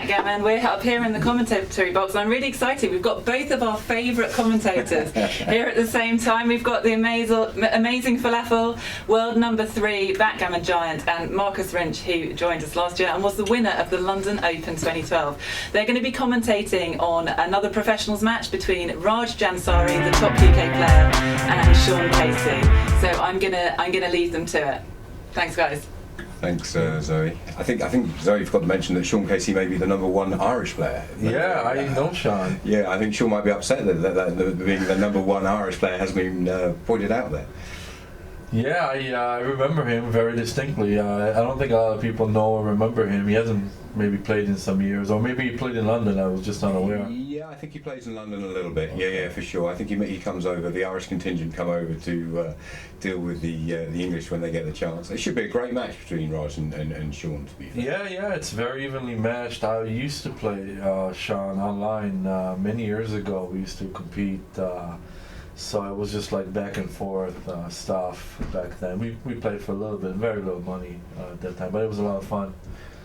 Backgammon. We're up here in the commentary box. I'm really excited. We've got both of our favourite commentators here at the same time. We've got the amazing Falafel, world number 3 backgammon giant, and Marcus Wrench, who joined us last year and was the winner of the London Open 2012. They're going to be commentating on another professionals match between Raj Jansari, the top UK player, and Sean Casey. So I'm gonna leave them to it. Thanks, guys. Thanks, Zoe. I think Zoe forgot to mention that Sean Casey may be the #1 Irish player. Yeah, I know Sean. Yeah, I think Sean might be upset that being the #1 Irish player has been pointed out there. Yeah, I remember him very distinctly. I don't think a lot of people know or remember him. He hasn't maybe played in some years, or maybe he played in London. I was just unaware. Yeah, I think he plays in London a little bit. Yeah, for sure. I think he comes over. The Irish contingent come over to deal with the English when they get the chance. It should be a great match between Raj and Sean, to be fair. Yeah, it's very evenly matched. I used to play Sean online many years ago. We used to compete. So it was just like back and forth stuff back then. We played for a little bit, very little money at that time, but it was a lot of fun.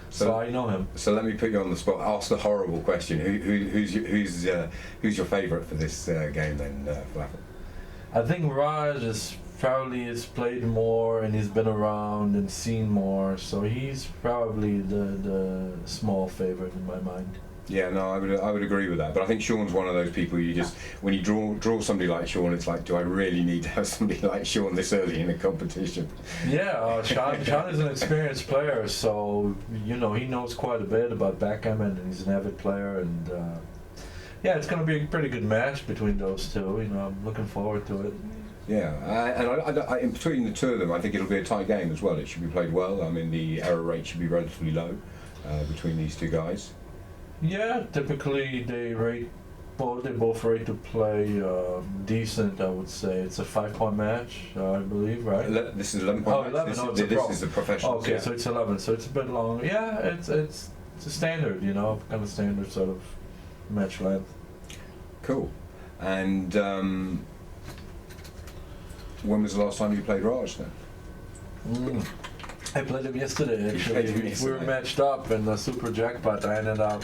So I know him. So let me put you on the spot. Ask the horrible question. Who's your favourite for this game then, Falafel? I think Raj is probably has played more and he's been around and seen more, so he's probably the small favourite in my mind. Yeah, no, I would agree with that. But I think Sean's one of those people you just, when you draw somebody like Sean, it's like, do I really need to have somebody like Sean this early in a competition? Yeah, Sean is an experienced player, so he knows quite a bit about backgammon, and he's an avid player, and yeah, it's going to be a pretty good match between those two. I'm looking forward to it. Yeah, and I, in between the two of them, I think it'll be a tight game as well. It should be played well. I mean, the error rate should be relatively low between these two guys. Yeah, typically they both rate to play decent, I would say. It's a 5-point match, I believe, right? This is 11 point match. 11, this is the professional. Okay, so it's 11, so it's a bit long. Yeah, it's a standard, kind of standard sort of match length. Cool. And when was the last time you played Raj then? I played him yesterday, actually. We were matched up in the Super Jackpot. I ended up,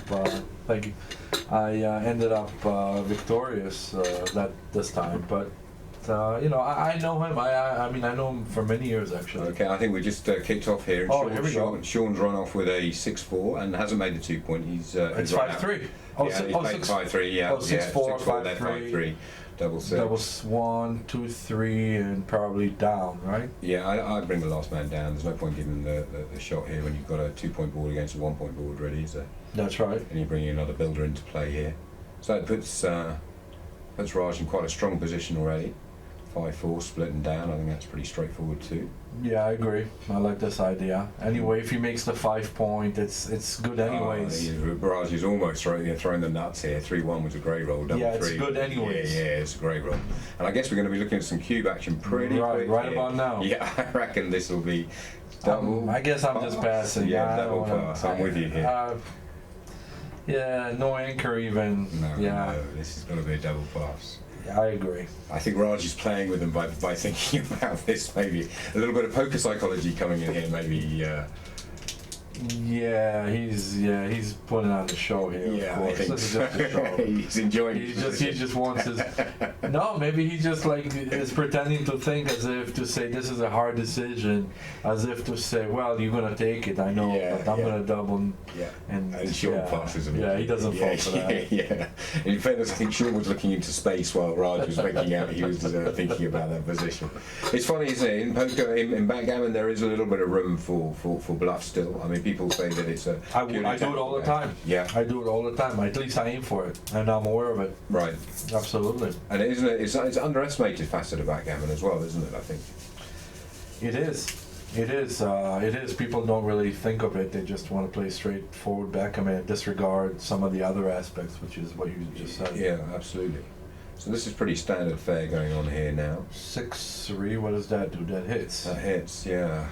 thank you, I ended up victorious this time. But, I know him. I mean, I know him for many years, actually. Okay, I think we just kicked off here. Here we go. Sean's run off with a 6-4 and hasn't made the 2-point. It's 5-3. Oh, yeah, he's played 5-3, yeah. 6-4, 5-3. Double six. Double 1, 2, 3, and probably down, right? Yeah, I'd bring the last man down. There's no point giving the shot here when you've got a 2-point board against a 1-point board ready, is there? That's right. And you're bringing another builder into play here. So it puts Raj in quite a strong position already. 5-4, splitting down. I think that's pretty straightforward too. Yeah, I agree. I like this idea. Anyway, if he makes the 5-point, it's good anyways. Raj is almost throwing the nuts here. 3-1 was a great roll. Double yeah, it's 3. good anyways. Yeah, it's a great roll. And I guess we're going to be looking at some cube action pretty quick. Right here. about now. Yeah, I reckon this will be double. I guess I'm just passing. Yeah, double pass. I'm with you here. Yeah, no anchor even. No, this is going to be a double pass. Yeah, I agree. I think Raj is playing with them by thinking about this. Maybe a little bit of poker psychology coming in here. Maybe. Yeah, he's putting on the show here. Yeah, of course. This is just a show. He's enjoying. He just wants his. No, maybe he just is pretending to think as if to say this is a hard decision, as if to say, well, you're gonna take it. I know, but I'm gonna double. Yeah. And Sean passes him. Yeah, he doesn't fall for that. Yeah. In fairness, I think Sean was looking into space while Raj was making out he was thinking about that position. It's funny, isn't it? In poker, in backgammon, there is a little bit of room for bluff still. I mean, people say that it's a. I do it all the time. Yeah. I do it all the time. At least I aim for it, and I'm aware of it. Right. Absolutely. And it's an underestimated facet of backgammon as well, isn't it? I think. It is. It is. People don't really think of it. They just want to play straightforward backgammon and disregard some of the other aspects, which is what you just said. Yeah, absolutely. So this is pretty standard fare going on here now. 6-3. What does that do? That hits. That hits. Yeah.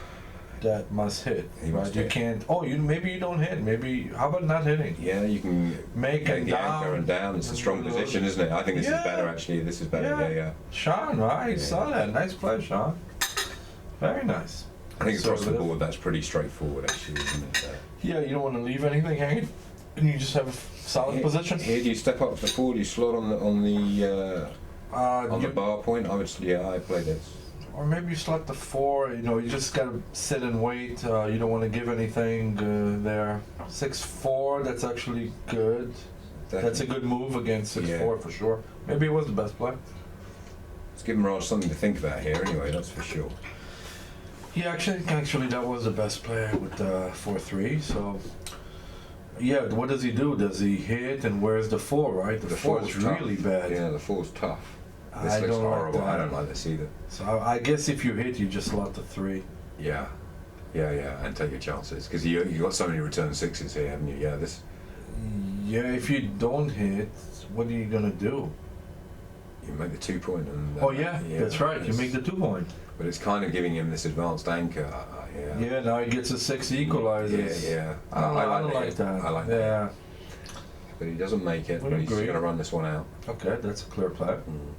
That must hit. He must You hit. can't. Oh, maybe you don't hit. Maybe. How about not hitting? Yeah, you can make and the down. anchor and down. It's a strong position, isn't it? I think this is better actually. This is better. Yeah. Sean, I saw that. Nice play, Sean. Very nice. I think across the board that's pretty straightforward actually, isn't it? Yeah, you don't want to leave anything hanging? And you just have a solid position. Here, do you step up the forward? You slot on the bar point. I play this. Or maybe you slot the 4. You know, you just gotta sit and wait. You don't want to give anything there. 6-4. That's actually good. That's a good move against 6-4 for sure. Maybe it was the best play. It's given Raj something to think about here, anyway. That's for sure. Yeah, actually, that was the best play with 4-3. So, yeah, what does he do? Does he hit, and where's the 4? Right, the 4 is really bad. Yeah, the 4's tough. This I looks don't horrible. like that. I don't like this either. So I guess if you hit, you just slot the 3. Yeah, and take your chances because you got so many return 6s here, haven't you? Yeah, this. Yeah, if you don't hit, what are you gonna do? You make the 2 point and. Oh yeah, that's right. You make the 2 point. But it's kind of giving him this advanced anchor. Yeah, now he gets a 6 equalizers. Yeah. I don't like that. I like that. Yeah. But he doesn't make it. We But he's agree. going to run this one out. Okay, that's a clear play. Mm.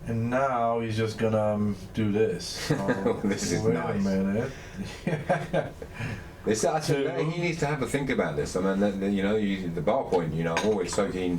And now he's just gonna do this. Oh, This is wait nice. a minute. This actually, Two. he needs to have a think about this. I mean, the bar point. You know, I'm always so keen.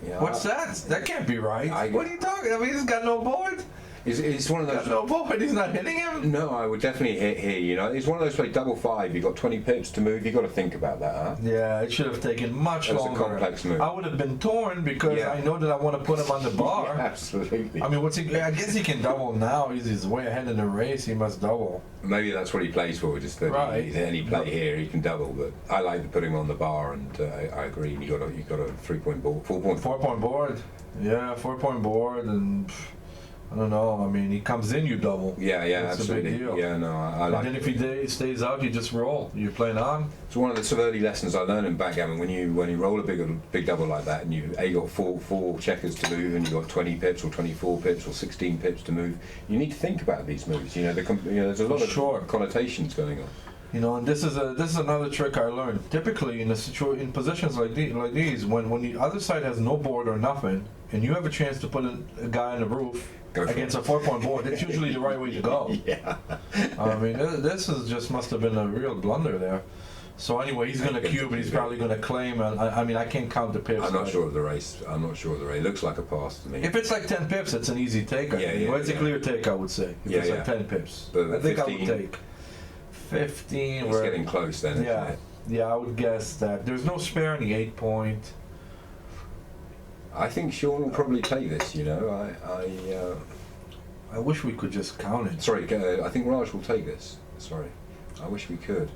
Yeah, What's that? That can't be right. What are you talking? I mean, he's got no board. It's one of Got those. no board. He's not hitting him. No, I would definitely hit here. You know, it's one of those play double 5. You got 20 pips to move. You got to think about that, huh? Yeah, it should have taken much That was a longer. complex move. I would have been torn because Yeah. I know that I want to put him on the bar. Yeah, absolutely. I mean, what's he? I guess he can double now. He's way ahead in the race. He must double. Maybe that's what he plays for. Just that Right. any play here, he can double. But I like to put him on the bar, and I agree. You got a 3-point ball, 4-point. 4-point board. Yeah, 4-point board, and I don't know. I mean, he comes in, you double. Yeah, That's absolutely. a big deal. Yeah, no, I And like. then if he stays out, you just roll. You're playing on. It's one of the sort of early lessons I learned in backgammon. When you roll a big double like that, and you got four checkers to move, and you got 20 pips or 24 pips or 16 pips to move, you need to think about these moves. You know, there's a lot of Sure. connotations going on. You know, and this is another trick I learned. Typically, in positions like these, when the other side has no board or nothing, and you have a chance to put a guy on the roof Go for against it. a 4-point board, it's usually the right way to go. Yeah. I mean, this is just must have been a real blunder there. So anyway, he's going to cube, and he's probably going to claim. And I mean, I can't count the pips. I'm not but sure of the race. It looks like a pass to me. If it's like 10 pips, it's an easy take. I think. Well, it's a clear take, I would say. If it's like 10 pips, But I think 15, I would take 15. It's getting close then. Yeah, Isn't it? yeah, I would guess that there's no spare in the 8-point. I think Sean will probably take this. You know, I wish we could just count it. sorry. I think Raj will take this. Sorry, I wish we could.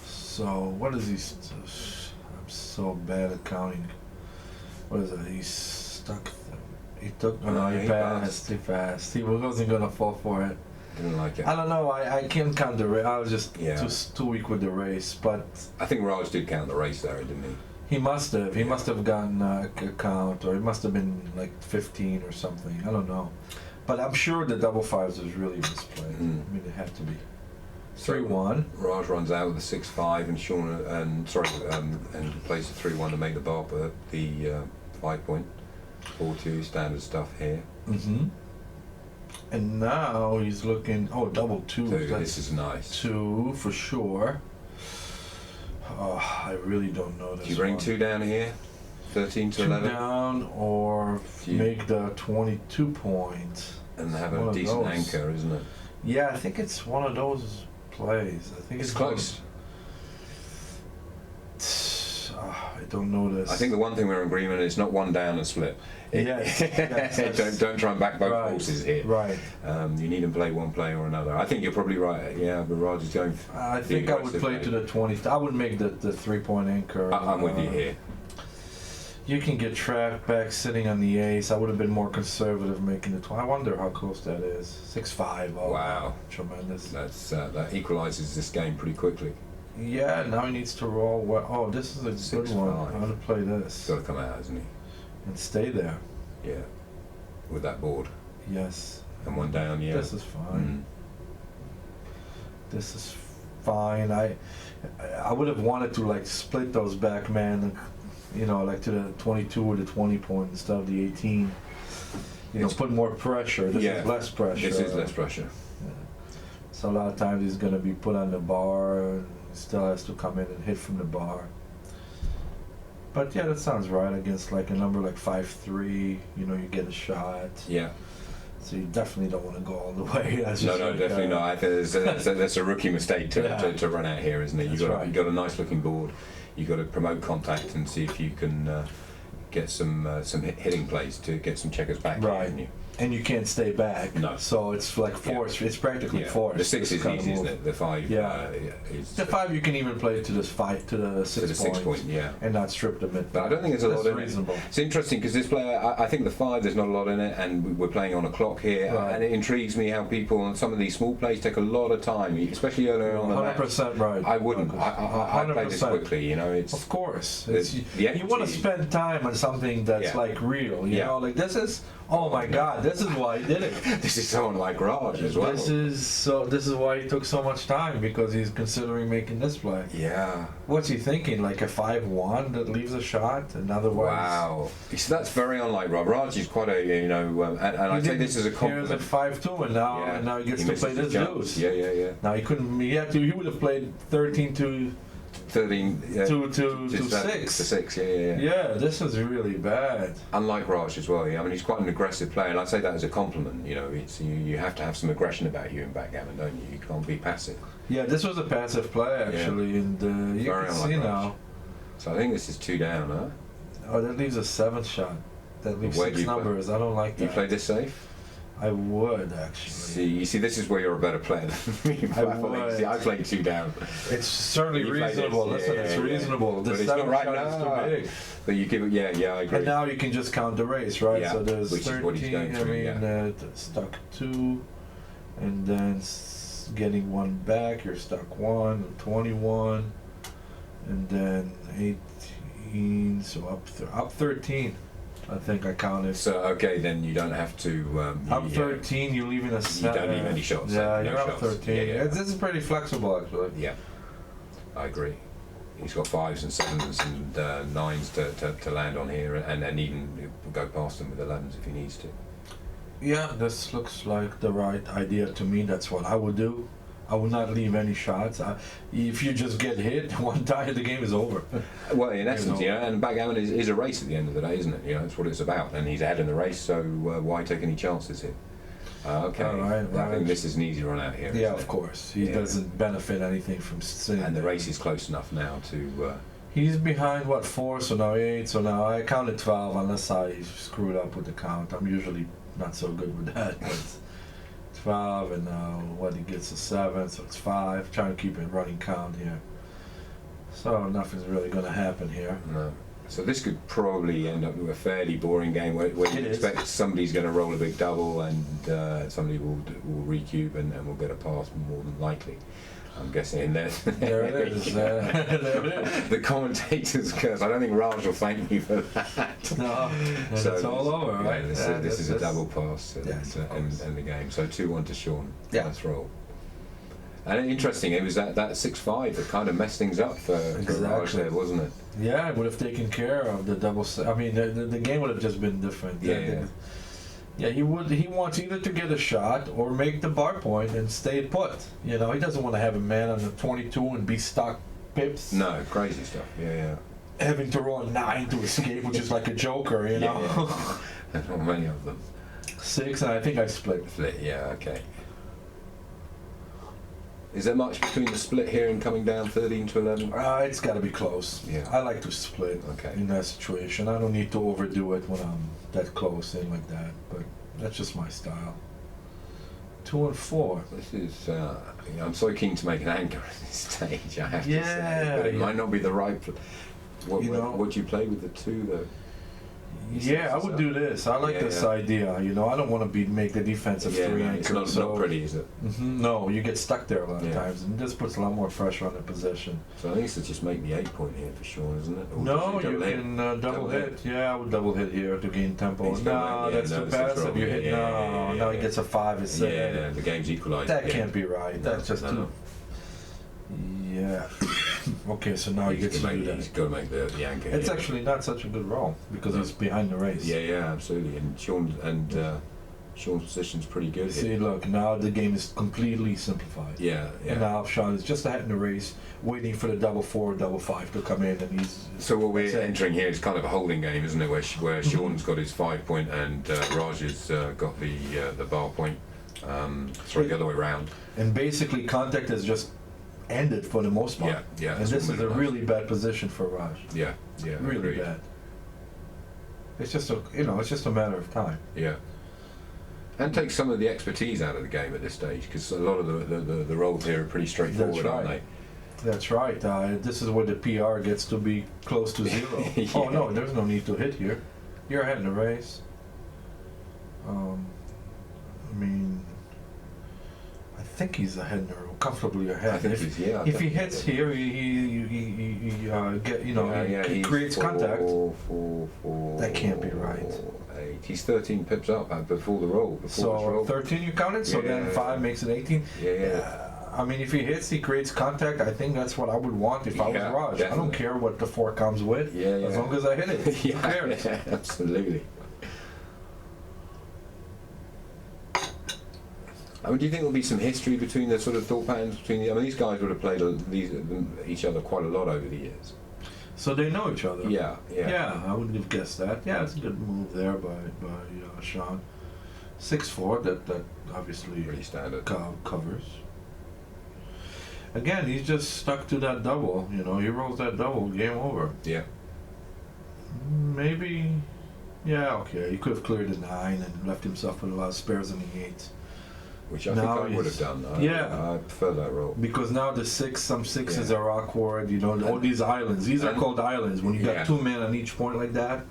So what is he? I'm so bad at counting. What is it? He's stuck. He took. Oh, no, No, he he passed. He passed. He wasn't gonna fall for it. Didn't like it. I don't know. I can't count the race. I was just Yeah. too weak with the race. But I think Raj did count the race there, didn't he? he must have. He must have gotten a count, or it must have been like 15 or something. I don't know. But I'm sure the double fives was really misplayed. Mm. I mean, it had to be. So 3-1. Raj runs out with a 6-5, and Sean and plays a 3-1 to make the bar, but the 5-point 4-2 standard stuff here. Mm-hmm. And now he's looking. Oh, double 2. So That's this is nice. 2 for sure. Oh, I really don't know this. Do you bring one. 2 down here? 13 to 2 11, down, or Do you- make the 22 point. and have One a of decent those. anchor, isn't it? Yeah, I think it's one of those plays. I think It's it's close. I don't know this. I think the one thing we're in agreement is not one down and split. Yes, don't try and back both right, horses here. Right. You need to play one play or another. I think you're probably right. Yeah, but Raj is going. I think I would aggressive play play. to the 20. I would make the 3-point anchor. I'm with you here. You can get trapped back sitting on the ace. I would have been more conservative making the 20. I wonder how close that is. 6-5. Oh, Wow. Tremendous. That equalises this game pretty quickly. Yeah, now he needs to roll. Well, oh, this is a good 6-5. one. How to play It's this got to come out, hasn't and stay there. he? Yeah. With that board Yes. and one down. Yeah. This is fine. This is fine. I would have wanted to like split those back, man. You know, like to the 22 or the 20 point instead of the 18. You know, It's- put more pressure. This Yeah. is less pressure. This is less pressure. So a lot of times he's going to be put on the bar. And He still has to come in and hit from the bar. But yeah, that sounds right. Against like a number like 5-3, you know, you get a shot. Yeah. So you definitely don't want to go all the way. That's No, just no, like, definitely not. I think that's a rookie mistake to, Yeah. to run out here, isn't it? That's You right. got a nice looking board. You got to promote contact and see if you can get some hitting plays to get some checkers back. Right. Haven't you? And you can't stay back. No. So it's like forced. It's practically forced. The 6 this is kind of easy, isn't move. it? The 5 Yeah. is The 5 you can even play to this 5 to the 6 to the 6 point. Yeah. and not strip the mid. But I don't think there's a That's lot in reasonable. it. It's interesting because this player, I think the 5, there's not a lot in it, and we're playing on a clock here, Right. and it intrigues me how people on some of these small plays take a lot of time, especially earlier on the match. 100% right. I wouldn't. I play this 100%. quickly, you know. It's Of course. The- It's, the you want to equity- spend time on something that's Yeah. like real. You Yeah. know, like this is, oh my God, this is why he did it. this is someone like Raj as well. This is why he took so much time, because he's considering making this play. Yeah. What's he thinking? Like a 5-1 that leaves a shot, and otherwise. Wow. So that's very unlike Raj. Raj is quite a, you know, and I say this as a Here's compliment. at 5-2, and now he gets to misses play his this jumps. deuce. Yeah. Now he couldn't. He would have played 13 to 13 to just that- 6. to 6. Yeah. Yeah, this is really bad. Unlike Raj as well. Yeah. I mean, he's quite an aggressive player, and I say that as a compliment. You know, it's you have to have some aggression about you in backgammon, don't you? You can't be passive. Yeah, this was a passive play actually, and you Very can unlike see Raj. now. So I think this is 2 down, huh? Oh, that leaves a 7th shot. That leaves Where do 6 you play? numbers. I don't like Do you that. play this safe? I would actually. See, this is where you're a better player than me. I baffling. would. See, I played 2 down, It's certainly You play reasonable. this, Listen, yeah, it's yeah. reasonable. But The it's not 7th right shot now. is too big. but you give it. Yeah, I agree. And now you can just count the race, right? Yeah, So there's which is what he's 13. going I through, mean, yeah. stuck 2, and then getting 1 back. You're stuck 1, 21, and then 18. So up 13. I think I counted. So okay, then you don't have to. Up yeah. 13, you're leaving a You don't leave any shots. Yeah, no you're up shots. 13. Yeah. This is pretty flexible, actually. Yeah, I agree. He's got 5s and 7s and 9s to land on here, and even go past them with 11s if he needs to. Yeah, this looks like the right idea to me. That's what I would do. I would not leave any shots. If you just get hit one time, the game is over. Well, in essence, know. yeah, and backgammon is a race at the end of the day, isn't it? You know, that's what it's about, and he's ahead in the race, so why take any chances here? Okay, All right, I right. think this is an easy run out here. Yeah, isn't of it? course. He Yeah. doesn't benefit anything from sitting And the there. race is close enough now to. He's behind, 4, so now 8, so now I counted 12, unless I screwed up with the count. I'm usually not so good with that, but 12, and now he gets a 7, so it's 5. Trying to keep it running count here. So nothing's really going to happen here. No. So this could probably end up with a fairly boring game where you It is. expect somebody's going to roll a big double and somebody will recube and will get a pass more than likely. I'm guessing in there. There it is. There it is. The commentator's curse. I don't think Raj will thank me for that. No, and So it's all over, yeah, right? This, Yeah, this is a that's- double pass and, Yes, of and course. the game. So 2-1 to Sean. Yeah. Let's roll. And interesting, it was that 6-5 that kind of messed things up for Raj Exactly. there, wasn't it? Yeah, it would have taken care of the double. I mean, the game would have just been different. Yeah. Yeah, he wants either to get a shot or make the bar point and stay put. You know, he doesn't want to have a man on the 22 and be stuck pips. No, crazy stuff. Yeah. Having to roll a 9 to escape, which is like a joker, you know. Yeah. There's not many of them. 6, and I think I split. Split, yeah, okay. Is there much between the split here and coming down 13 to 11? It's got to be close. Yeah. I like to split Okay. in that situation. I don't need to overdo it when I'm that close in like that, but that's just my style. 2 and 4. This is, I'm so keen to make an anchor at this stage, I have to say. Yeah, But it yeah. might not be the right. What You know- do you play with the 2 though? Yeah, I would do this. I like Yeah, this yeah. idea. You know, I don't want to make the defensive 3 no, anchor. it's not, so not pretty, is it? No, you get stuck there a lot of Yeah. times, and this puts a lot more pressure on the possession. So I think it's just make the 8 point here for sure, isn't it? Or No, does you it double hit? can double Double hit. Yeah, I would double hit here to gain tempo. He's gonna No, make- yeah, that's no, too it's the passive. trouble. You hit Yeah, no. yeah, Now he yeah. gets a 5 instead. Yeah, the game's equalised. That yeah. can't be right. No, That's just no, too. no. Yeah. Okay, so now he He's gets to do He's that. got to make the anchor. It's here. actually not such a good roll because No. he's behind the race. Yeah, absolutely. And Sean Sean's position's pretty good See, here. look, now the game is completely simplified. Yeah, And yeah. now Sean is just ahead in the race, waiting for the double 4, double 5 to come in, and he's. So what we're That's it. entering here is kind of a holding game, isn't it? Where Sean's got his 5 point and Raj has got the bar point. Sorry, the other way around. And basically, contact has just ended for the most part. Yeah, yeah. And that's this what is a we're doing. really bad position for Raj. Yeah, yeah. Really agreed. bad. It's just a, it's just a matter of time. Yeah. And take some of the expertise out of the game at this stage, because a lot of the roles here are pretty straightforward, That's aren't right. That's right. This is where the PR gets to be close to 0. Yeah. Oh no, there's no need to hit here. You're ahead in the race. I mean, I think he's ahead in the comfortably ahead. I think if, he's, yeah. if he definitely. hits here, he get he he's creates contact. Four, That can't be right. 8. He's 13 pips up before the roll. Before this So roll. 13 you counted. So then Yeah. 5 makes it 18. Yeah. I mean, if he hits, he creates contact. I think that's what I would want if I was Yeah, Raj. I don't definitely. care what the 4 comes with, Yeah, as yeah. long as I hit it. Who yeah, cares? yeah, absolutely. I mean, do you think there'll be some history between the sort of thought patterns between the? I mean, these guys would have played each other quite a lot over the years. So they know each other. Yeah, yeah. Yeah, I wouldn't have guessed that. Yeah, it's a good move there by Sean. 6-4. That obviously Pretty standard. covers. Again, he's just stuck to that double. He rolls that double. Game over. Yeah. Maybe. Yeah, okay. He could have cleared the 9 and left himself with a lot of spares in the 8. Which I Now think I would have he's- done. yeah. I prefer that role. Because now the 6, some 6s Yeah. are awkward. All these islands. These are And- called islands. When you got Yeah. 2 men on each point like that.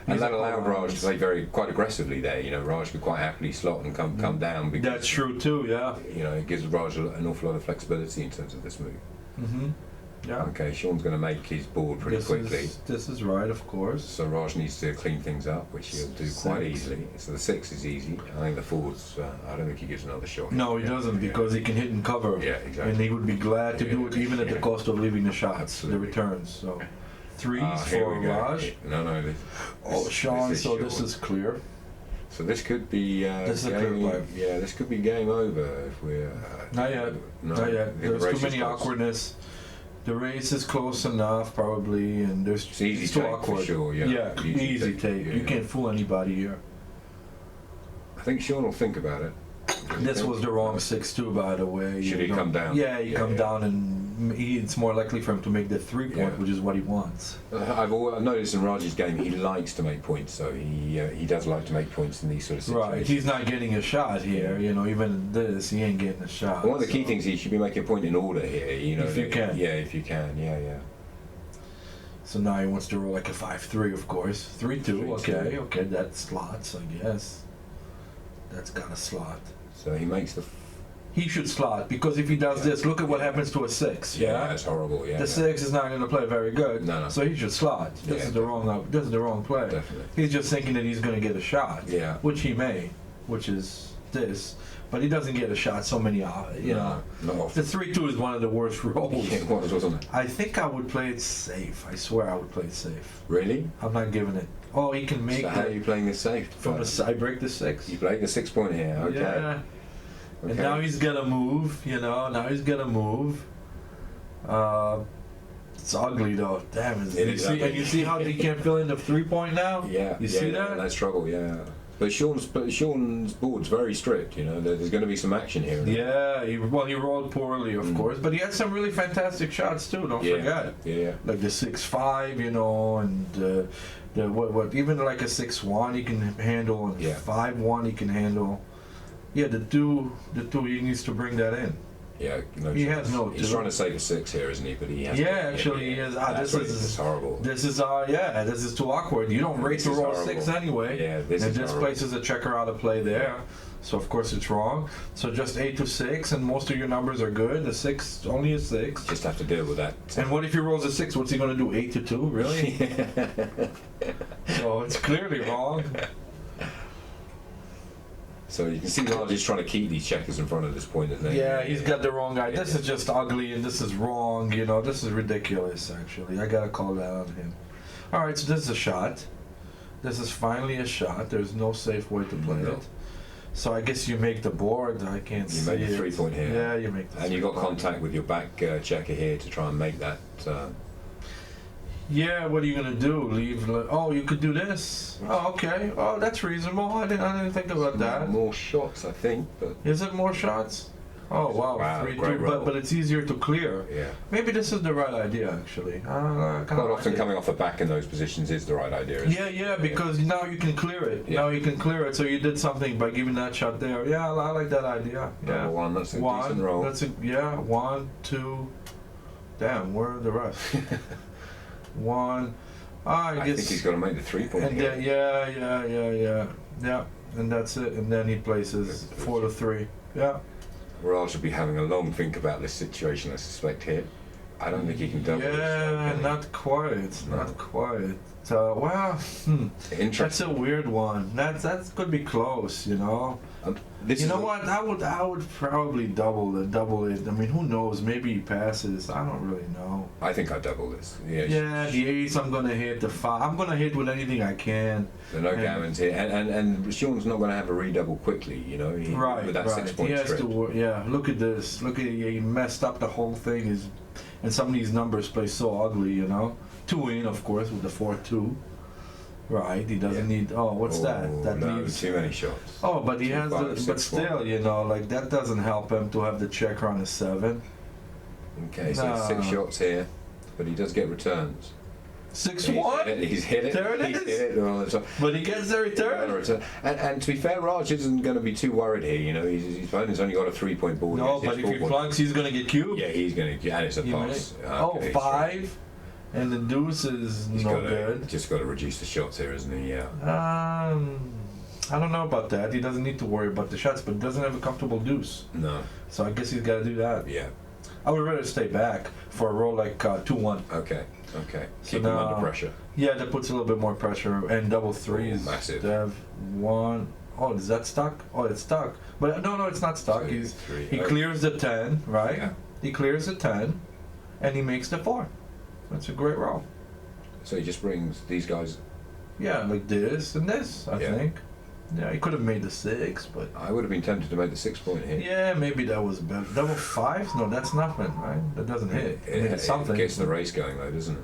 And these that are called allowed Raj islands. to play quite aggressively there. Raj could quite happily slot and come down. Because, That's true too. Yeah. It gives Raj an awful lot of flexibility in terms of this move. Mm-hmm. Yeah. Okay, Sean's going to make his board pretty quickly. This is right, of course. So Raj needs to clean things up, which he'll do quite 6. easily. So the 6 is easy. I think the 4's, I don't think he gives another shot. No, he doesn't, because he can hit and cover. Yeah, exactly. And he would be glad to do it, even at the Yeah. cost of leaving the shots, Absolutely. the returns. So 3s Here for we go. Raj. No. Oh, Sean. So this Sean. is clear. So this could be. This is a clear game, play. yeah, this could be game over if we're. Not yet. No, Not I yet. think the There's race too is many close. awkwardness. The race is close enough, probably, and there's It's easy too take awkward. for sure. Yeah, Easy take. Yeah, You yeah. can't fool anybody here. I think Sean will think about it. This was the wrong 6-2, by the way. Should You he know. come down? Yeah, he Yeah, come yeah. down, and it's more likely for him to make the 3-point, Yeah. which is what he wants. I've noticed in Raj's game he likes to make points, so he does like to make points in these sort of situations. Right, he's not getting a shot here. Even in this, he ain't getting a shot. One of the key so- things he should be making a point in order here. If you can. Yeah, if you can. Yeah. So now he wants to roll like a 5-3, of course. 3-2, 3-2. okay, that slots, I guess. That's got a slot. So he makes the. He should slot, because if he does Yeah. this, look at what happens to a 6. Yeah, that's horrible. Yeah. The 6 is not going to play very good, No. so he should slot. This Yeah. is the wrong play. Definitely. He's just thinking that he's going to get a shot, Yeah. which he may, which is this, but he doesn't get a shot so many. Not The often. 3-2 is one of the worst rolls. Yeah, it was, wasn't it? I think I would play it safe. I swear I would play it safe. Really? I'm not giving it. Oh, he can make So how are it you playing this safe? from the side. Break the 6. You played the 6 point here. Okay. Yeah. Okay. And now he's gonna move. Now he's gonna move. It's ugly though. Damn. It is ugly. And you see how he can't fill in the 3-point now. Yeah. You yeah, see yeah, that? That's trouble. Yeah. But Sean's board's very strict. There's going to be some action here. Yeah. He rolled poorly, of course, but he had some really fantastic shots too. Don't Yeah. forget. Yeah. Like the 6-5, and the what even like a 6-1 he can handle, and Yeah. 5-1 he can handle. Yeah, the two he needs to bring that in. Yeah. No He chance. has no He's two. trying to save a 6 here, isn't he? But he has. Yeah, to, actually he is. That's This what is it's horrible. This is too awkward. You don't rate This to is roll horrible. 6 anyway. Yeah, this and is this horrible. places a checker out of play there. So of course it's wrong. So just 8 to 6, and most of your numbers are good. The 6 only a 6. Just have to deal with that. And what if he rolls a 6? What's he going to do? 8 to 2? Really? So it's clearly wrong. So you can see Raj is trying to keep these checkers in front of this point, isn't he? Yeah, he's got the wrong guy. This Yeah. is just ugly, and this is wrong. This is ridiculous. Actually, I gotta call that on him. All right, so this is a shot. This is finally a shot. There's no safe way to play No. it. So I guess you make the board. I can't You see make the it. 3-point here. Yeah, you make the And you've got 3-point. contact with your back checker here to try and make that. Yeah, what are you gonna do? Leave? Oh, you could do this. Oh, okay. Oh, that's reasonable. I didn't think about that. More shots, I think, but Is it more shots? Oh wow, Wow, 3-2. great roll. But it's easier to clear. yeah. Maybe this is the right idea actually. Quite often coming off the back in those positions is the right idea. Isn't it? Yeah, because now you can clear it. Yeah. Now you can clear it. So you did something by giving that shot there. Yeah, I like that idea. Yeah. Number one, that's a decent roll. That's a yeah. 1, 2. Damn, where are the rest? 1. I guess. think he's got to make the 3-point And here. then yeah, and that's it. And then he places 4 to 3. Yeah. Raj should be having a long think about this situation, I suspect, here. I don't think he can double this. Yeah, can he? not quite. No. Not quite. Well, that's Interesting. a weird one. That could be close, you know. This You is know a- what? I would probably double it. I mean, who knows? Maybe he passes. I don't really know. I think I double this. Yeah. Yeah, the ace. I'm gonna hit the 5. I'm gonna hit with anything I can. There are no and- gammons here, and Sean's not going to have a redouble quickly. You know, with that 6-point He has strip. to. Yeah. Look at this. Look at he messed up the whole thing. And some of these numbers play so ugly. You know. 2 in, of course, with the 4-2. Right. He doesn't Yeah. need. Oh, what's that? Oh, That no, leaves. too many shots. Oh, but he 2, has 5, the. 6, But 4. still, you know, like that doesn't help him to have the checker on a 7. Okay, so No. 6 shots here, but he does get returns. 6-1. He's hit it. There it He's is. hit it all the time. But he gets the return. And to be fair, Raj isn't going to be too worried here. You know, his opponent's only got a 3-point board. No, His but if he 4-point flunks, he's gonna get cubed. Yeah, he's going to, and it's a He pass. may- Okay, so 5, and the deuce is He's no got good. just got to reduce the shots here, isn't he? Yeah. I don't know about that. He doesn't need to worry about the shots, but he doesn't have a comfortable deuce. No. So I guess he's got to do that. Yeah. I would rather stay back for a roll like 2-1. Okay. Okay. So Keep him now- under pressure. Yeah, that puts a little bit more pressure. And double 3 Oh, is massive. Dev 1. Oh, is that stuck? Oh, it's stuck. But no, it's not stuck. 2, 3. He clears the 10, right? Yeah. He clears the 10, and he makes the 4. That's a great roll. So he just brings these guys. Yeah, like this and this, I Yeah. think. Yeah, he could have made the 6, but I would have been tempted to make the 6-point here. yeah, maybe that was better. Double 5s? No, that's nothing, right? That doesn't hit. I mean, it's something. It gets the race going though, doesn't it?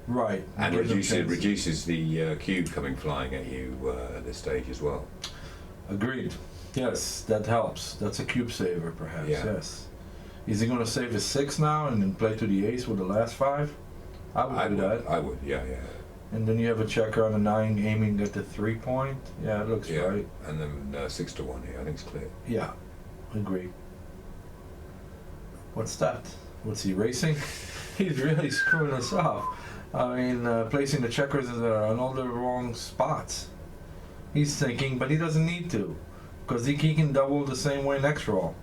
Right. And Gives him reduces chance. reduces the cube coming flying at you at this stage as well. Agreed. Yes, that helps. That's a cube saver, perhaps. Yeah. Yes. Is he going to save his 6 now and then play to the ace with the last 5? I would do that. I would. Yeah. Yeah. And then you have a checker on the 9 aiming at the 3-point. Yeah, it looks Yeah. right. And then 6 to 1 here. I think it's clear. Yeah, agree. What's that? What's he racing? He's really screwing us up. I mean, placing the checkers on all the wrong spots. He's thinking, but he doesn't need to, because he can double the same way next roll.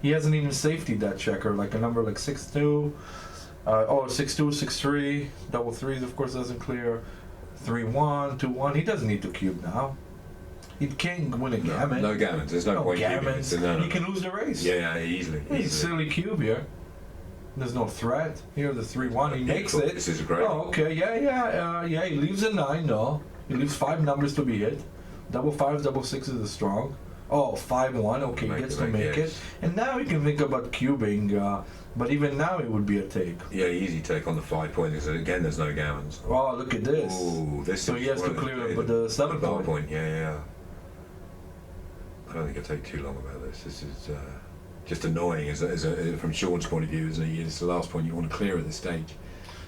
He hasn't even safetied that checker, like a number like 6-2, 6-2, 6-3, double 3s of course doesn't clear, 3-1, 2-1. He doesn't need to cube now. He can't win a gammon. No gammons. There's no point cubing gammons. this. No, no, He can lose the race. Yeah, easily. He's silly cube here. There's no threat. Here, the 3-1, he Yeah, makes cool. it. This is a great. Oh, okay, yeah, he leaves a 9, no. He leaves 5 numbers to be hit. Double 5s, double 6s is strong. Oh, 5-1, okay, he Make gets it, to make make it. it. And now he can think about cubing, but even now it would be a take. Yeah, easy take on the 5-point because again, there's no gammons. Oh, look at this. Ooh, this So is he has one to of clear the 7 bar point. Yeah. I don't think I'll take too long about this. This is just annoying from Sean's point of view, isn't it? It's the last point you want to clear at this stage.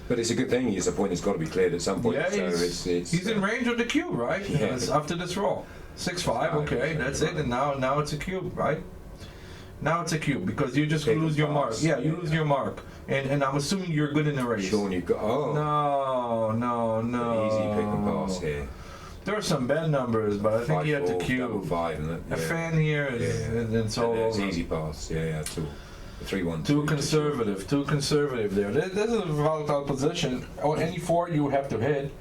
But it's a good thing. It's a point that's got to be cleared at some point. Yeah, so he's in range of the cube, right? Yeah. It's after this roll. 6-5, okay, that's it. And now it's a cube, right? Now it's a cube because you just Pick lose and your mark. pass. Yeah, you lose your mark. And I'm assuming you're good in the race. Sean, you've got No. an easy pick and pass here. There are some bad numbers, but I think you have to 5-4, cube. double 5, and A fan here is, Yeah. and it's all And it's over. easy pass. Yeah, 2. 3-1. Too conservative there. This is a volatile position. On any 4 you have to hit.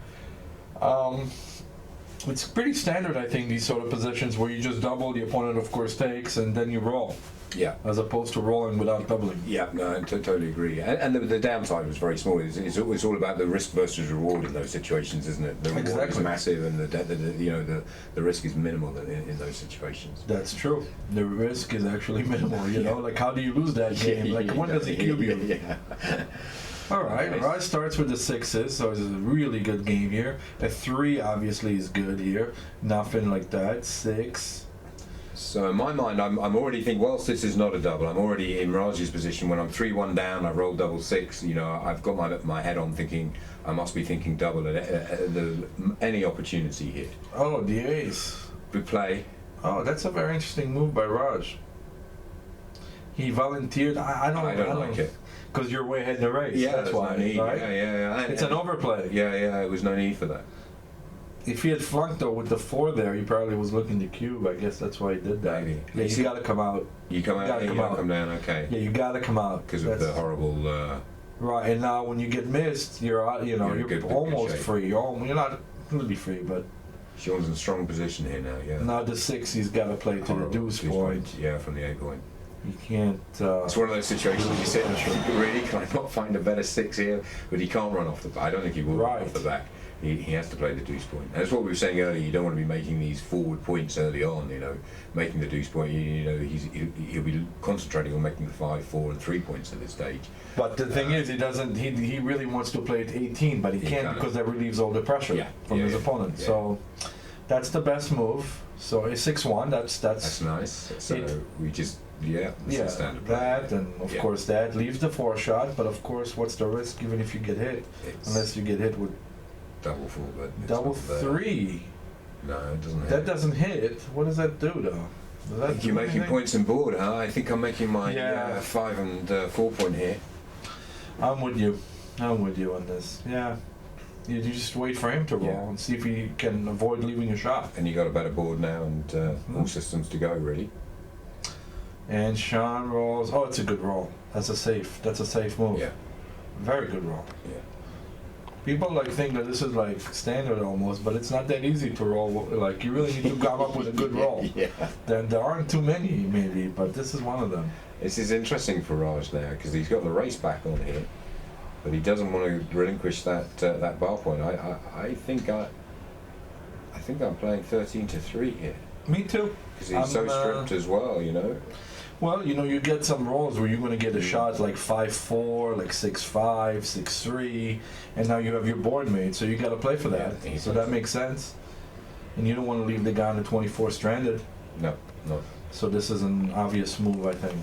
It's pretty standard, I think, these sort of positions where you just double, the opponent of course takes, and then you roll. Yeah. as opposed to rolling without doubling. Yeah, no, I totally agree. And the downside was very small. It's all about the risk versus reward in those situations, isn't it? The reward is Exactly. massive, and the risk is minimal in those situations. That's true. The risk is actually minimal, you know? Like, how do you lose that game? Like, when does he cube you? Yeah. All right, Nice. Raj starts with the 6s, so it's a really good game here. A 3 obviously is good here. Nothing like that. 6. So in my mind, I'm already thinking, whilst this is not a double, I'm already in Raj's position. When I'm 3-1 down, I roll double 6. You know, I've got my head on thinking, I must be thinking double at any opportunity here. Oh, the ace. We play. Oh, that's a very interesting move by Raj. He volunteered. I don't like it. Because you're way ahead in the race. Yeah, that's there's why. no need. Right? Yeah. It's an overplay. Yeah, it was no need for that. If he had flunked though with the 4 there, he probably was looking to cube. I guess that's why he did that. Maybe. Yeah, you gotta come out. You come out, Gotta you come don't out. come down, okay. Yeah, you gotta come out. Because of the That's- horrible. Right, and now when you get missed, you're out. You know, You're in you're good almost shape. free. You're not completely free, but Sean's in a strong position here now, yeah. now the 6 he's got to play to the Horrible deuce point. Yeah, from the 8 point. You can't. It's one of those situations you sit and think, really, can I not find a better 6 here? But he can't run off the back. I don't think he will run Right. off the back. He has to play the deuce point. And that's what we were saying earlier. You don't want to be making these forward points early on, you know, making the deuce point. You know, he'll be concentrating on making the 5, 4, and 3 points at this stage. But the thing is, he doesn't. He really wants to play at 18, but he He can't can't. because that relieves all the pressure Yeah, from yeah, his yeah, opponent. yeah. So that's the best move. So a 6-1. That's That's nice. So It- we just, that's yeah. the standard play. That and of Yeah. course that leaves the 4 shot. But of course, what's the risk even if you get hit? It's Unless you get hit with double 4, but it's double not there. 3. No, it doesn't. That doesn't hit. What does that do though? Does I that think you're do making anything? points in board, huh? I think I'm making my Yeah. 5 and 4 point here. I'm with you. I'm with you on this. Yeah. You just wait for him to roll Yeah. and see if he can avoid leaving a shot. And you got a better board now, and all systems to go, really. And Sean rolls. Oh, it's a good roll. That's a safe move. Yeah, Very good roll. yeah. People like think that this is like standard almost, but it's not that easy to roll. Like you really need to come up with a good roll. Yeah. Then there aren't too many maybe, but this is one of them. This is interesting for Raj now because he's got the race back on here, but he doesn't want to relinquish that bar point. I think I'm playing 13-3 here Me too. because he's so stripped as well, you know. Well, you know, you get some rolls where you're going to get a shot like 5-4, like 6-5, 6-3, and now you have your board mate, so you got to play for that. Yeah, So that makes sense. And you don't want to leave the guy on the 24 stranded. No. So this is an obvious move, I think.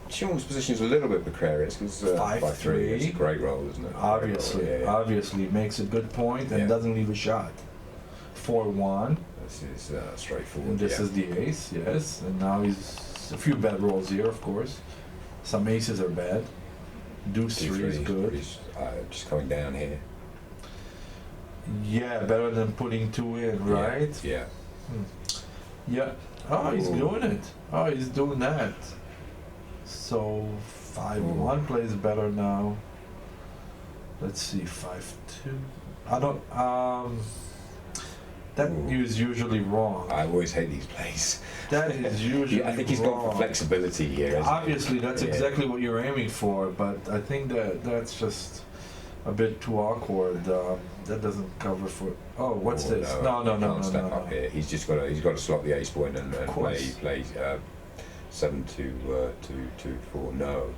Sean's position is a little bit precarious because 5-3 is a great roll, isn't it? Obviously, Great roll, yeah. obviously makes a good point and Yeah. doesn't leave a shot. 4-1, This is straightforward. and this yeah. is the ace, yes. And now he's a few bad rolls here, of course. Some aces are bad. Deuce 3 is good. He's, just coming down here. Yeah, better than putting 2 in, right? Yeah. Yeah. Oh, he's Ooh. doing it. Oh, he's doing that. So 5-1 plays better now. Let's see, 5-2. I don't. That Ooh. is usually wrong. I always hate these plays. That is usually I think he's gone for wrong. flexibility here. isn't he? Obviously, that's Yeah. exactly what you're aiming for, but I think that's just a bit too awkward. That doesn't cover for. Oh, what's Oh, this? No, he can't step no. up here. He's just got to slot the ace point and course. play 7-2-4. No.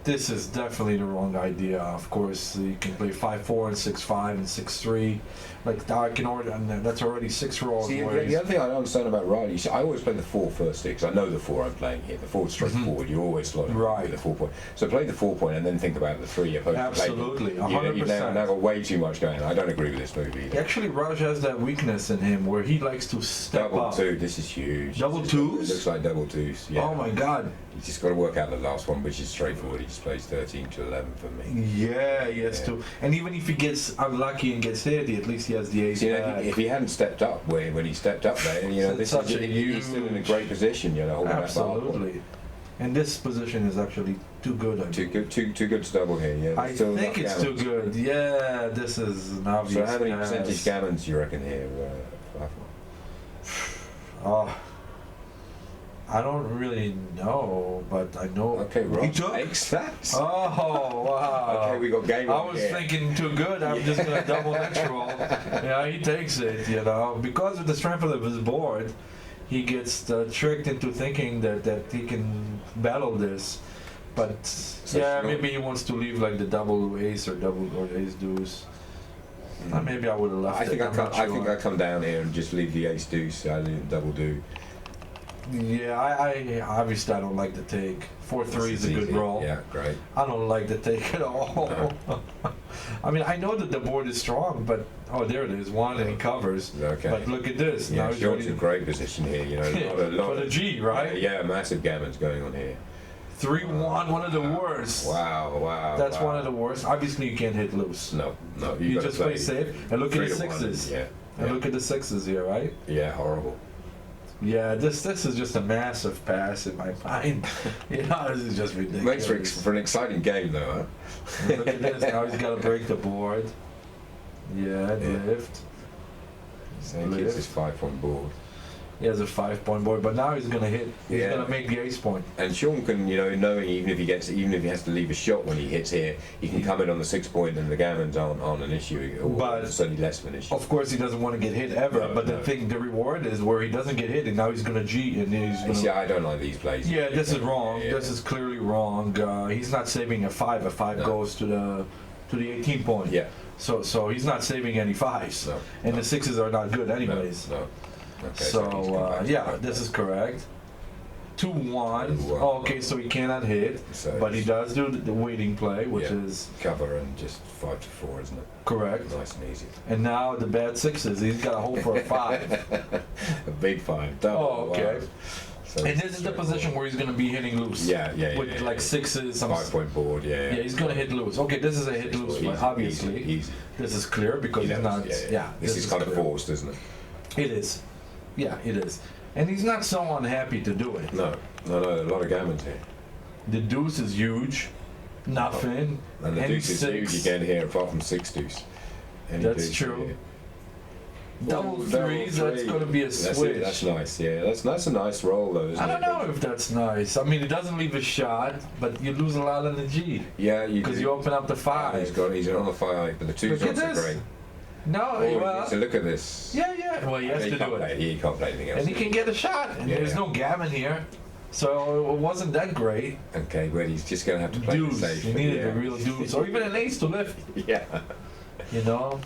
This is definitely the wrong idea. Of course, you can play 5-4 and 6-5 and 6-3. Like I can already, and that's already 6 rolls. See, where the he's- other thing I don't understand about Riley, I always play the 4 first here because I know the 4 I'm playing here. The 4 is straightforward. You always slot it Right. with the 4 point. So play the 4 point and then think about the 3 opposed to Absolutely, playing. You've now 100%. got way too much going on. I don't agree with this move either. Actually, Raj has that weakness in him where he likes to step Double up. 2, this is huge. Double It twos? looks like double 2s. Yeah. Oh my God! You just got to work out the last one, which is straightforward. He just plays 13-11 for me. Yeah, he has Yeah. to. And even if he gets unlucky and gets hit, at least he has the ace So, you know, back. if he hadn't stepped up when he stepped up there, you know, this Such is, a he's still in a huge- great position, you know, holding that bar point. Absolutely. And this position is actually too good. I Too think. good, too good to double here. Yeah, I still think enough it's too gammons. good. Yeah, this is an obvious. So how many pass. percentage gammons do you reckon here? Oh, I don't really know, but I know. Okay, He Rod took? takes that. Oh, wow. Okay, we got game I on was here. thinking too good. I'm just gonna double next roll. Yeah, he takes it. You know, because of the strength of his board, he gets tricked into thinking that he can battle this. But yeah, maybe he wants to leave like the double ace or ace deuce. Maybe I would have left I think it. I think I come down here and just leave the ace deuce. I leave double do. Yeah, I obviously I don't like the take. 4-3 is a good Easy. roll. Yeah, great. I don't like the take at all. I mean, I know that the board is strong, but oh, there it is, one, and he covers. Okay. But look at this. Yeah, now he's Sean's ready in great position here. You know, for the G, right? Yeah, massive gammon's going on here. 3-1, one of the worst. Wow. That's one of the worst. Obviously, you can't hit loose. No. You gotta just play safe and look at the 3 to 1. sixes. Yeah. And look at the sixes here, right? Yeah, horrible. Yeah, this is just a massive pass in my mind. You know, this is just ridiculous. Makes for an exciting game, though. Huh? And look at this. Now he's got to break the board. Yeah, lift. So he keeps his 5-point board. He has a 5-point board, but now he's gonna hit. He's Yeah. gonna make the ace point. And Sean can, knowing even if he has to leave a shot when he hits here, he can come in on the 6-point and the gammons aren't an issue, or But- it's only less of an issue. Of course, he doesn't want to get hit ever. No, but no. the reward is where he doesn't get hit, and now he's gonna G, and he's You gonna. see, I don't like these plays. Yeah, this is wrong. Yeah. This is clearly wrong. He's not saving a 5. A 5 No. goes to the 18 point. Yeah. So he's not saving any 5s. No. And the 6s are not good anyways. No. Okay, So he's come back to yeah, that. this is correct. 2-1. 2-1. Oh, okay, so he cannot hit, So but he it's does do the waiting play, which Yeah. is cover and just 5-4, isn't it? correct. Nice and easy. And now the bad 6s. He's got to hope for a 5. A big 5. Double. Oh, okay. Wow. So And this is the position where he's going to be hitting loose. Yeah. With like 6s. Some 5-point board. Yeah. Yeah, he's going to hit loose. Okay, this is a hit loose, Easy, but obviously. easy. This is clear because He he's knows, not. yeah. This is kind of clear. forced, isn't it? It is. Yeah, it is. And he's not so unhappy to do it. No. A lot of gammons here. The deuce is huge. Nothing. And the Any deuce is huge 6. again here, apart from 6 deuce. Any That's deuce true. here. Double threes, that's going to be a That's switch. it, that's nice, yeah. That's a nice roll, though, isn't I it? don't know if that's nice. I mean, it doesn't leave a shot, but you lose a lot on the G Yeah, you because do. you open up the 5. He's on the 5, but the 2 Look at shots are this. great. No, Oh, well, so look at this. yeah. Well, he has to do it. He can't play anything else. And he can get a shot, and Yeah. there's no gammon here. So it wasn't that great. Okay, but he's just going to have to play it Deuce, safe. you needed yeah. a real deuce, or even an ace to lift, Yeah. you know.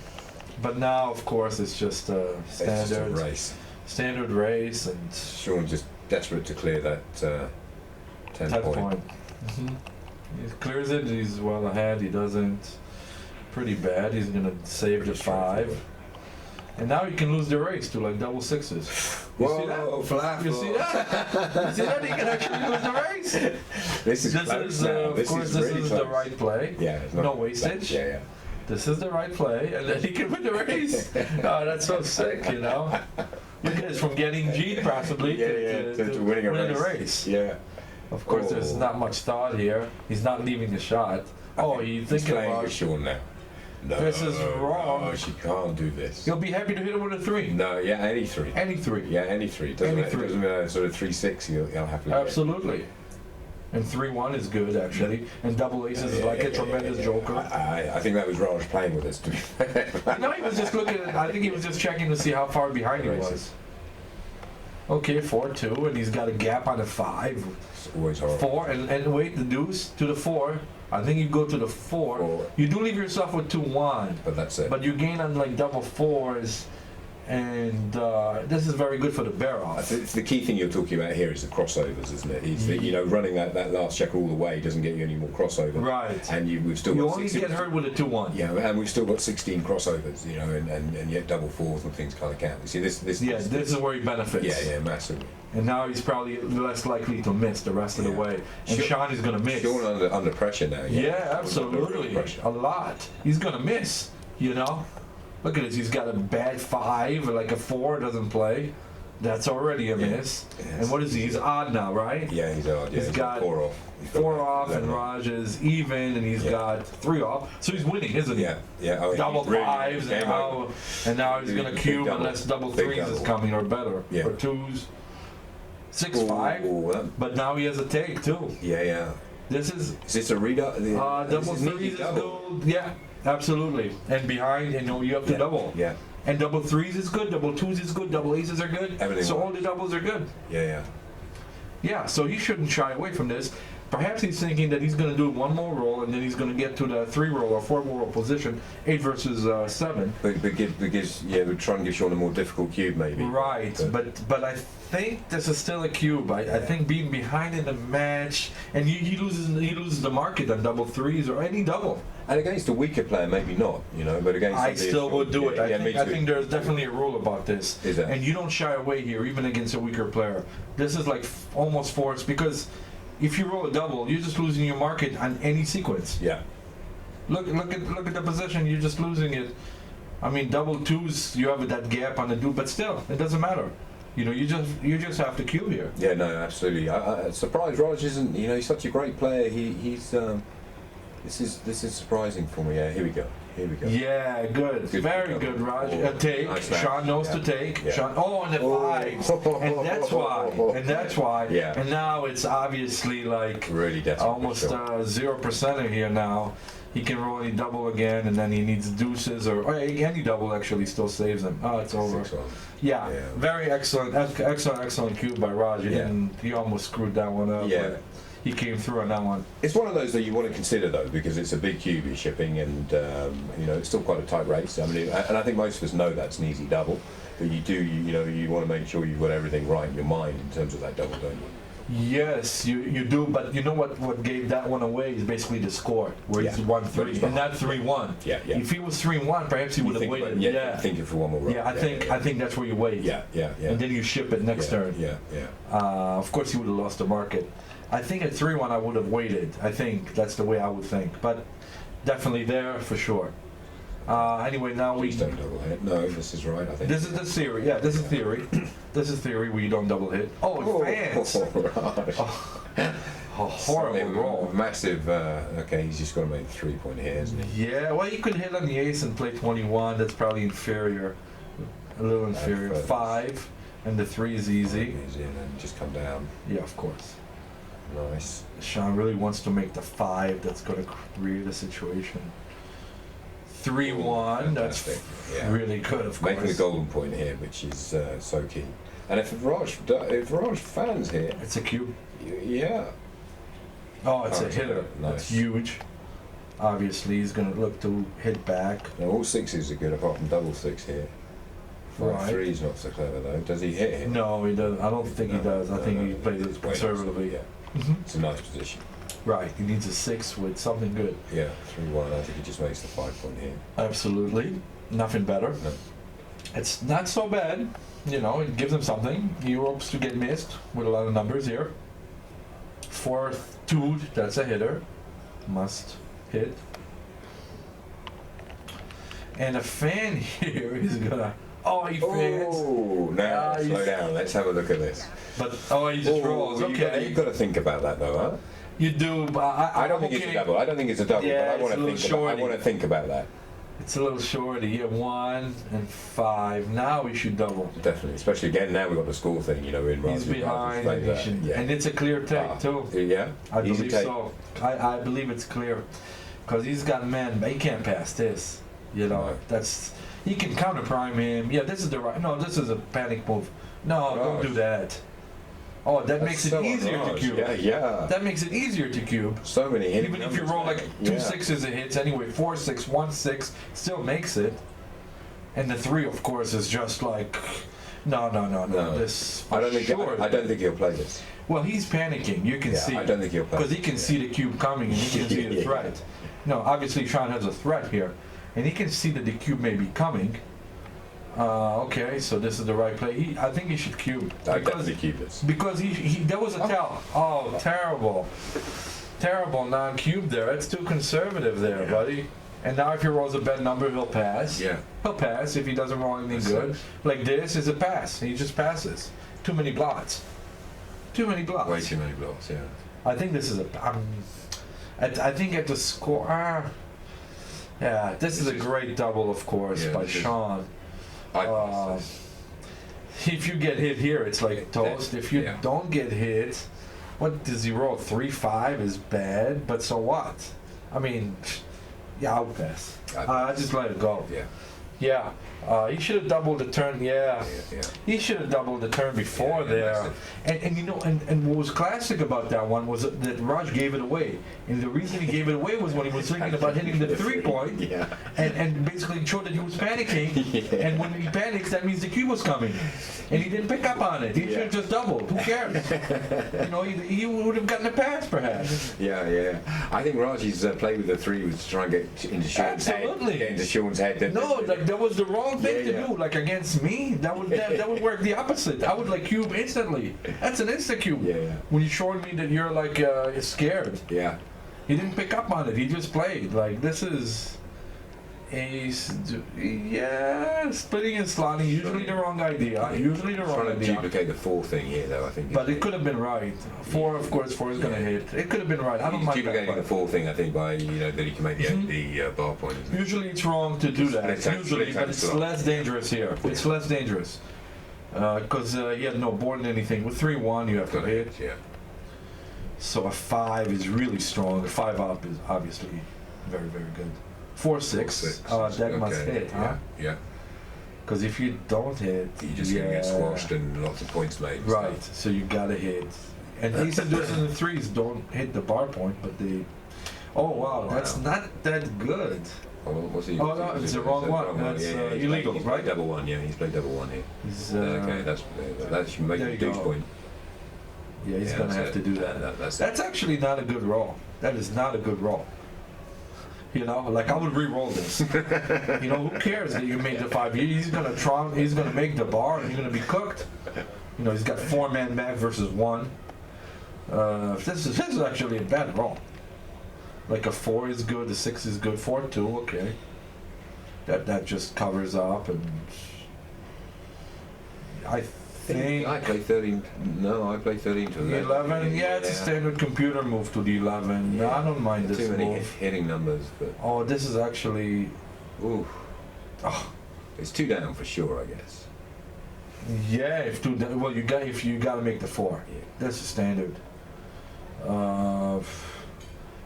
But now, of course, it's just a It's just a standard, race. standard race and Sean just desperate to clear that 10 10 point. point. He clears it. He's well ahead. He doesn't. Pretty bad. He's gonna save the Pretty 5, straightforward. and now you can lose the race to like double 6s. You see that? Flaffle. You see that? You see that? He can actually lose the race. This is close now. Of This course, is this really is close. the right play. Yeah, it's not No bad. wastage. Yeah. This is the right play, and then he can win the race. Oh, that's so sick, you know. Look at this, from getting G possibly To winning a winning race. the race. Yeah. Of course, there's Oh. not much thought here. He's not leaving a shot. Oh, he's He's thinking playing about. with Sean now. No, This is wrong. No, she can't do this. He'll be happy to hit it with a 3. No, yeah, any 3. Any 3. Yeah, any 3. Doesn't Any matter. 3. Doesn't matter. Sort of 3-6. He'll happily. get. Absolutely. And 3-1 is good, actually. And double aces is like a tremendous joker. I think that was Raj playing with us. To be fair. No, he was just looking at, I think he was just checking to see how far behind he was. Okay, 4-2, and he's got a gap on a 5. It's always horrible. 4, and wait, the deuce to the 4. I think you go to the 4. 4. You do leave yourself with 2-1, But that's it. but you gain on like double 4s, and this is very good for the barrel. I think the key thing you're talking about here is the crossovers, isn't it? Is that, running that last checker all the way doesn't get you any more crossovers. Right. And we've still You got only 16 get hurt with a 2-1. Yeah, and we've still got 16 crossovers, and yet double 4s and things kind of count. You see, this Yeah, this is where he benefits. yeah, massively. And now he's probably less likely to miss the rest of the Yeah. way. And Sean is going to miss. Sean under pressure now. Yeah, Under real absolutely. pressure. A lot. He's going to miss, you know? Look at this. He's got a bad 5, like a 4 doesn't play. That's already a miss. Yes. And what is he? He's odd now, right? Yeah, he's odd. Yeah, He's got 4 off. He's got 4 off, and 11 Raj is even, and he's Yeah. got 3 off. So he's winning, isn't he? Yeah. Oh, Double he's really- 5s, game over. and now he's Big going to cube double. unless double Big 3s is double. coming or better. Yeah. Or 2s. 6-5. Ooh, But now he has a take too. yeah. This is Is this a reader? double threes is good. Yeah, absolutely. And behind, you have to double. Yeah, And double threes is good. Double twos is good. Double aces are good. Everything So all works. the doubles are good. yeah. Yeah, so he shouldn't shy away from this. Perhaps he's thinking that he's going to do one more roll and then he's going to get to the 3-roll or 4-roll position, 8 versus 7. But we're trying to give Sean a more difficult cube, maybe. Right, but I think this is still a cube. I think being behind in the match, and he loses the market on double threes or any double. And against a weaker player, maybe not, but against I somebody still as would do it. strong- me I too. think there's definitely a rule about this. Is there? And you don't shy away here, even against a weaker player. This is like almost forced, because if you roll a double, you're just losing your market on any sequence. Yeah, Look at the position. You're just losing it. I mean, double twos, you have that gap on the dude, but still, it doesn't matter. You just have to cube here. yeah, no, absolutely. I surprised Raj isn't. He's such a great player. He's. This is surprising for me. Yeah, here we go. Yeah, good. Very good, Raj. Oh, Take. nice match. Sean knows to Yeah. take. Yeah. Sean. Oh, and the fives. And that's why. Yeah. And now it's obviously like Really desperate. almost for sure. 0% here now. He can roll any double again, and then he needs deuces or any double actually still saves him. Oh, it's over. 6-1. Yeah, Yeah. very excellent cube by Raj. He almost screwed that one up. Yeah. But he came through on that one. It's one of those that you want to consider though, because it's a big cube you're shipping, and it's still quite a tight race. I mean, and I think most of us know that's an easy double, but you want to make sure you've got everything right in your mind in terms of that double, don't you? Yes, you do, but you know what gave that one away is basically the score, where he's Yeah. 1-3, and not 3-1. Yeah. If he was 3-1, perhaps he would have Think waited. about- yeah, think it for one more round. I think that's where you wait. Yeah. And then you ship it next turn. Yeah. Of course, he would have lost the market. I think at 3-1 I would have waited. I think that's the way I would think, but definitely there for sure. Anyway, now we. Please don't double hit. No, this is right. I think. This is the theory. Yeah, this is theory. This is theory where you don't double hit. Oh, fans! Right. A horrible roll. Massive. Okay, he's just got to make 3-point here, isn't he? Yeah, well, you could hit on the ace and play 21. That's probably inferior, a little inferior. Furthers. 5, and the 3 is easy. Easy, and then just come down. Yeah, of course. Nice. Sean really wants to make the 5. That's going to create a situation. 3-1. That's Fantastic. Yeah. really good, of course. Making the golden point here, which is so key. And if Raj fans here, It's a cube. yeah. Oh, it's Oh, a hitter. nice. That's huge. Obviously, he's going to look to hit back. Now all 6s are good apart from double 6 here. 5-3 is not so clever though. Does he hit here? No, he doesn't. I don't think he does. I think he plays it It's way conservatively. Yeah. Mhm. It's a nice position. Right, he needs a 6 with something good. Yeah, 3-1. I think he just makes the 5-point here. Absolutely. Nothing better. No. It's not so bad. It gives him something. He hopes to get missed with a lot of numbers here. 4-2, that's a hitter. Must hit. And a fan here is gonna. Oh, he fans. Oh, now Ah, slow down. Let's have a look at this. But he just rolls. Okay. You've got to think about that though, huh? You do, but I don't think it's a double. I don't think it's a double, Yeah, but I it's want a to little think. I shorty. want to think about that. It's a little shorty. Yeah, 1 and 5. Now we should double. Definitely, especially again now we've got the score thing. We're in. He's behind, and, he should, and it's a clear take too. Yeah, I easy believe take. so. I believe it's clear, because he's got men. He can't pass this. No. He can counter prime him. Yeah, this is the right. No, this is a panic move. No, don't do that. Oh, that makes it so easier to Raj. cube. Yeah. That makes it easier to cube. So many hidden Even if you numbers, roll man. like two Yeah. 6s, it hits anyway. 4-6, 1-6, still makes it. And the 3, of course, is just like, no. No. This. I don't think. sure. I don't think he'll play this. Well, he's panicking. You can Yeah, see. I don't think he'll play. Because he can see the cube coming and he can see the Yeah. threat. No, obviously Sean has a threat here. And he can see that the cube may be coming. Okay, so this is the right play. I think he should cube. I definitely keep this. Because there was a tell. Oh, terrible. Terrible non-cube there. That's too conservative there, Yeah. buddy. And now if he rolls a bad number, he'll pass. Yeah. He'll pass if he doesn't roll anything That's good. it. Like this is a pass. He just passes. Too many blots. Too many blots. Way too many blocks. Yeah. I think this is a. I think at the score. Yeah, this is a great double, of course, Yeah, by this is- Sean. I Uh, pass if you get hit here, it's like toast. If you Yeah. don't get hit, what does he roll? 3-5 is bad, but so what? I mean, yeah, I'll pass. I just let it go. Yeah. Yeah, he should have doubled the turn. Yeah, Yeah. he should have doubled the turn before Yeah, there. massive. And you know, and what was classic about that one was that Raj gave it away. And the reason he gave it away was when he was thinking about hitting the 3-point. Yeah. And basically showed that he was panicking. Yeah. And when he panics, that means the cue was coming. And he didn't pick up on it. He should have just doubled. Who cares? You know, he would have gotten a pass perhaps. Yeah. I think Raji's play with the 3 was to try and get into Sean's Absolutely. head. Get into Sean's head. No, like that was the wrong thing Yeah. to do. Like against me, that would work the opposite. I would like cube instantly. That's an insta cube. Yeah. When you showed me that you're like scared, Yeah. he didn't pick up on it. He just played. Like this is ace. Yeah, splitting and slotting. Usually the wrong idea. Usually the wrong Trying to idea. duplicate the 4 thing here, though, I think. But it could have been right. 4, of course, 4 is gonna Yeah. hit. It could have been right. I don't He's mind duplicating that. the But 4 thing, I think, by, that he can make the bar point. Isn't it? usually it's wrong to do that. Split hand, Usually, split but hand it's slot. less dangerous here. It's less dangerous. Because he had no board and anything. With 3-1, you have to Got hit. it, yeah. So a 5 is really strong. A 5 up is obviously very, very good. 4-6. That must hit, huh? Yeah. Because if you don't hit, You're just going to get squashed and lots of points made. and Right. stuff. So you gotta hit. And ace and deuces and 3s don't hit the bar point, but they. Oh wow, that's not that good. Oh, what's he? Oh, no, it's the wrong one. That's, he's illegal, played right? double 1, yeah. He's played double 1 here. He's, Okay, that should make there a you deuce go. point. Yeah, he's Yeah, gonna that's have it. to do that. That's That's actually not a good roll. That is not a good roll. You know, like I would re-roll this. You know, who cares that you made the 5? He's gonna try. He's gonna make the bar, and you're gonna be cooked. You know, he's got 4-man back versus 1. This is actually a bad roll. Like a 4 is good, a 6 is good, 4-2, okay. That just covers up, and I think I played 13. No, I played 13 to 11. 11. Yeah, it's a standard computer move to the 11. Yeah. I don't mind this Too many move. hitting numbers, but Oh, this is actually. ooh, Oh, it's 2 down for sure, I guess. yeah, well, if you gotta make the 4. Yeah. That's the standard.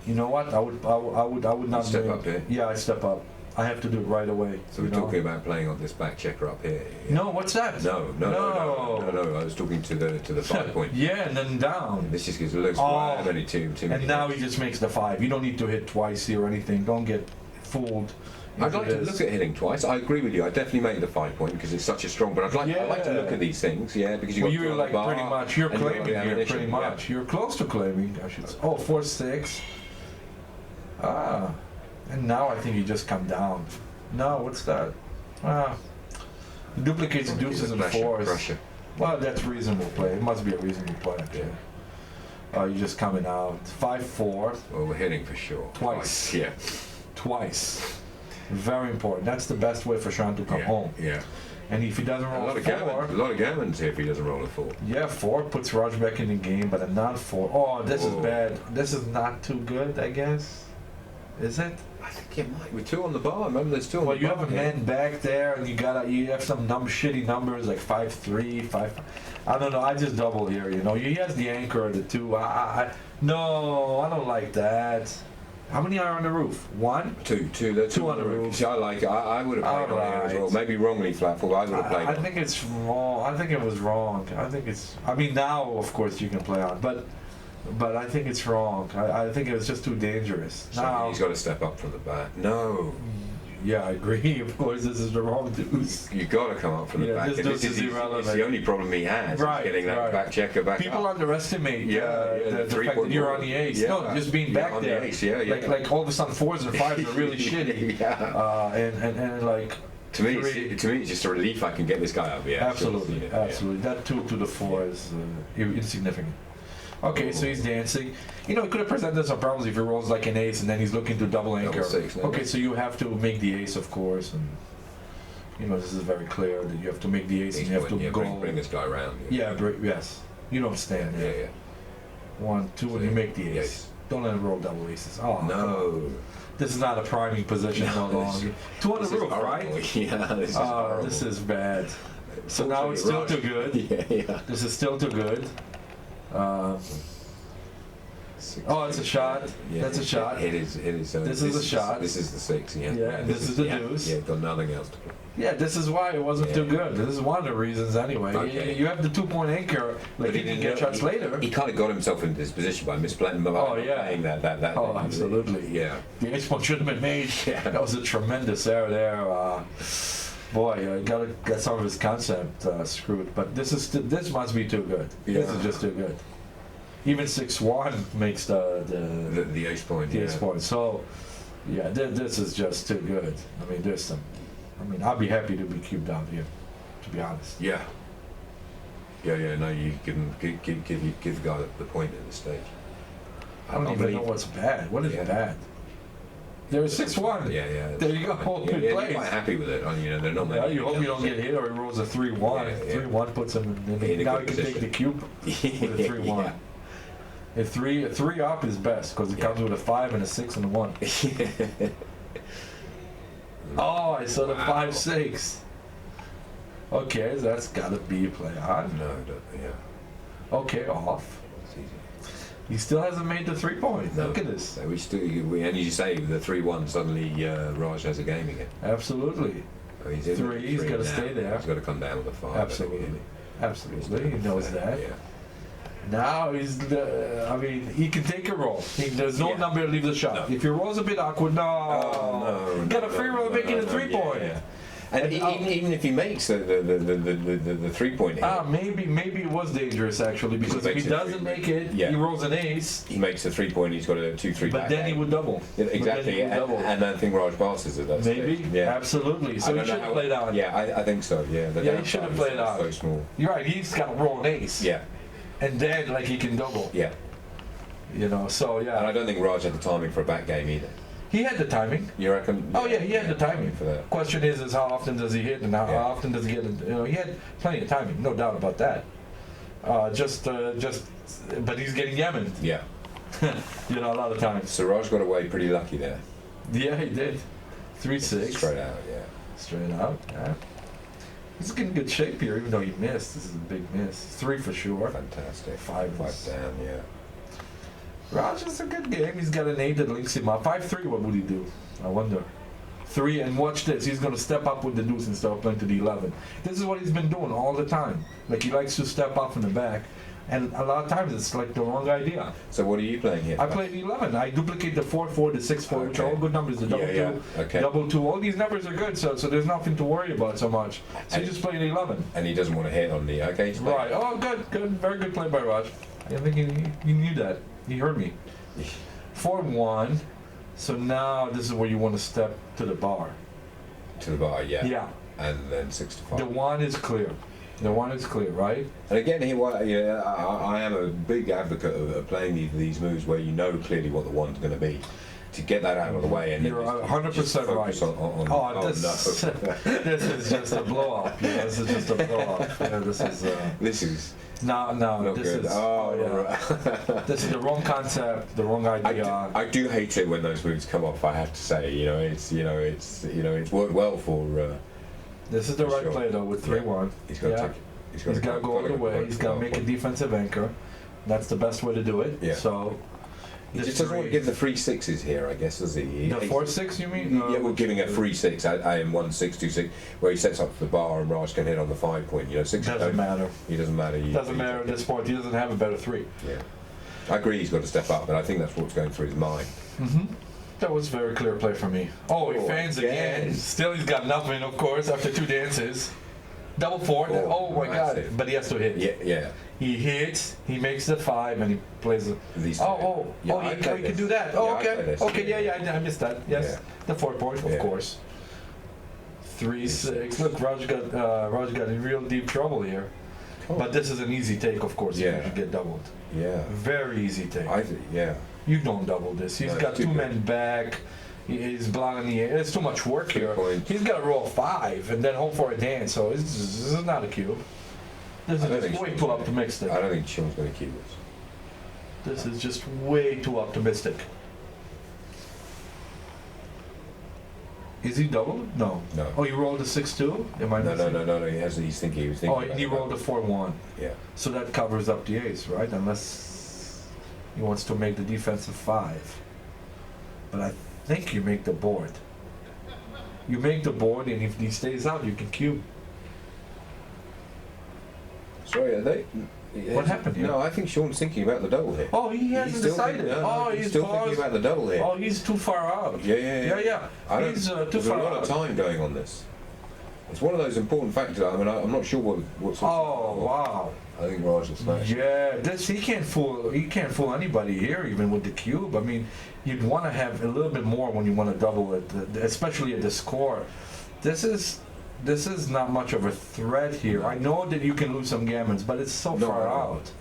You know what? I would not Step make- up here. Yeah, I step up. I have to do it right away. So you we're know? talking about playing on this back checker up here. Yeah. No, what's that? No. I was talking to the 5 point. Yeah, and then down. This just gives a look. Oh. Only too many. And now he hits. just makes the 5. You don't need to hit twice here or anything. Don't get fooled. I'd like to into look this. at hitting twice. I agree with you. I definitely make the 5 point because it's such a strong. But I like to Yeah. look at these things. Yeah, because you Well, got you're like bar pretty much. You're and you've got claiming the here ammunition, pretty yeah. much. You're close to claiming. I should say. Oh, 4-6. Ah, and now I think you just come down. No, what's that? Ah, duplicates deuces and Pressure, 4s. pressure. Well, that's reasonable play. It must be a reasonable play. Actually. You're just coming out 5-4 Well, we're hitting for sure. Twice. Yeah. twice. Very important. That's the best way for Sean to come Yeah. home. Yeah. And if he doesn't A roll lot a of gammon. 4, A lot of gammons here if he doesn't roll a 4. yeah, 4 puts Raj back in the game, but a non-4. Oh, this is Whoa. bad. This is not too good, I guess. Is it? I think it might. With 2 on the bar. Remember, there's 2 on Well, the you bar. have a man back there, and you have some shitty numbers like 5-3, 5. I don't know. I just double here. You know, he has the anchor of the 2. No, I don't like that. How many are on the roof? 1. Two. They're 2 on the roof. See, I like. I would have played on here as well. Alright. Maybe wrongly flat, but I would have played. I on. think it's wrong. I think it was wrong. I mean, now of course you can play on, but I think it's wrong. I think it was just too dangerous. So Now, he's got to step up from the back. No, yeah, I agree. Of course, this is the wrong deuce. you got to come up from the Yeah, back. this and deuce is it's irrelevant. the only problem he has. is Right, getting that right. back checker back People up. underestimate Yeah, the fact that 3-point you're ball. on the ace. Yeah. No, just being Yeah, back on the there. ace, yeah. Like all of a sudden 4s and 5s are really shitty. Yeah. And like To me, three- it's just a relief I can get this guy up. Yeah, absolutely, yeah, absolutely. That 2 to the 4 is insignificant. Okay, so he's dancing. You know, it could have presented some problems if he rolls like an ace and then he's looking to double anchor. 6, no? Okay, so you have to make the ace, of course, and you know this is very clear that you have to make the ace and you have to go. Bring this guy around. Yeah, yes. You don't stand Yeah, there. yeah. 1, 2, and you make the ace. Yes. Don't let him roll double aces. Oh, come on. No. This is not a priming position no No, longer. this- 2 on the This is roof, horrible. right? Yeah, this is horrible. This is bad. So now it's still too good. Yeah. This is still too good. Oh, it's a shot. Yeah, That's a shot. It is. This is a shot. This is the 6. Yeah. Yeah, and this is the yeah, deuce. Yeah, got nothing else to play. Yeah, this is why it wasn't too Yeah. good. This is one of the reasons anyway. Okay. You have the 2-point anchor, like you can get shots later. He kind of got himself into this position by misplaying. Oh, yeah. Playing that. Oh, absolutely. Yeah. The ace point should have been made. Yeah. That was a tremendous error there. Boy, got to get some of his concept screwed. But this must be too good. This Yeah. is just too good. Even 6-1 makes the ace point. ace point. So, yeah, this is just too good. I mean, there's some. I mean, I'll be happy to be cubed out here, to be honest. Yeah. Yeah. No, you give the guy the point at this stage. I don't even know what's bad. What is bad? There was 6-1. Yeah. There you go. Yeah, Good they're plays. quite happy with it. You know, they're not. Yeah, many you hope you don't games. get hit or he rolls a 3-1. Yeah. 3-1 puts him in a now good he can take position. the cube with a 3-1. Yeah. A three up is best because it comes with a 5 and a 6 and a 1. Oh, I saw the Wow. 5-6. Okay, that's gotta be a play on. No, yeah. Okay, off. It's easy. He still hasn't made the 3-point. No. Look at this. So and as you say, the 3-1 suddenly Raj has a game again. Absolutely. Oh, he's in Three, with the he's 3 gotta now. stay there. He's got to come down with a 5. Absolutely. Absolutely. He knows that. Yeah. Now I mean, he can take a roll. There's no Yeah. number to leave the shot. No. If your roll's a bit awkward, no. Oh, no. Got a free roll making a 3-point. Yeah. And even if he makes the 3-point hit, Maybe it was dangerous actually because if makes he it doesn't make it, Yeah. he rolls an ace. he makes the 3-point, he's got a 2-3 But back then he hand. would double. Yeah, But then exactly, he would double. and I think Raj passes at that Maybe. stage. Yeah. Absolutely. I So he don't know should have how- played out. Yeah, I think so. Yeah, the Yeah, he downside should have is played it's out. so small. You're right. He's got to roll an ace. Yeah, And then like he can double. yeah. So And yeah. I don't think Raj had the timing for a back game either. He had the timing. You reckon? Oh yeah, he had the timing. for that. Question is how often does he hit and how Yeah. often does he get? He had plenty of timing, no doubt about that. But he's getting yammed, Yeah. a lot of times. So Raj got away pretty lucky there. Yeah, he did. 3-6. Straight out. Yeah. Straight out. Yeah. He's getting good shape here, even though he missed. This is a big miss. 3 for sure. Fantastic. 5 Five is- down. Yeah. Raj is a good game. He's got an 8 that links him up. 5-3. What would he do? I wonder. 3 and watch this. He's going to step up with the deuce instead of playing to the 11. This is what he's been doing all the time. Like he likes to step up in the back, and a lot of times it's like the wrong idea. So what are you playing here? I play the 11. I duplicate the 4-4, the 6-4, which are all Okay. good numbers. The double Yeah, two, yeah. Okay. double 2. All these numbers are good, so there's nothing to worry about so much. So you just play the 11. And he doesn't want to hit on the. Okay. he's playing- Right. Oh, good. Very good play by Raj. I think he knew that. He heard me. 4-1. So now this is where you want to step to the bar. To the bar. Yeah. Yeah. And then 6 to 5. The 1 is clear. The 1 is clear, right? And again, I am a big advocate of playing these moves where you know clearly what the one's going to be, to get that out of the way, and You're then 100% just focus right. on This, no. this is just a blow up. This is just a blow up. This is This is no. not This good. is yeah. This is the wrong concept, the wrong idea. I do hate it when those moves come off. I have to say, it's worked well for. This is the for right sure. play though with 3-1. He's got to Yeah. take. He's got to go all the way. He's got to make a defensive anchor. That's the best way to do it. Yeah. So He the just doesn't want to three- give the free 6s here, I guess, does he? the 4-6. You mean? Yeah, we're giving a free 6, AM 1 6 2 6, where he sets up the bar and Raj can hit on the 5-point. 6 Doesn't matter. He doesn't matter. Doesn't matter at this point. He doesn't have a better 3. Yeah, I agree. He's got to step up, but I think that's what's going through his mind. That was a very clear play for me. Oh, he Oh, fans again. again. Still, he's got nothing, of course, after 2 dances. Double 4. Oh, Oh my that's God! it. But he has to hit. Yeah. He hits. He makes the 5, and he plays. These Oh, Yeah, he I played can this. do that. Yeah, Oh, I played okay. this. Okay, yeah, I missed that. Yes, Yeah. the 4-point, of Yeah. course. 3-6. Look, Raj got in real deep trouble here. Cool. But this is an easy take, of course. Yeah. If you get doubled. Yeah. Very easy take. Yeah. You don't double this. He's No, got it's too 2 good. men back. He's blocking the air. It's too much work here. point. He's got to roll 5 and then hope for a dance. So this is not a cube. This I don't is think just way Sean's too gonna- optimistic. I don't think Sean's going to keep this. This is just way too optimistic. Is he doubled? No. No. Oh, he rolled a 6-2? Am I No, missing? no. He hasn't. He was thinking. Oh, about and he it. rolled a 4-1. Yeah. So that covers up the ace, right? Unless he wants to make the defensive 5. But I think you make the board. You make the board, and if he stays out, you can cube. Sorry, are they? What happened here? No, I think Sean's thinking about the double here. Oh, he hasn't still decided. Thinking, no, Oh, he's he's still paused. thinking about the double here. Oh, he's too far out. Yeah. I don't, He's too there's a far lot out. of time going on this. It's one of those important factors. I mean, I'm not sure what sort Oh, wow. I think Raj will smash. Yeah, he can't fool anybody here, even with the cube. I mean, you'd want to have a little bit more when you want to double it, especially at the score. This is not much of a threat here. I know that you can lose some gammons, but it's so No, far I know. out.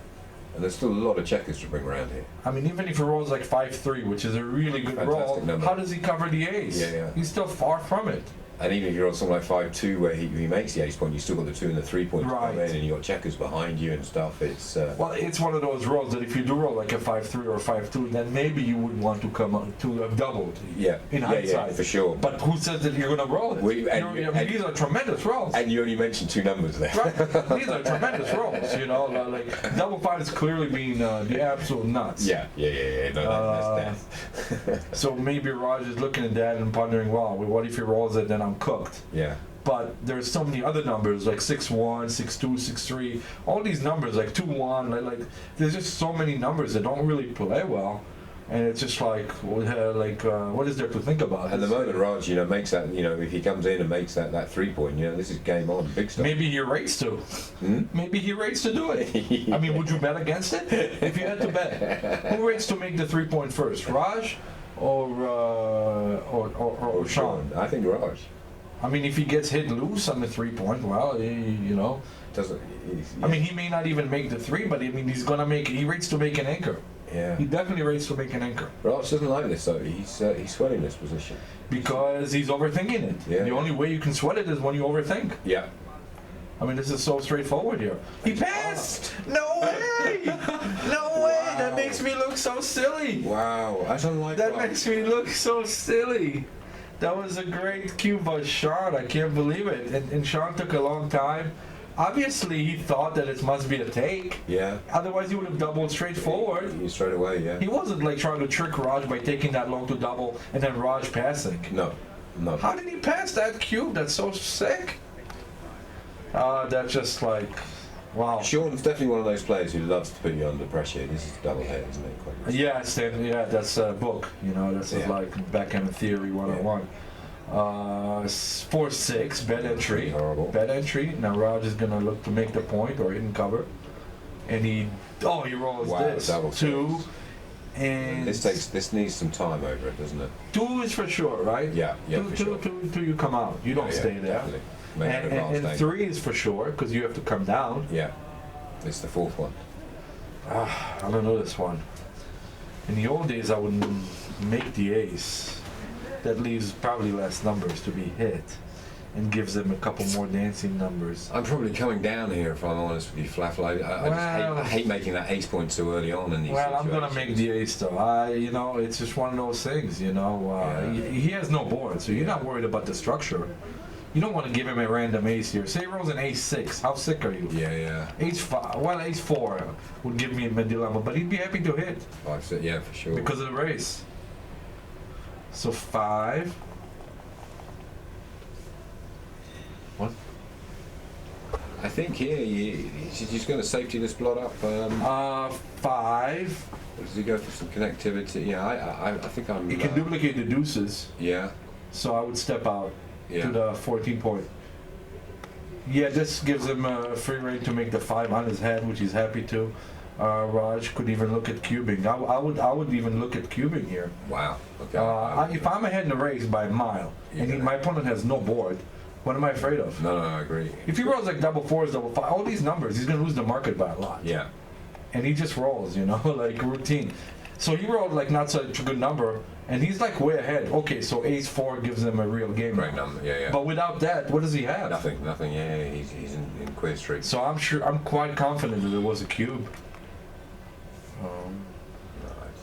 And there's still a lot of checkers to bring around here. I mean, even if he rolls like 5-3, which is a really good roll, Fantastic number. how does he cover the ace? Yeah. He's still far from it. And even if you're on something like 5-2 where he makes the ace point, you still got the 2 and the 3 points to come Right. in, and you got checkers behind you and stuff. It's Well, it's one of those rolls that if you do roll like a 5-3 or a 5-2, then maybe you would want to come up to have doubled. yeah, in hindsight. for sure. But who says that you're going to roll it? These are tremendous rolls. And you only mentioned 2 numbers there. Right. These are tremendous rolls, you know. Like double 5 is clearly being the absolute nuts. Yeah. No, that's death. So maybe Raj is looking at that and pondering, wow, what if he rolls it, then I'm cooked. Yeah. But there's so many other numbers like 6-1, 6-2, 6-3, all these numbers like 2-1, like there's just so many numbers that don't really play well, and it's just like what is there to think about? And the moment Raj, makes that, if he comes in and makes that 3 point, this is game on, big stuff. Maybe he rates to. Maybe he rates to do it. I mean, would you bet against it if you had to bet? Who rates to make the 3 point first, Raj or Sean? I think Raj I mean, if he gets hit loose on the 3 point, well, doesn't. I mean, he may not even make the 3, but I mean, he rates to make an anchor. Yeah. He definitely rates to make an anchor Raj doesn't like this though. He's sweating this position. because he's overthinking it. Yeah. The only way you can sweat it is when you overthink. Yeah. I mean, this is so straightforward here. He passed! No way! No way! That makes me look so silly. Wow. I don't like That Raj. makes me look so silly. That was a great cue by Sean. I can't believe it. And Sean took a long time. Obviously, he thought that it must be a take. Yeah. Otherwise, he would have doubled straight forward. You straight away. Yeah. He wasn't like trying to trick Raj by taking that long to double and then Raj passing. No. How did he pass that cube? That's so sick. That's just like, wow. Sean's definitely one of those players who loves to put you under pressure. This is double head, isn't it? Quite Yeah, that's a book. This is Yeah. like backgammon theory 101. 4-6 bet entry. Horrible. Bet entry. Now Raj is gonna look to make the point or hidden cover, and he rolls Wow, this double 2, and This needs some time over it, doesn't it? 2 is for sure, right? Yeah, Two, for two, sure. two, you come out. You don't Yeah, stay there. Definitely. May have advanced And aim. 3 is for sure because you have to come down. Yeah. It's the 4th one. I don't know this one. In the old days, I would make the ace. That leaves probably less numbers to be hit and gives them a couple more dancing numbers. I'm probably coming down here if I'm honest with you, Flaffle. I hate making that ace point so early on in these Well, I'm situations. gonna make the ace though. It's just one of those things, Yeah. He has no board, so you're not worried about the structure. You don't want to give him a random ace here. Say he rolls an ace 6. How sick are you? Yeah. Ace 5. Well, ace 4 would give me a dilemma, but he'd be happy to hit 5, yeah, for sure. because of the race. So 5. What? I think here he's just going to safety this blot up. 5. Does he go for some connectivity? Yeah, I think I'm. He can duplicate the deuces, Yeah. so I would step out Yeah. to the 14 point. Yeah, this gives him a free rein to make the 5 on his head, which he's happy to. Raj could even look at cubing. I would even look at cubing here. Wow. Okay. If I'm ahead in the race by a mile, and Yeah. my opponent has no board, what am I afraid of? No, I agree. If he rolls like double 4s, double 5, all these numbers, he's going to lose the market by a lot. Yeah. And he just rolls, like routine. So he rolled like not such a good number, and he's like way ahead. Okay, so ace 4 gives him a real game. Great now. number. Yeah. But without that, what does he have? Nothing. Yeah, he's in queer streak. So I'm quite confident that it was a cube. No, it's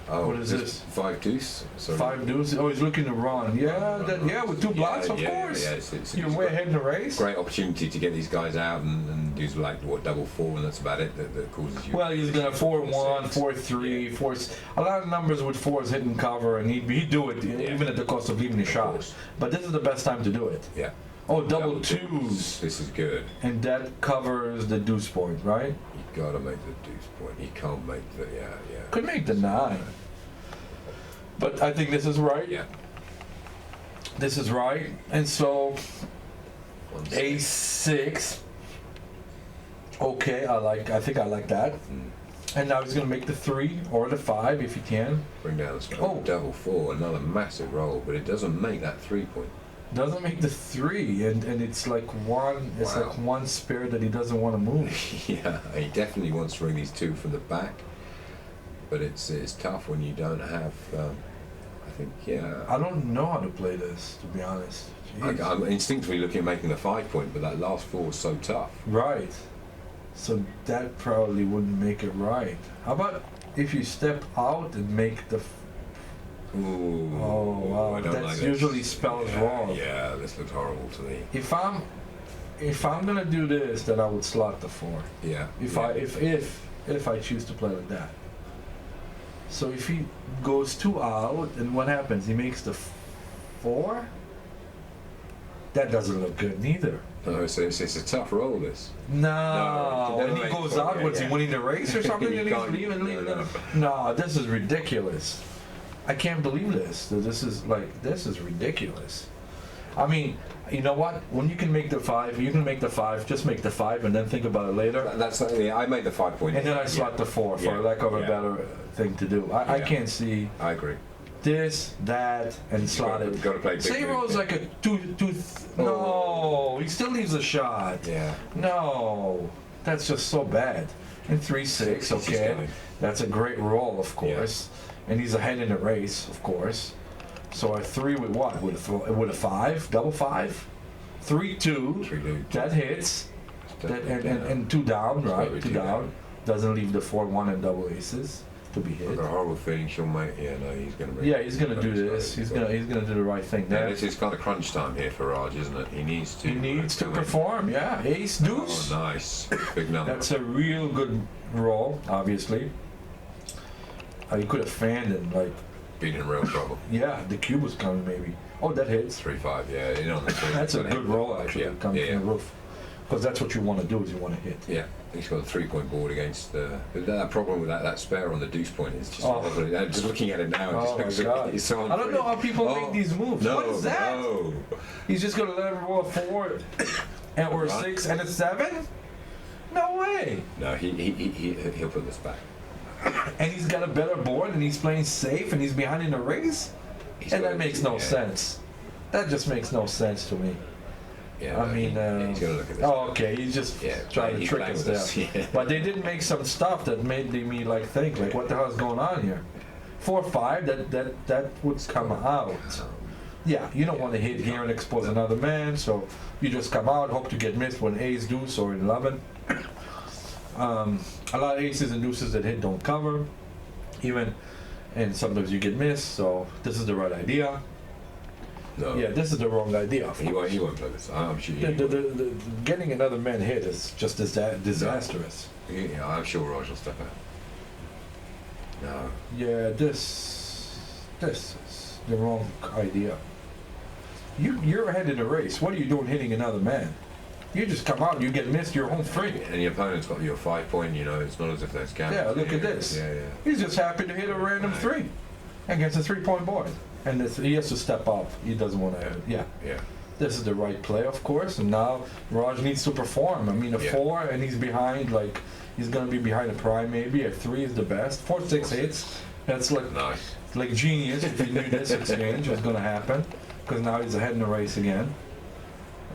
Oh, What is just this? 5 deuce. Sorry. 5 deuce. Oh, he's looking to run. Yeah, with two blocks, of course. Yeah, it's You're way ahead in the race. great opportunity to get these guys out and do like what double 4, and that's about it. That causes you. Well, he's gonna 4-1, 6. 4-3, 4. A lot of numbers with 4s hitting cover, and he'd do it even at the cost of leaving the Of shot. course. But this is the best time to do it. Yeah. Oh, double twos, This is good. and that covers the deuce point, right? You gotta make the deuce point. You can't make the yeah. Could make the 9. But I think this is right. Yeah. This is right. And so 1 ace 6. Okay, I think I like that. Mm. And now he's gonna make the 3 or the 5 if he can. Bring down the Oh. double 4, another massive roll, but it doesn't make that 3 point. Doesn't make the 3, and it's like one. It's Wow. like one spare that he doesn't want to move. Yeah, he definitely wants to bring these 2 from the back, but it's tough when you don't have. I think I don't know how to play this, to be honest. Jeez. I'm instinctively looking at making the 5 point, but that last 4 is so tough. Right. So that probably wouldn't make it right. How about if you step out and make the? Ooh. Oh, wow, I don't that's like this. usually spells wrong. Yeah, this looks horrible to me. If I'm gonna do this, then I would slot the 4. Yeah. If I choose to play like that. So if he goes 2 out, and what happens? He makes the 4. That doesn't look good neither. No, it's a tough roll. This. No, No, and he no, goes yeah, out. Was he yeah. winning the race or something? You And he's can't- leaving. no. No, this is ridiculous. I can't believe this. This is ridiculous. I mean, you know what? When you can make the 5, you can make the 5. Just make the 5 and then think about it later. That's I made the 5 point. And then I slot the 4 for Yeah, lack of a yeah. better thing to do. I Yeah. can't see I agree. this, that, and slot it. Got to play big. Say move. rolls like a 2. No, he still leaves a shot. Yeah. No, that's just so bad. And 3-6, He's okay. going. That's a great roll, of course. And he's ahead in the race, of course. So a 3 with what? With a 5? Double 5? 3-2. 3-2. That hits. And 2 down, right? Probably 2 two down. down. Doesn't leave the 4-1 and double aces to be I've hit. got a horrible feeling she'll make. Yeah, no, he's going to. Yeah, he's gonna do this. He's gonna do the right thing Yeah, there. this is kind of crunch time here for Raj, isn't it? He needs to. He needs to come in. perform. Yeah, ace deuce. Oh, nice. Big number. That's a real good roll, obviously. You could have fanned him, like, Been in real trouble. yeah, the cube was coming maybe. Oh, that hits. 3-5. Yeah, in on the 3. That's a Got good hit. roll, actually, Yeah, coming yeah, from the roof. Because that's what you want to do, is you want to hit. yeah. He's got a 3-point board against the. That problem with that spare on the deuce point is just. Oh. Just looking at it now. Oh, it my just God. looks, it's so I don't know how people Oh, make these moves. No, What is that? No. He's just going to let him roll a 4 and or a Right. 6 and a 7? No way. No, he'll put this back. And he's got a better board and he's playing safe and he's behind in the race? He's And got- that makes no yeah. sense. That just makes no sense to me. Yeah, I mean, he's gonna look at this. oh, okay, he's just Yeah, trying to he's trick playing us with there. us, yeah. But they did make some stuff that made me like think, like, what the hell is going on here? 4-5, that would come out. Yeah, you don't want to hit here and expose another man, so you just come out, hope to get missed when ace, deuce, or 11. A lot of aces and deuces that hit don't cover, even, and sometimes you get missed. So this is the right idea. No. Yeah, this is the wrong idea. He won't play this. I'm sure. The getting another man hit is just disastrous. Yeah, I'm sure Raj will step out. No. Yeah, this is the wrong idea. You're ahead in the race. What are you doing hitting another man? You just come out, you get missed, you're home free. And your opponent's got your 5 point. You know, it's not as if there's gambling. Yeah, look at this. Yeah. He's just happy to hit a random 3 against a 3-point board. And he has to step up. He doesn't want to. Yeah. Yeah. This is the right play, of course. And now Raj needs to perform. I mean, a Yeah. 4 and he's behind. Like he's gonna be behind a prime maybe. A 3 is the best. 4-6 hits. That's Nice. like genius. If you knew this exchange was gonna happen, because now he's ahead in the race again.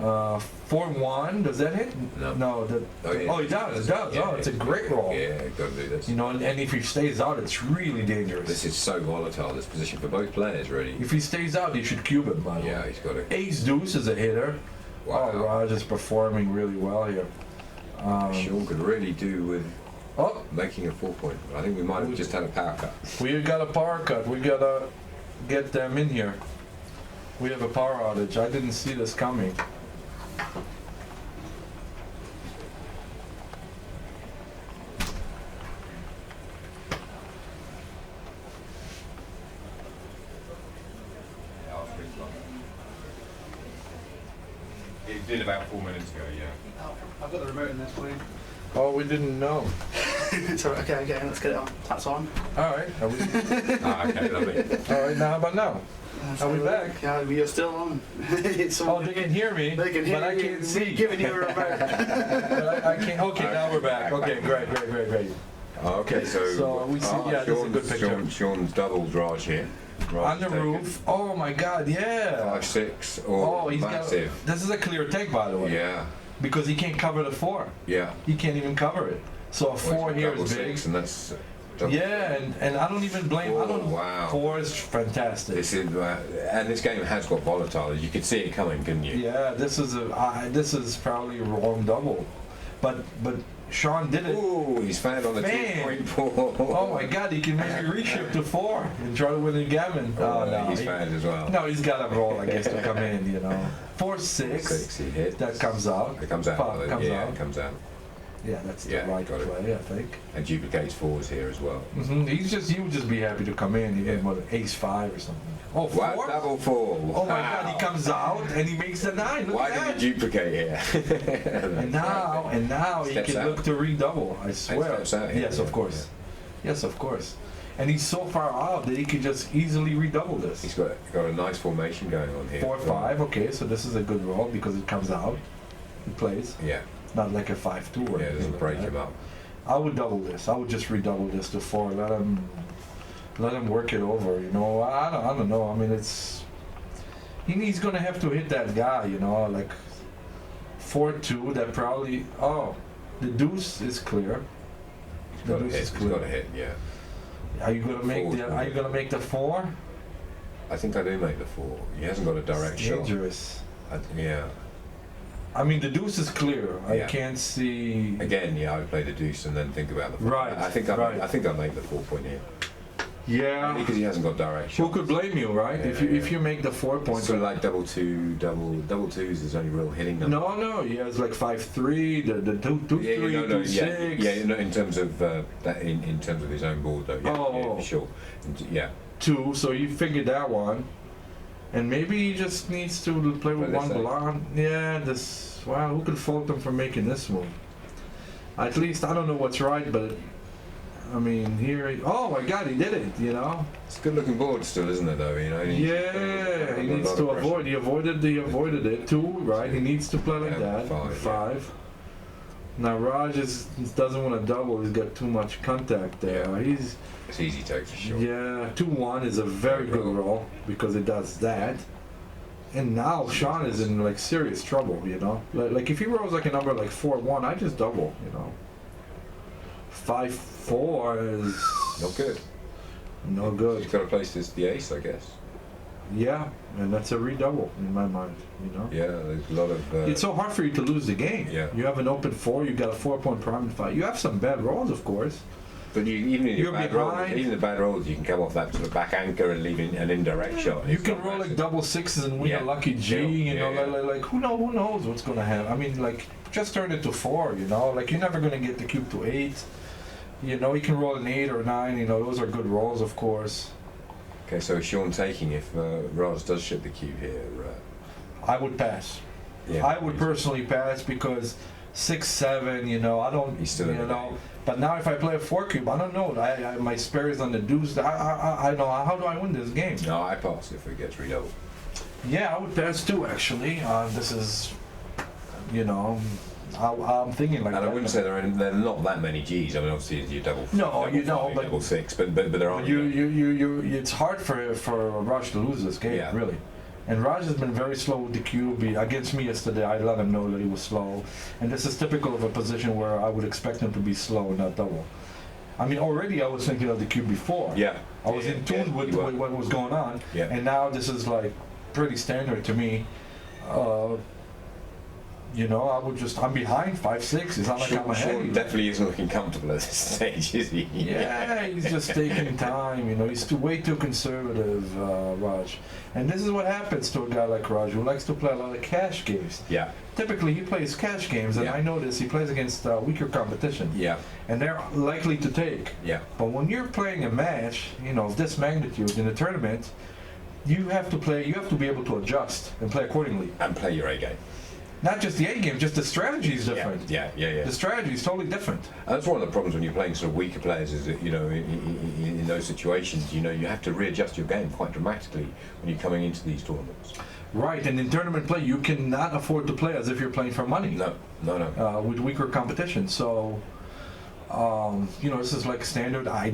4-1. Does that hit? No. No. Oh, yeah. Oh, it does. It does. Yeah, Oh, it's a great roll. Yeah, got to do this. You know, and if he stays out, it's really dangerous. This is so volatile. This position for both players, really. If he stays out, you should cube him, by the way. Yeah, he's got it. Ace deuce is a hitter. Wow. Oh, Raj is performing really well here. Sean could really do with Oh, making a 4 point. I think we might have just had a power cut. we got a power cut. We gotta get them in here. We have a power outage. I didn't see this coming. It did about 4 minutes ago, yeah. Oh, I've got the remote in this for you. Oh, we didn't know. So, okay, let's get it on. That's on. All right. Are we, Okay, lovely. all right. Now, how about now? Are we back? Yeah, we are still on. It's Oh, on. they can hear me, They can hear but I you, can't see. giving you a remote. But I can't. Okay, now we're back. Okay, great. Okay, so, So we see- yeah, this is a good picture. Sean's doubled Raj here. Raj On the has taken roof. Oh my God, yeah. 5-6 Oh, or he's massive. got. This is a clear take, by the way. Yeah, Because he can't cover the 4. yeah. He can't even cover it. So a Well, 4 it's here double is big. 6, and that's double Yeah, and I don't even blame. I Oh, don't. wow. 4 is fantastic. This is, and this game has got volatile. You could see it coming, couldn't you? Yeah, this is probably a wrong double, but Sean did it. Ooh, he's found on the Man. 2.4. Oh my God, he can maybe reshift to 4 and try to win the gammon. Oh, no, he's found as well. no, he's got a roll, I guess, to come in. 4-6. 6, he hit. That comes out. It comes out. Pop, comes yeah, out. it comes out. Yeah, that's Yeah, the right got it. play, I think. And duplicates 4s here as well. He would just be happy to come in, even with ace 5 or something. Oh, 4? Wow, double 4. Oh my Wow. God, he comes out and he makes the 9. Look Why at that. did you duplicate here? And now he Steps can out. look to redouble. I swear. steps out here, Yes, of yeah, course. Yes, of course. And he's so far out that he can just easily redouble this. He's got a nice formation going on here. 4-5. Okay, so this is a good roll because it comes out. He plays, Yeah, not like a 5-2 or yeah, it anything doesn't like break that. him up. I would double this. I would just redouble this to 4. Let him work it over. I don't know. I mean, he's gonna have to hit that guy. Like 4-2. That probably. Oh, the deuce is clear. He's The got a deuce hit. is He's clear. got a hit. Yeah, Are you gonna make Four's the? good. Are you gonna make the 4? I think I do make the 4. He hasn't got a direct It's shot. dangerous. Yeah. I mean, the deuce is clear. I Yeah. can't see. Again, yeah, I would play the deuce and then think about the 4. Right, I think I make the 4 point here Yeah. because he hasn't got direct Who shot. could blame you, right? Yeah, If you make the 4 points. Sort of like double twos is only real hitting number. No. He has like 5-3. The 2-3, Yeah, 2-6. yeah, no, in terms of that, in terms of his own board, though. Yeah, Oh. yeah, for sure. Yeah, 2. So you figured that one. And maybe he just needs to play with Play one this side. blind. Yeah, this. Wow, who can fault him for making this move? At least I don't know what's right, but I mean, oh my God, he did it. it's a good-looking board still, isn't it? Though, Yeah, he needs to avoid. He avoided it. 2, right? He needs to play like Yeah, that. 5, 5. Now Raj doesn't want to double. He's got too much contact there. Yeah. It's easy take for sure. Yeah, 2-1 is a very good roll because it does that. And now Sean is in like serious trouble, Like if he rolls like a number like 4-1, I just double, 5-4 is Not good. no good. He's got to place the ace, I guess. Yeah, and that's a redouble in my mind, Yeah, there's a lot of. It's so hard for you to lose the game. Yeah. You have an open 4, you got a 4-point prime and 5. You have some bad rolls, of course. But even in You're your bad rolls, behind. even the bad rolls, you can come off that sort of back anchor and leave an indirect shot. You It's can not roll like massive. double 6s and win Yeah. a lucky G, Yeah, yeah. like who knows what's gonna happen. I mean, like just turn it to 4, like you're never gonna get the cube to 8. You can roll an 8 or a 9. Those are good rolls, of course. Okay, so Sean taking if Raz does ship the cube here. I would pass. Yeah, I would personally pass because 6-7. I don't. He's still in the game. But now if I play a 4 cube, I don't know. My spare is on the deuce. I know how do I win this game? No, I pass if it gets redoubled. Yeah, I would pass too. Actually, this is. I'm thinking like And that. I wouldn't say there are not that many Gs. I mean, obviously you double. No, double five, but double 6, but there are. It's hard for Raj to lose this game, Yeah. really. And Raj has been very slow with the cube. Against me yesterday, I let him know that he was slow. And this is typical of a position where I would expect him to be slow and not double. I mean, already I was thinking of the cube before. Yeah. I was in tune with what was going on. Yeah. And now this is like pretty standard to me. you know, I'm behind 5-6. It's not like I'm ahead. Sean definitely isn't looking comfortable at this stage, is he? Yeah, he's just taking time. You know, he's way too conservative, Raj. And this is what happens to a guy like Raj, who likes to play a lot of cash games. Yeah, Typically, he plays cash games, and Yeah. I notice he plays against weaker competition, yeah, and they're likely to take. yeah. But when you're playing a match, you know, of this magnitude in a tournament, you have to be able to adjust and play accordingly. And play your A game. Not just the A game, just the strategy is different. Yeah, yeah, yeah. The strategy is totally different. And that's one of the problems when you're playing sort of weaker players is that, you know, in those situations, you know, you have to readjust your game quite dramatically when you're coming into these tournaments. Right, and in tournament play, you cannot afford to play as if you're playing for money. No. With weaker competition. So, you know, this is like standard. I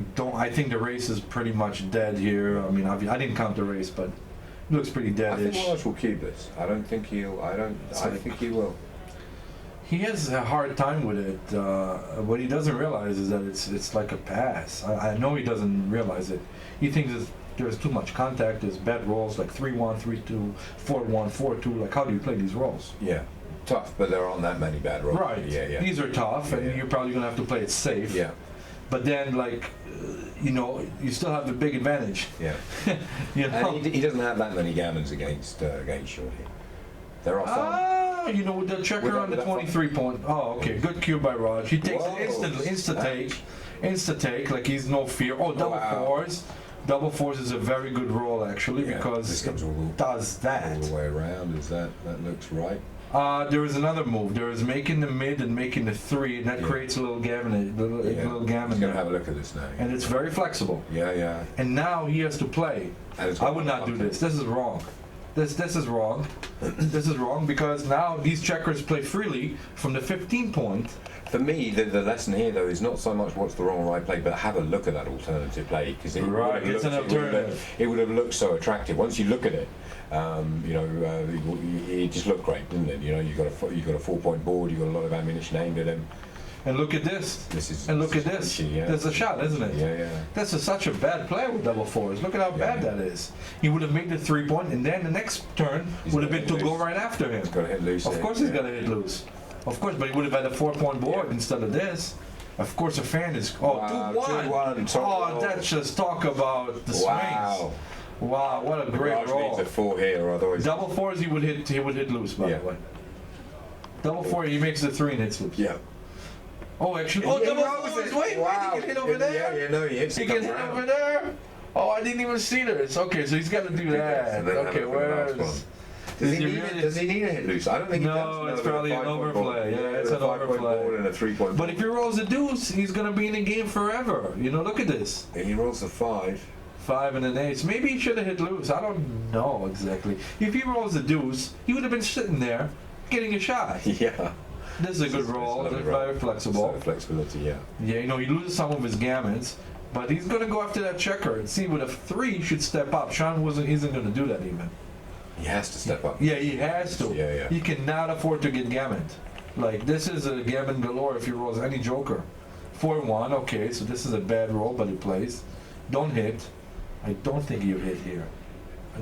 think the race is pretty much dead here. I mean, I didn't count the race, but it looks pretty I dead-ish. think Raj will keep this. I think he will. He has a hard time with it. What he doesn't realize is that it's like a pass. I know he doesn't realize it. He thinks there's too much contact. There's bad rolls like 3-1, 3-2, 4-1, 4-2. Like, how do you play these rolls? Yeah. Tough, but there aren't that many bad rolls. Right. Yeah. These are tough, and Yeah. you're probably gonna have to play it safe. Yeah. But then, like, you know, you still have the big advantage. Yeah. You know. And he doesn't have that many gammons against Shaw here. There are some. You know, with the checker With on the that 23 point. Oh, okay. Good cue by Raj. He takes Whoa. it instantly, insta take, like he's no fear. Oh, double Wow. fours. Double fours is a very good roll actually Yeah, because this comes it all does that. the way around. Is that looks right? There is another move. There is making the mid and making the 3, and that Yeah. creates a little gammon, little Let's gammon go there. have a look at this now. And it's very flexible. Yeah. And now he has to play. And it's I would not do this. This is wrong. This is wrong. This is wrong because now these checkers play freely from the 15 point. For me, the lesson here though is not so much what's the wrong or right play, but have a look at that alternative play because Right, it's an alternative. It would have looked so attractive once you look at it. You know, it just looked great, didn't it? You know, you got a 4-point board, you got a lot of ammunition aimed at him. And look at this. This is And look at is this. fishy, yeah. There's a shot, isn't it? Yeah. This is such a bad play with double fours. Look at how bad Yeah. that is. He would have made the 3 point, and then the next turn He's would have gonna been to hit go loose. right after him. He's got to hit loose. Of here, course he's yeah. gonna hit loose. Of course, but he would have had a 4-point board Yeah. instead of this. Of course, a fan is. Oh, Wow, 2-1. 2-1, Oh, that's just talk about the swings. Wow. Wow, what a great Raj roll. needs a 4 here, or otherwise. Double fours, he would hit loose, by Yeah. the way. Double four, he makes the 3 and hits loose. Yeah. Oh, actually, oh, He double rolls fours. it. Wait, Wow. he can hit over there. Yeah, no, he hits. He it can comes hit around. over there. Oh, I didn't even see this. Okay, so he's got to do that. And then have a Okay, look at the last where's? one. Does he need a hit loose? I don't think he does. No, it's with a probably an 5-point overplay. board. Yeah, it's with an a 5-point overplay. board and a 3-point But if he rolls a deuce, he's gonna be in the game forever. You know, look at this. he rolls a 5. 5 and an ace. Maybe he should have hit loose. I don't know exactly. If he rolls a deuce, he would have been sitting there getting a shot. Yeah. This is a good It's a roll. lovely It's roll. very flexible. So flexibility, yeah. Yeah, you know, he loses some of his gammons, but he's gonna go after that checker and see with a 3 he should step up. Sean isn't gonna do that even. He has to step up. Yeah, he has to. Yeah. He cannot afford to get gammoned. Like, this is a gammon galore if he rolls any joker. 4-1, okay, so this is a bad roll, but he plays. Don't hit. I don't think you hit here.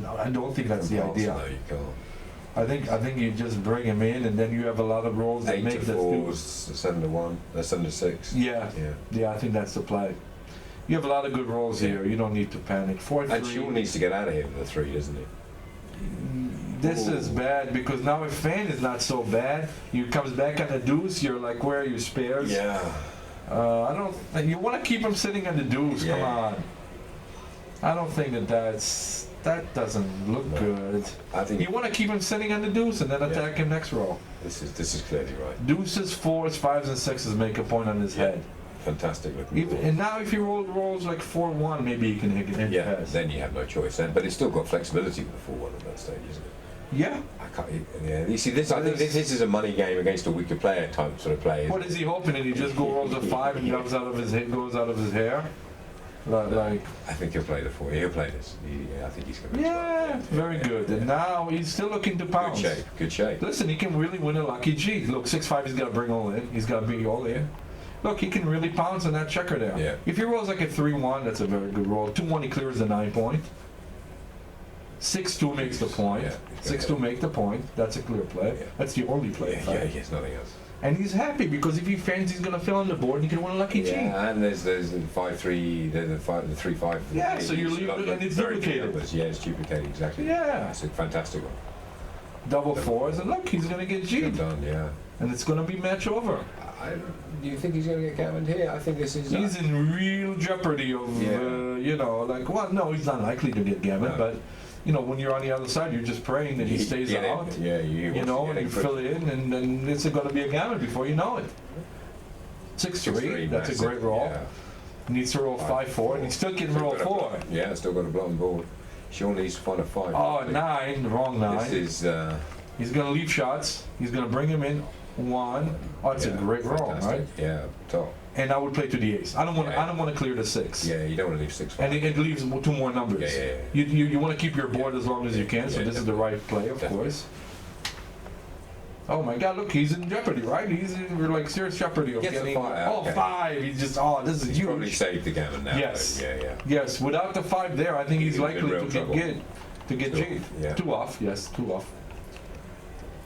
No, I don't think that's the idea. No, you can't. I think you just bring him in, and then you have a lot of rolls that 8 make to this 4, do. 7 to 1, 7 to 6. Yeah, Yeah. yeah, I think that's the play. You have a lot of good rolls Yeah. here. You don't need to panic. 4-3. And Sean needs to get out of here with a 3, doesn't he? This Ooh. is bad because now if fan is not so bad, you comes back on the deuce. You're like, where are your spares? Yeah. I don't. You want to keep him sitting on the deuce. Come Yeah. on. I don't think that doesn't look No. good. I think You want to keep him sitting on the deuce and then Yeah. attack him next roll. this is clearly right. Deuces, 4s, 5s, and 6s make a point on his Yeah. head. Fantastic looking. Even, ball. and now if he rolls like 4-1, maybe he can hit Yeah, pass. then you have no choice. Then, but it's still got flexibility with the 4-1 at that stage, isn't it? Yeah. I can't. Yeah. You see, this. I think this is a money game against a weaker player type sort of play. What is he hoping? That he just rolls a 5 and goes out of his hair? Like. I think he'll play the 4. He'll play this. I think he's going to. Yeah, very good. And now he's still looking to Good pounce. shape. Good shape. Listen, he can really win a lucky G. Look, 6-5, he's got to bring all in. He's got to be all in. Look, he can really pounce on that checker there. Yeah. If he rolls like a 3-1, that's a very good roll. 2-1, he clears the 9 point. 6-2 makes the point. Yeah, 6-2 make the point. That's a clear play. Yeah. That's the only play. Yeah, he has nothing else. And he's happy because if he fans, he's gonna fill on the board and he can win a lucky G. Yeah, and there's the 5-3, the 3-5. Yeah, so you leave it and it's Very few duplicated. numbers. Yeah, it's duplicated, exactly. Yeah. It's a fantastic one. Double fours, and look, he's gonna get Good G'd. done, yeah. And it's gonna be match over. Do you think he's going to get gammoned here? I think this is... He's in real jeopardy of, Yeah. well, no, he's not likely to get gammon, No. but, when you're on the other side, you're just praying that he stays get out. in. Yeah, And you fill it in, and then it's going to be a gammon before you know it. 6-3, that's a great roll. Yeah. Needs to roll 5-4, and he still can roll 4. Yeah, still got a blown board. Sean needs to find a 5. Oh, 9, the wrong 9. This is... He's going to leave shots. He's going to bring him in 1. Oh, it's a great roll, fantastic. right? Yeah, top. And I would play to the ace. I don't want Yeah. to clear the 6. Yeah, you don't want to leave 6. And it leaves 2 more numbers. Yeah. You want to keep your board as long as you can, so Yeah, this is the right play, of definitely. course. Oh my God! Look, he's in jeopardy, right? He's in like serious jeopardy of Gets a getting. 5, Oh, okay. 5! He's just. This is He's probably huge. saved the gammon now. Yes. Though. Yeah. Yes, without the 5 there, I think he's He's in likely real to get trouble. good. To get Two G'd. off, yeah. 2 off. Yes, 2 off.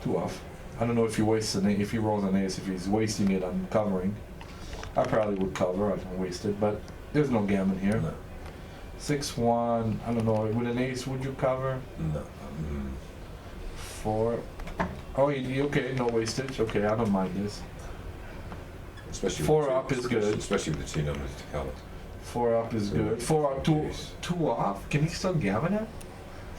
2 off. I don't know if he wastes if he rolls an ace, if he's wasting it on covering. I probably would cover. I don't waste it, but there's no gammon here. No. 6-1. I don't know. With an ace, would you cover? No. 4. Oh, okay, no wastage. Okay, I don't mind this. Especially 4 with the up two- is good. Especially with the 2 numbers to cover. 4 up is good. 4 up, 2 off. Can he still gammon it?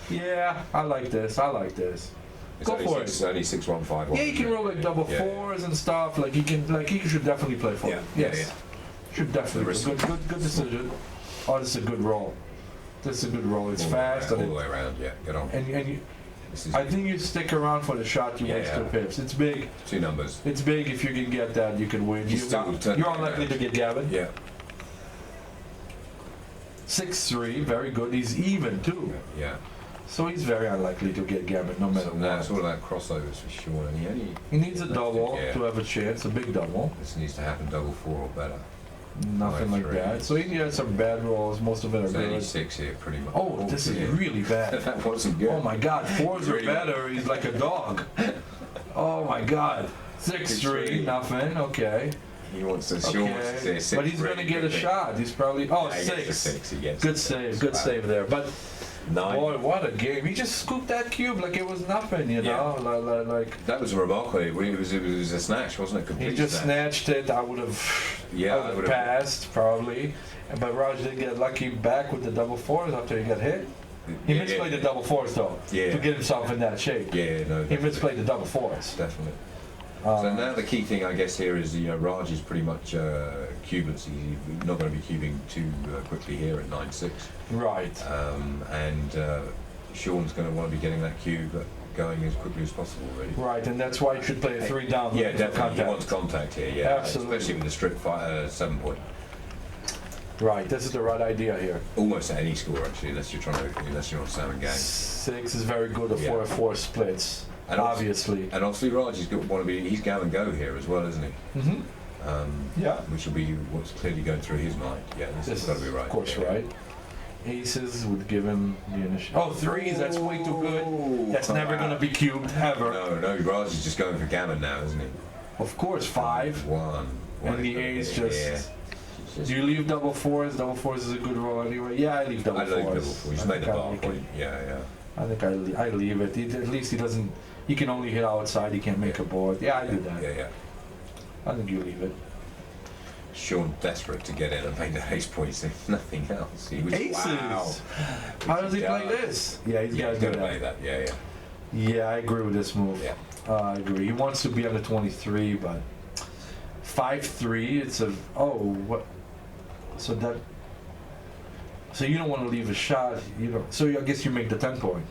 Yeah, I like this. I like this. It's Go only for six, it. Only 6-1-5-1. Yeah, he can roll like double Yeah. 4s and stuff. Like he should definitely play for it. Yeah, Yes. Should definitely. The risk. Good decision. Oh, this is a good roll. This is a good roll. It's All the way fast around, and all the way around. Yeah, get on. you, This is I think you stick around for the shot. You waste Yeah. 2 pips. It's big. 2 numbers. It's big. If you can get that, you can win. You still turn You're it unlikely around. to get gammon. Yeah. 6-3, very good. He's even too. Yeah. So he's very unlikely to get gammon no matter So now it's what. all about crossovers for sure. And he only... He needs a double Yeah. to have a chance, a big double. This needs to happen double 4 or better. Nothing like 5-3. that. So he has some bad rolls, most of it are There's only good. 6 here, pretty much. Oh, this is yeah. really bad. That wasn't good. Oh my God, 4s are Really? better. He's like a dog. Oh my God. 6-3, 6-3. nothing. Okay. He wants to Sean wants to say Okay. 6. But he's going to get a shot. He's probably. Oh, Yeah, he gets a 6. 6. He gets Good it. save. It's Good about save there. But 9. boy, what a game. He just scooped that cube like it was nothing, you know? Like That was remarkable. It was a snatch, wasn't it? Complete he just snatch. snatched it. I would have Yeah, I would've- passed probably. But Raj did get lucky back with the double 4s after he got hit. He Yeah, misplayed yeah. the double 4s though Yeah. to get himself in that shape. Yeah, no. He definitely. misplayed the double 4s. Definitely. So now the key thing, I guess, here is Raj is pretty much cubless. He's not going to be cubing too quickly here at 9-6, Right. and Sean's going to want to be getting that cube going as quickly as possible, really. Right, and that's why you should play a 3 down. Yeah, looking for definitely. He contact. wants contact here. Yeah, Absolutely. especially with the strip 7-point. Right, this is the right idea here. Almost at any score, actually, unless you're on salmon gang. 6 is very good. A Yeah. 4-4 splits, And also- obviously. And obviously, Raj is going to want to be. He's go and go here as well, isn't he? Hmm. Yeah. Which will be what's clearly going through his mind. Yeah, this This has got to be right. Of course, Yeah. right. Aces would give him the initial. Oh, 3s, that's way too good. That's never going to be cubed, ever. No, Raj is just going for gammon now, isn't he? Of course, 5. 1. And the ace just. Yeah. Do you leave double 4s? Double 4s is a good roll anyway. Yeah, I leave double I 4s. like double 4. He's I made the think I bar leave point. it. Yeah. I think I leave it. At least he doesn't. He can only hit outside. He can't make a board. Yeah, I do that. Yeah. I think you leave it. Sean desperate to get in and make the ace points if nothing else. He was, Aces. Wow. How does he play Yeah. this? Yeah, he's Yeah, got he's to going do to play that. that. Yeah. Yeah, I agree with this move. Yeah. I agree. He wants to be on the 23, but 5-3. It's a what? So that. So you don't want to leave a shot. You don't. So I guess you make the 10-point.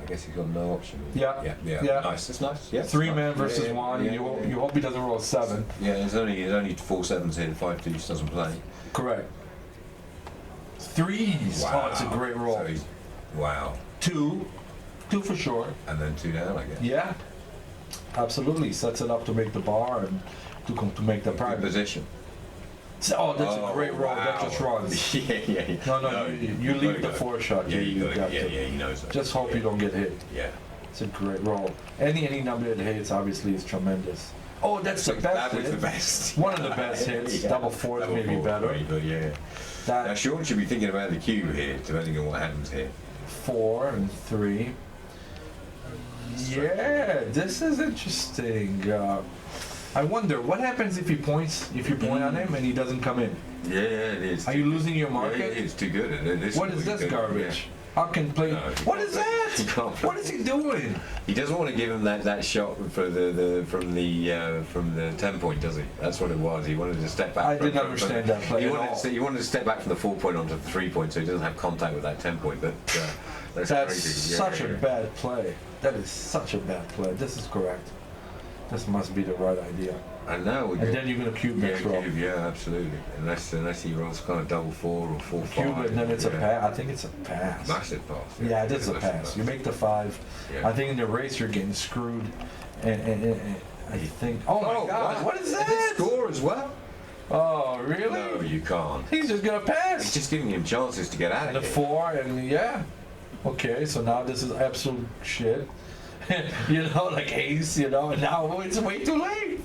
I guess he's got no option. Yeah. Yeah. Nice. That's nice. Yeah. 3-man nice. versus Yeah, 1. yeah, You hope he doesn't roll a 7. Yeah, there's only 4 7s here. 5 2s doesn't play. Correct. 3s. Oh, it's a great roll. So he's, wow. 2 for sure. And then 2 down, I guess. Yeah. Absolutely. Sets it up to make the bar and to make the Good prime. position. Oh, that's a great roll. That wow. just runs. yeah. No, you leave the 4 shot. Yeah, you you got yeah, to. he knows that. Just hope you don't get hit. Yeah. It's a great roll. Any number that hits obviously is tremendous. Oh, that's the best That was hit. the best. One of the best hits. Yeah. Double fours Double maybe fours, better. great, but yeah. Now That Sean should be thinking about the cube here, depending on what happens here. 4 and 3. Yeah, this is interesting. I wonder what happens if you point on him and he doesn't come in. Yeah, it is. Are you losing your Yeah, market? it's too good. What is this garbage? How can play? No, What is that? he can't play. What is he doing? He doesn't want to give him that shot for from the 10 point, does he? That's what it was. He wanted to step back. I didn't understand that play He at wanted, all. he wanted to step back from the 4 point onto the 3 point, so he doesn't have contact with that 10 point. But that's That's crazy. Yeah, such yeah, a yeah. bad play. That is such a bad play. This is correct. This must be the right idea. And now we And then you're gonna cube yeah, next roll. cube, yeah, absolutely. Unless he rolls kind of double 4 or 4 Cube 5. and then it's a yeah. pass. I think it's a pass. Massive pass. Yeah, it is a Massive pass. You make the 5. Yeah. I think in the race you're getting screwed. And I think. Oh my God! wow. What is And they that? score as well? Oh really? No, you can't. He's just gonna It's pass. just giving him chances to get out And of the it. 4 and yeah. Okay, so now this is absolute shit. You know, like ace. You know, and now it's way too late.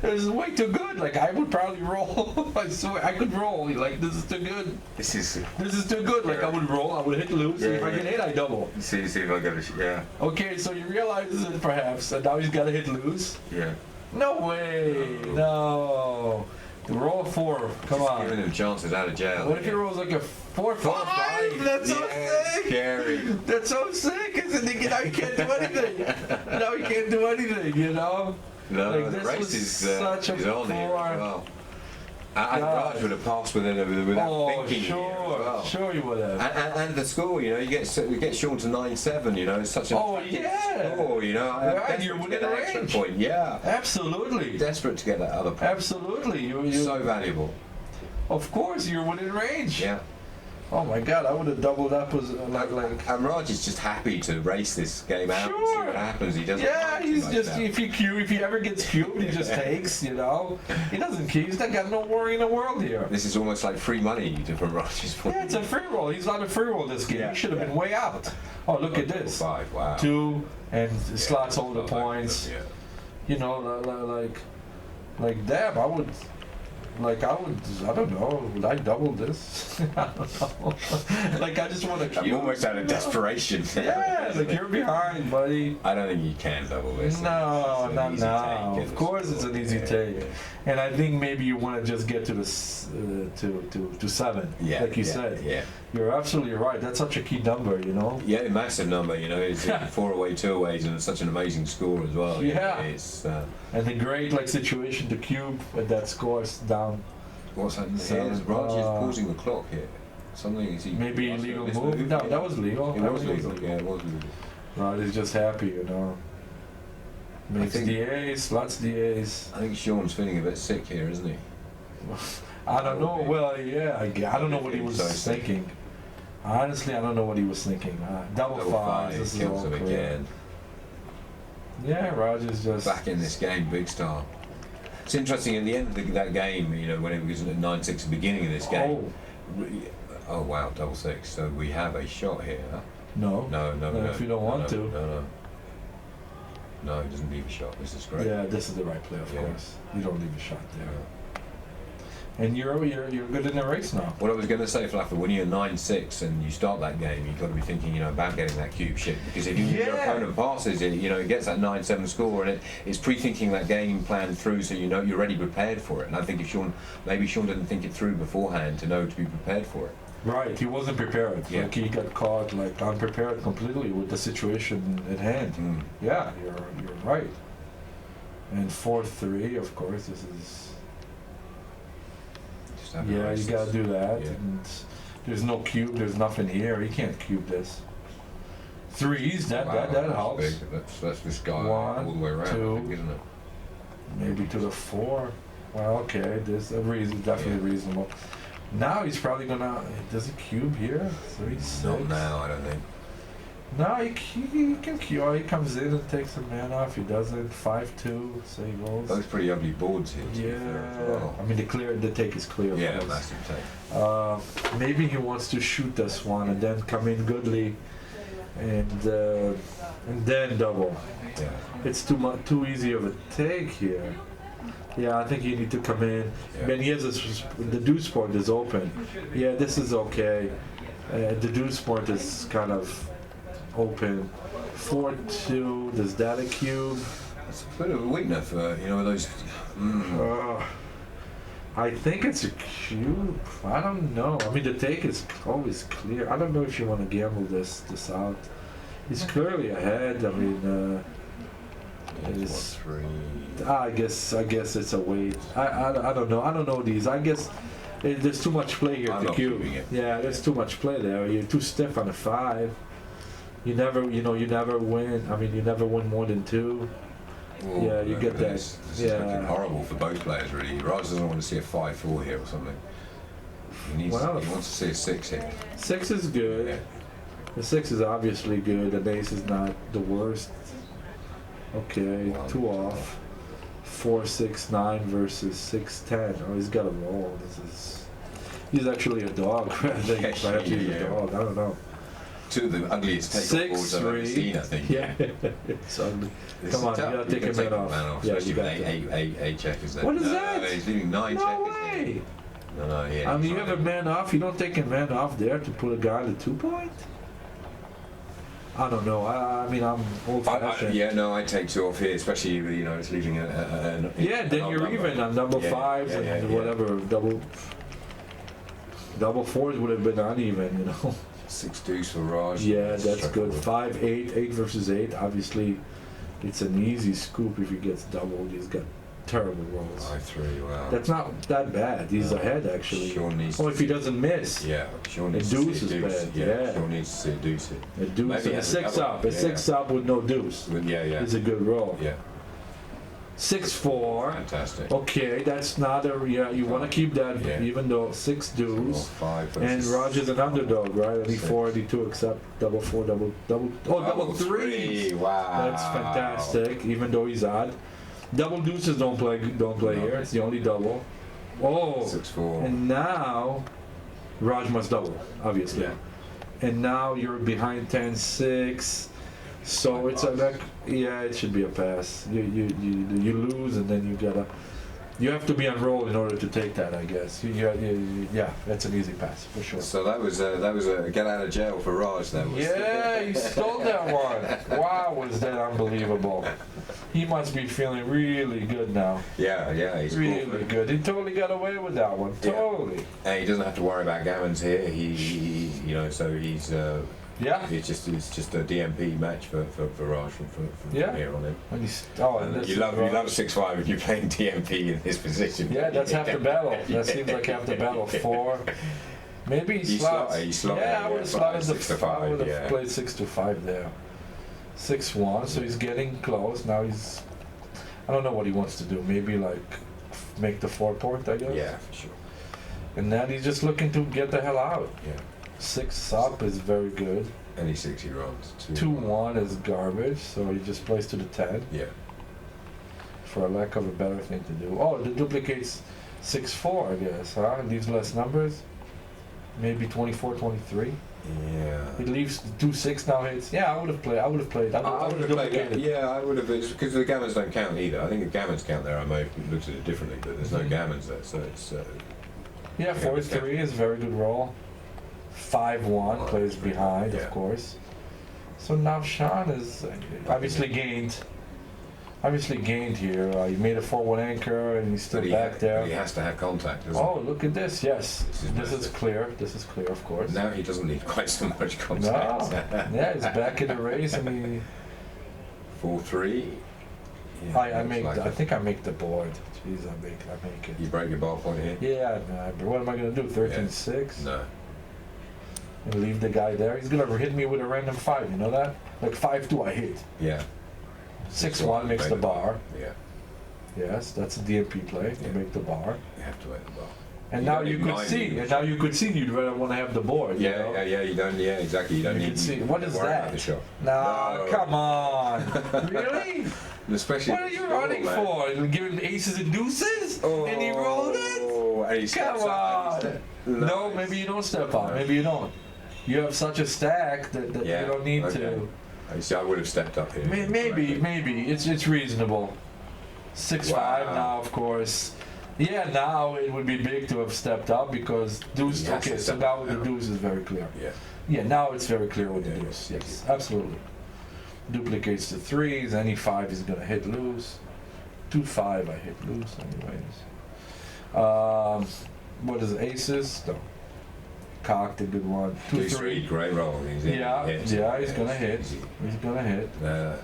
This is way too good. Like I would probably roll. I swear I could roll. Like this is too good. This is. This is too good. Like I would roll. I would hit loose. Yeah, If I yeah. get hit, I double. See if I get a. Yeah. Okay, so you realize it perhaps, and now he's got to hit loose. Yeah. No way. No. Roll a 4. Come Just on. giving him chances out of jail. What if he rolls like a 4 5? That's so sick. Scary. That's so sick, isn't it? Now he can't do anything. Now he can't do anything, you know? No, Like, the this race was is such a is on here poor- as well. And God. Raj would have passed without Oh, thinking here sure. as well. Sure you would have. And the score, you know, you get Sean to 9-7. You know, it's such a Oh, yeah. score. You know, I'm Right, desperate you're to within get that extra range. point. Yeah, Absolutely. desperate to get that other point. Absolutely. You So valuable. of course, you're within range. Yeah. Oh my God, I would have doubled up as like. And Raj is just happy to race this game out and see Sure. what happens. He doesn't. Yeah, mind too he's much just now. if he ever gets cubed, he just takes, you know. He doesn't keep. He's got no worry in the world here. This is almost like free money from Raj's point. Yeah, it's a free roll. He's not a free roll this game. Yeah, He should have yeah. been way out. Oh, look at this. 5. Wow. 2 and slots all the Not points. that good, You know, like that. I don't know, would I double this? I don't know. Like, I just want to yeah. I'm cube. almost out of desperation. Yeah, like you're behind, buddy. I don't think you can double this. No, It's an not easy now. take, Of isn't course, it? it's an easy Yeah, take. yeah. And I think maybe you want to just get to this to 7, Yeah, like you yeah, said. Yeah. You're absolutely right. That's such a key number, you know. Yeah, a massive number, you know, it's 4 away, 2 aways, and it's such an amazing score as well. you know, Yeah. It's, And the great situation to cube when that scores down. what's happening So, here? Is Raj is pausing the clock here. Something is he... Maybe Raj illegal doing this move. No, Yeah. that was legal. It That was legal, yeah, it was legal. Rod is just happy, you know. Makes think- the ace, slots the ace. I think Sean's feeling a bit sick here, isn't he? I don't know. Probably. Well, yeah, I don't know what he was So sick. thinking. Honestly, I don't know what he was thinking. Double fives. This is kills all him clear. again. Yeah, Roger's just Back in this game, big star. It's interesting, at the end of that game, you know, when it was at 9-6 at the beginning of this game, oh wow, double 6. So we have a shot here. no. No, If you don't want to. No, he doesn't leave a shot. This is great. Yeah, this is the right play, of Yeah. course. You don't leave a shot there. And you're good in the race now. What I was going to say, Flaffer, when you're 9-6 and you start that game, you've got to be thinking, you know, about getting that cube shit. Because if your Yeah. opponent passes it, you know, it gets that 9-7 score, and it's pre-thinking that game plan through, so you know you're already prepared for it. And I think if maybe Sean didn't think it through beforehand to know to be prepared for it. Right, he wasn't prepared. Yeah. Like he got caught like unprepared completely with the situation at hand. Mm. Yeah, you're right. And 4-3, of course, this is. Just having Yeah, you races. gotta do that. Yeah. And there's no cube. There's nothing here. He can't cube this. Threes. That Wow, that that's helps. big. That's this guy One, all the way around, two. I think, isn't it? Maybe to the 4. Well, okay. There's a reason. Definitely reasonable. Now he's probably gonna. Does he cube here? 3, 6. Not now, I don't think. No, he can cure. He comes in and takes a man off. He doesn't. 5-2, so he goes. Those pretty ugly boards here. to be fair, as Yeah. well. I mean, the take is clear. Yeah, of course. massive take. Maybe he wants to shoot this one and then come in goodly, and then double. Yeah. It's too easy of a take here. Yeah, I think you need to come in. Yeah. Then he has the deuce point is open. Yeah, this is okay. The deuce point is kind of open. 4-2. Does that a cube? It's a bit of a weakness for, those. I think it's a cube. I don't know. I mean, the take is always clear. I don't know if you want to gamble this out. He's clearly ahead. I mean, it's. 1-3. I guess it's a wait. I don't know. I don't know these. I guess there's too much play here I'm to not cube. cubing it. Yeah, there's too much play there. You're too stiff on a 5. You never win. I mean, you never win more than 2. Oh, Yeah, you look get at that. This is Yeah. looking horrible for both players, really. Raj doesn't want to see a 5-4 here or something. He Well, wants to see a 6 here. 6 is good. Yeah. The 6 is obviously good. The ace is not the worst. Okay, 2 off. 4-6-9 versus 6-10. Oh, he's got a roll. He's actually a dog. I think perhaps he's a dog. I don't know. Two of the ugliest take-off boards I've ever seen, I think. Yeah, it's ugly. This Come is on, tough. you gotta take You've a got to man take off. a Yeah, especially you with got eight checkers there. What is No, that? He's leaving 9 No checkers there. way! No, yeah. I mean, you he's have a right. man off. You don't take a man off there to put a guy on the 2-point. I don't know. I mean, I'm old-fashioned. Yeah, no, I take 2 off here, especially it's leaving a Yeah, then you're number. even on double Yeah, 5s yeah, and yeah. whatever. Double 4s would have been uneven, 6 deuce for Raj. Yeah, that's good. Straightforward. 5-8, 8 versus 8. Obviously, it's an easy scoop if he gets doubled. He's got terrible rolls. 5-3, wow. That's not that bad. He's No. ahead actually. Sean needs Oh, if he doesn't miss. Yeah, Sean A needs deuce to see is a deuce. bad, Yeah, yeah. Sean needs to see a deuce here. A deuce Maybe and a has a 6 double. up. A Yeah. 6 up with no deuce. Yeah, Is a good roll. yeah. 6-4. Fantastic. Okay, that's not a. Yeah, you want to keep that Yeah. even though 6 deuce. 5 And versus Roger's an underdog, right? Any Six. 482 except double 4, double. Oh, double 3s. Wow. That's fantastic, even though he's odd. Double deuces don't play No. here. It's the only double. Oh, 6-4. and now Raj must double, obviously. Yeah. And now you're behind 10-6. So it's it should be a pass. You lose and then you have to be on roll in order to take that, I guess. Yeah, that's an easy pass for sure. So that was a get out of jail for Raj. That was. Yeah, he stole that one. Wow, was that unbelievable. He must be feeling really good now. Yeah, he's Really cool. good. He totally got away with that one. Yeah. Totally. And he doesn't have to worry about gammons here. He so he's Yeah. it's just a DMP match for Raj from Yeah. here on in. And he's, And this you is love wrong. 6-5 if you're playing DMP in this position. Yeah, that's half the battle. That seems like half the battle. 4. Maybe he You slots. slot, Yeah, I would have slotted 6 to 5, I would have yeah. played 6-5 there. 6-1, so he's getting close. Now I don't know what he wants to do. Maybe make the 4-point, I guess. Yeah, for sure. And then he's just looking to get the hell out. Yeah. 6 up is very good. Any 6 he runs. 2-1 is garbage, so he just plays to the 10 Yeah. for a lack of a better thing to do. Oh, it duplicates 6-4, I guess, huh? It leaves less numbers. Maybe 24-23. Yeah. It leaves 2-6 now hits. Yeah, I would have played. I would have I would have played. duplicated. Yeah, I would have. Because the gammons don't count either. I think if gammons count there, I may have looked at it differently. But there's no Mhm. gammons there, so it's. Yeah, 4-3 is a very good roll. 5-1 Oh, plays that's pretty behind, good, of yeah. course. So now Sean is obviously gained. Obviously gained here. He made a 4-1 anchor and he's still But back but there. he has to have contact, doesn't Oh, look at this. Yes, This is this is massive. clear. This is clear, of he? course. Now he doesn't need quite so much No, contact. yeah, he's back in the race. I mean, 4-3. Yeah, I looks make. like I it. think I make the board. Jeez, I make it. You break your ball point here. Yeah, nah, but what am I gonna do? 13-6 No. and leave the guy there. He's gonna hit me with a random 5. You know that? Like 5-2, I hit. Yeah. 6-1 makes the bar. Yeah. Yes, that's a DMP play. You Yeah. make the bar. You have to wait the ball. And You now don't you even could mind see, leaving and the now you could see you'd rather want to have the board. you Yeah, know? yeah, you don't. Yeah, exactly. You don't You need can see. to What is worry about that? the shot. No, No. come on. Really? And especially. What are you running for? Giving aces and deuces? Oh, And he rolled it? and he steps Come up, on. and No, maybe you don't step up. Maybe you don't. You have such a stack that Yeah, you don't need okay. to. I see. I would have stepped up here. Maybe it's reasonable. 6-5 Wow. now, of course. Yeah, now it would be big to have stepped up because deuce. He has Okay, to so step now up the now. deuce is very clear. Yeah. Yeah, now it's very clear with the Yeah, deuce. yeah. Yes, absolutely. Duplicates the threes. Any 5 is gonna hit loose. 2-5, I hit loose anyways. What is it, aces? No. Cocked a good one. 2-3. Great roll. He's in. Yeah, Hits. yeah, he's gonna hit. Easy. He's gonna hit. Uh,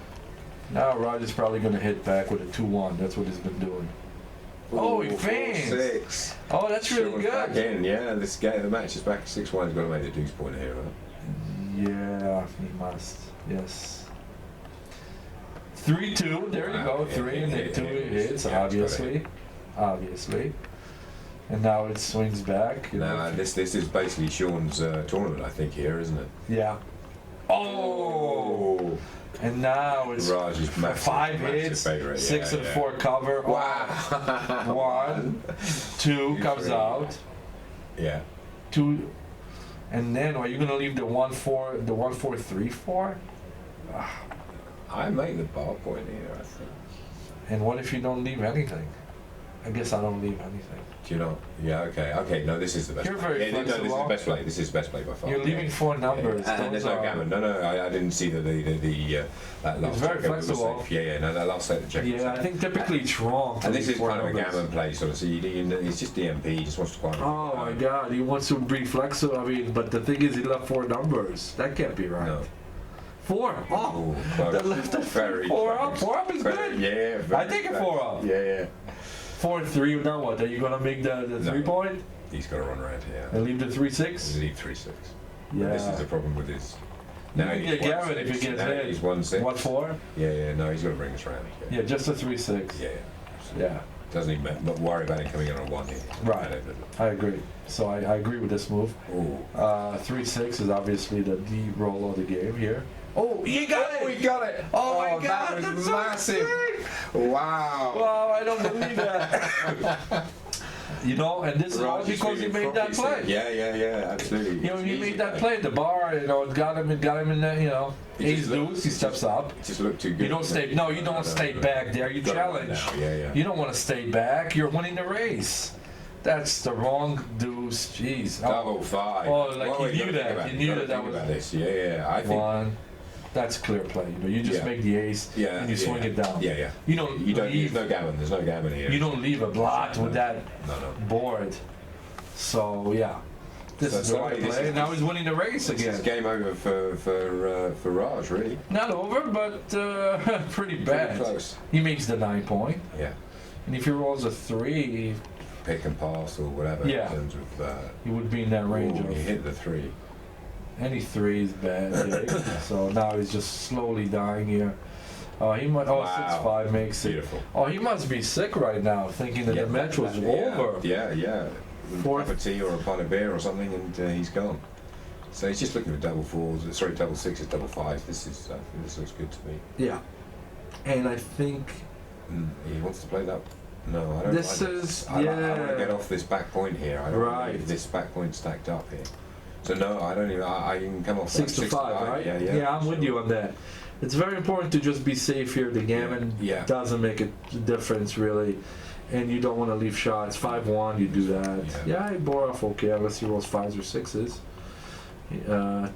Now Roger's probably gonna hit back with a 2-1. That's what he's been doing. Oh, he ooh, feigns. 4-6. Oh, that's really Sean's back good. in. Yeah, this game, the match is back 6-1. He's got to make the deuce point here. Huh? Yeah, he must. Yes. 3-2. There you Wow, go. yeah, 3 and then 2 yeah, hits. yeah, Obviously. And now it swings back. You know. Now, this is basically Sean's tournament, I think, here, isn't it? Yeah. Oh. And now it's Raj is for massive, 5 massive hits, favourite. 6 yeah, and yeah. 4 cover. Wow. 1, 2 comes Three. out. Yeah. 2, and then are you gonna leave the 1-4, the 1-4-3-4? I make the bar point here, I think. And what if you don't leave anything? I guess I don't leave anything. Do you know? Yeah, okay. No, this is the best You're play. very No, this is the flexible. best play. This is the best play by far. You're leaving 4 numbers. And there's Those no are- gammon. No, I didn't see that that last very check was flexible. safe. Yeah, no, that last set of check. was Yeah, I safe. think typically it's wrong. to And this leave is 4 kind of a numbers. gammon play, sort of. So it's just DMP. He just wants to quiet. Oh my God, he wants to be flexible. I mean, but the thing is, he left 4 numbers. That can't be right. No. 4. Oh, Ooh, close. that left a Very 4 up. close. 4 up is Very- good. Yeah, I very take a close. 4 up. Yeah. 4-3. Now what? Are you gonna make the No. 3-point He's got to run around here. and leave the 3-6? Leave 3-6. Yeah. This is the problem with his. You Now can he's get Garrett 1-6. if he gets Now hit. he's 1-6. What 4? Yeah. No, he's got to bring us round. Yeah, just a 3-6. Yeah. Yeah, Doesn't even not worry about it coming in on 1 here. Right. I agree. So I agree with this move. Ooh. 3-6 is obviously the D roll of the game here. Oh, you got it! We got it! Oh my God, that that's was so massive! sick! Wow! Wow, I don't believe that. You know, and this is all Raj is because he feeling made that frothy, play. Yeah, absolutely. You know, he Easy made that play at the bar. You know, it got him in the, you know, He ace just looked- deuce. He steps up. It just looked too good. You don't stay. No, you don't stay back there. You Got it right challenge. now, yeah. You don't want to stay back. You're winning the race. That's the wrong deuce. Jeez. Double 5. Oh, like Well, you wait, knew gotta that. think about You it, knew gotta that that think was about this. Yeah. I think. 1. That's clear play. You know, you just Yeah. make the ace Yeah. and you swing it down. Yeah. You don't You don't. leave. There's no gammon. There's no gammon here. You don't leave a blot with that No. board. So yeah, this So is the sorry, right this play. is- And now he's winning the race It's again. game over for Raj, really. Not over, but pretty Pretty bad. close. He makes the 9 point, Yeah. and if he rolls a 3, Pick and pass or whatever. Yeah. In terms of. he would be in that range Ooh, of he hit the 3. any 3 is bad. Yeah. So now he's just slowly dying here. He might. Oh, Wow. 6-5 makes it. Beautiful. Oh, he must be sick right now, thinking that the match was over. Yeah. Fourth. Cup of tea or a pint of beer or something, and he's gone. So he's just looking for double 4s. Sorry, double 6s, double 5s. This looks good to me. Yeah. And I think He wants to play that. No, I don't. This is- I want yeah. to get off this back point here. I don't want Right. this back point stacked up here. So no, I don't even. I can come off 6 to 5, right? Yeah. I'm with you on that. It's very important to just be safe here. The gammon Yeah. doesn't make a difference really, and you don't want to leave shots. 5-1, you do that. Yeah. I bore off okay unless he rolls 5s or 6s.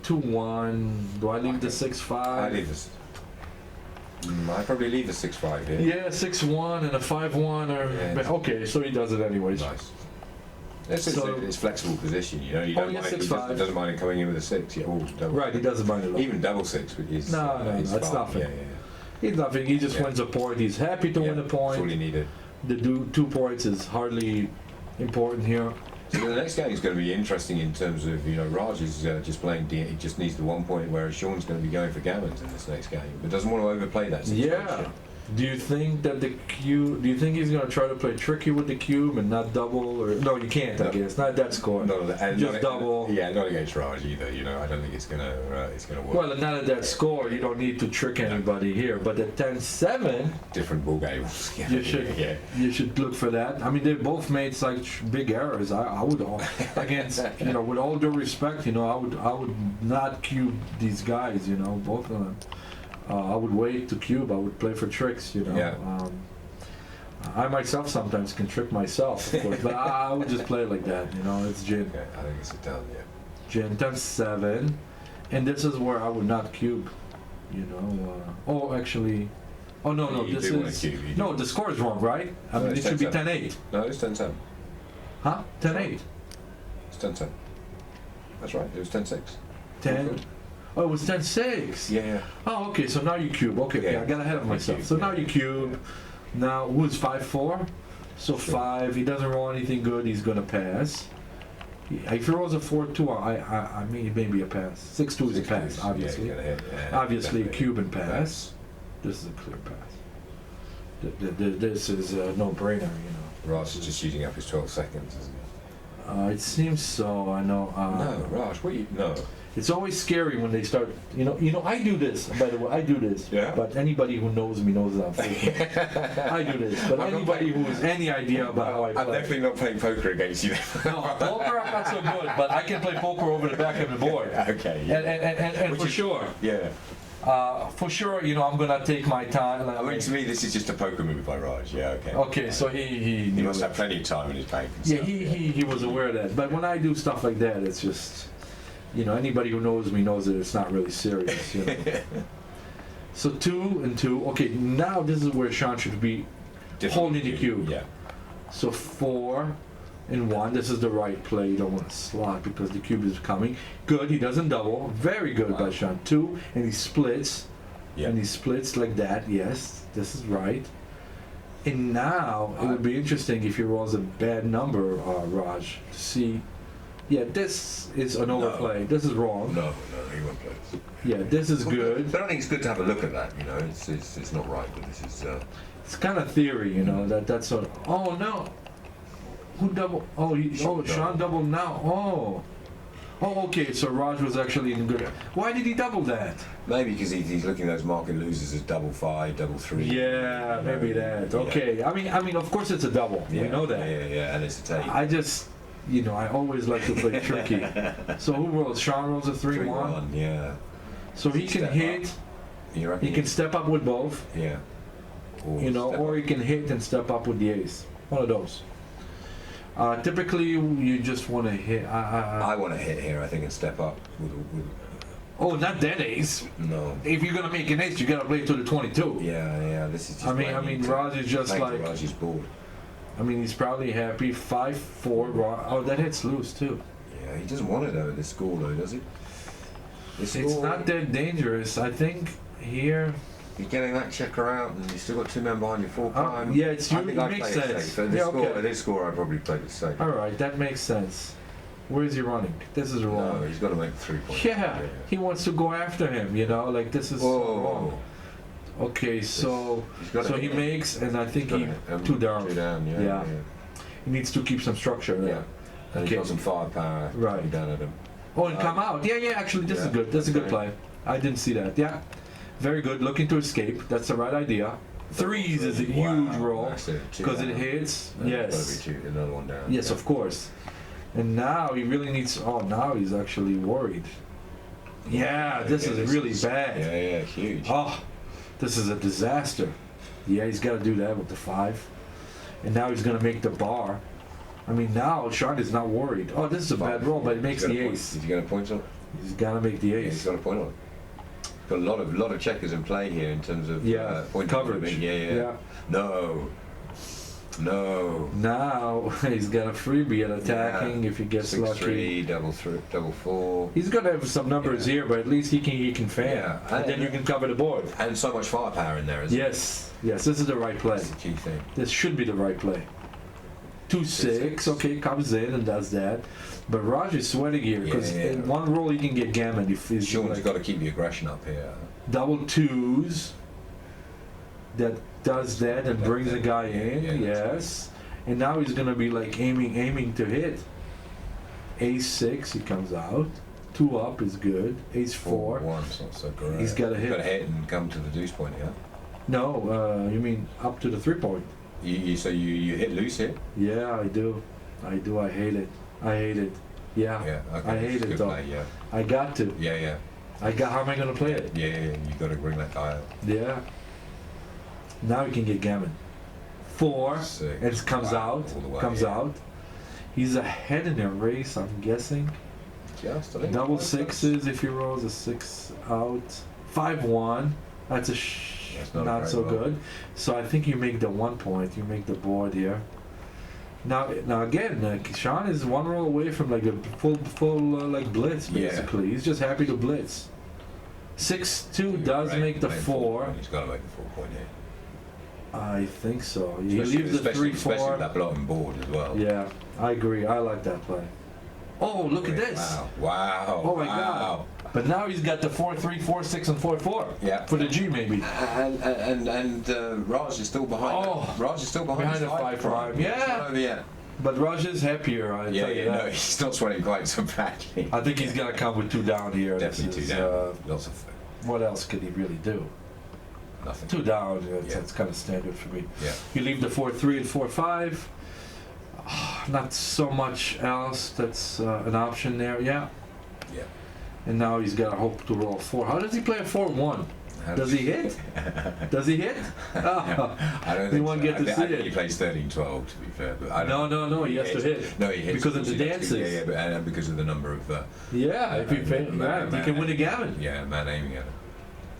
2-1. Do I leave the 6-5? I leave this. I probably leave the 6-5 here. Yeah, 6-1 and a 5-1 or Yeah. okay, so he does it anyways. Nice. It's So- his flexible position, you know. You Oh, don't yeah, mind, he 6-5. doesn't mind him coming in with a 6. Yeah, double. Right, he doesn't mind it. Even double 6 is. No, it's it's fine. nothing. Yeah. He's nothing. He just Yeah. wins a point. He's happy to win a That's all point. he needed. The 2 points is hardly important here. So the next game is going to be interesting in terms of, you know, Raj is just playing D. He just needs the 1 point, whereas Sean's going to be going for gammons in this next game, but doesn't want to overplay that situation. Yeah. Do you think that the cube? Do you think he's gonna try to play tricky with the cube and not double? Or no, you can't. I No. guess not that score. And Just double. Yeah, not against Raj either. You know, I don't think it's gonna work. Well, not at that score. You don't need to trick anybody here. But at 10-7, Different ball game. you should Yeah. you should look for that. I mean, they both made such big errors. I would against with all due respect, I would not cube these guys. Both of them. I would wait to cube. I would play for tricks. Yeah. I myself sometimes can trick myself, of course, but I would just play like that. It's gin. Okay, I think it's a done. Yeah. Gin 10-7, and this is where I would not cube. Actually. Oh no! You This do wanna is cube, you no. do. The score is wrong, right? I No, mean, it it's should be 10-7. 10-8. No, it's 10-7. Huh? 10-8. It's 10-7. That's right. It was 10-6. 10. Oh, it was 10-6. Yeah. Oh, okay. So now you cube. Okay, Yeah. I got ahead of myself. Cube, So yeah. now you cube. Now who's 5-4? So Sure. 5. He doesn't roll anything good. He's gonna pass. If he rolls a 4-2, I mean, maybe a pass. 6-2 is a pass, obviously. Obviously, a cube and pass. This is a clear pass. This is a no-brainer, Raj is just using up his 12 seconds, isn't it? It seems so. I know. No, Raj, what you? No. It's always scary when they start. I do this. By the way, I do this. Yeah? But anybody who knows me knows that I'm faking. I do this. But I'm not anybody who has any idea about how I I'm play. definitely not playing poker against you. No, poker I'm not so good, but I can play poker over the back of the board. Okay. Yeah. And Which for is- sure, Yeah. I'm gonna take my time. I mean, to me, this is just a poker move by Raj. Yeah. Okay. Okay, so he He knew must it. have plenty of time in his bank. and Yeah, stuff, he was aware of that. But when I do stuff like that, it's just, anybody who knows me knows that it's not really serious. So 2 and 2. Okay, now this is where Sean should be Different holding the cube. Yeah. So 4 and 1. This is the right play. You don't want to slot because the cube is coming. Good. He doesn't double. Very good by Wow. Sean. 2 and he splits. Yeah. And he splits like that. Yes, this is right. And now it would be interesting if he rolls a bad number, Raj, to see. Yeah, this is an overplay. This is wrong. No, he won't play this. Yeah, this is good. But I think it's good to have a look at that. It's not right, but this is. It's kind of theory, that's sort of. Oh no, who double? Oh, Sean doubled now. Oh, okay. So Raj was actually in good. Why did he double that? Maybe because he's looking at those market losers as 5-5, 3. Yeah, maybe that. Okay. I mean, of course it's a double. Yeah. We know that. Yeah, and it's a take. I just, I always like to play tricky. So who rolls? Sean rolls a 3-1. 3-1, yeah. So he can Step hit. You reckon? He can step up with both. Yeah. Or he can hit and step up with the ace. One of those. Typically, you just want to hit. I want to hit here, I think, and step up with Oh, not that ace. no. If you're gonna make an ace, you gotta play to the 22. Yeah, this is just. I mean, Raj is just like. Raj is bored. He's probably happy. 5-4. Oh, that hits loose too. Yeah, he doesn't want it though. This score though, does he? This It's score, not that dangerous. I think here. You're getting that checker out, and you still got 2 men behind you full time. Yeah, I think it I'd makes play it sense. safe. So this Yeah, score, okay. this score, I'd probably play it safe. All right, that makes sense. Where is he running? This is wrong. No, he's got to make 3 points. Yeah, he wants to go after him. Like this is wrong. Whoa. Okay, so He's got he makes, and I think he 2 down. 2 down. Yeah. Yeah. He needs to keep some structure Yeah. there. And Okay. he's got some firepower. Right. coming down at him. Oh, and come out. Yeah. Actually, this is Yeah. good. This is a good Okay. play. I didn't see that. Yeah, very good. Looking to escape. That's the right idea. 3s is a huge roll That's it. 2 because it down. hits. And Yes. Gotta be 2, another one down. Yes, yeah. of course. And now he really needs. Oh, now he's actually worried. Yeah, this is really bad. Yeah, huge. Oh, this is a disaster. Yeah, he's got to do that with the 5. And now he's going to make the bar. Now Sean is not worried. Oh, this is a bad roll, but it makes the ace. Is he going to point on it? He's got to make the Yeah, he's ace. got a point on it. Got a lot of checkers in play here in terms of point coverage. Yeah. No. Now he's got a freebie at attacking if he gets 6-3, lucky. double 4. He's going to have some numbers here, but at least he can fan. Yeah. And then you can cover the board. And so much firepower in there, isn't Yes, this is the right play. That's the key thing. This should be the right play. 2-6, okay, comes in and does that. But Raj is sweating here because Yeah. in one roll he can get gammon if he's Sean's like got to keep the aggression up here. double 2s. that does that and brings the guy in. Yeah, Yes, and now he's gonna be like aiming to hit. Ace 6, he comes out. 2 up is good. Ace 4. 4-1's not so great. He's got to hit. Got to hit and come to the deuce point, yeah. No, you mean up to the 3-point? So you hit loose here. Yeah, I do. I hate it. Yeah. Yeah. Okay. I hate it's it good though. play, yeah. I got to. Yeah. How am I gonna play it? Yeah. You got to bring that guy out. Yeah. Now he can get gammon. 4, Six. and it comes Wow, out. all the way, Comes yeah. out. He's ahead in a race, I'm guessing. Just, I think. Double 6s if he rolls a 6 out. 5-1. That's a That's not a not great so roll. good. So I think you make the 1 point. You make the board here. Now again, Sean is 1 roll away from like a full like blitz Yeah. basically. He's just happy to blitz. 6-2 does Right, make the main 4. point. He's got to make the 4 point here. I think so. He Especially- leaves the especially with 3-4. that blocking board as well. Yeah, I agree. I like that play. Oh, look at this! Wow. Oh my wow. God! But now he's got the 4-3, 4-6, and 4-4 Yeah. for the G maybe. And Raj is still behind. Oh, Raj is still behind. behind the 5 prime. Yeah. Yeah. But Raj is happier. I tell you No, that. he's not sweating quite so badly. I think he's gonna come with 2 down here. Definitely This 2 is, down. Lots of what else could he really do? nothing. 2 down. Yeah. That's kind of standard for me. Yeah. You leave the 4-3 and 4-5. Not so much else. That's an option there. Yeah. Yeah. And now he's got to hope to roll 4. How does he play a 4-1? Does he hit? Does he hit? Oh. I don't We think won't so. get to I see think it. he plays 13-12 to be fair. But I don't No, he has to hit. No, he hits Because of the he has to- dances. Yeah, but and because of the number of Yeah, if he fails, man- right, he can win a gammon. yeah, man aiming at him.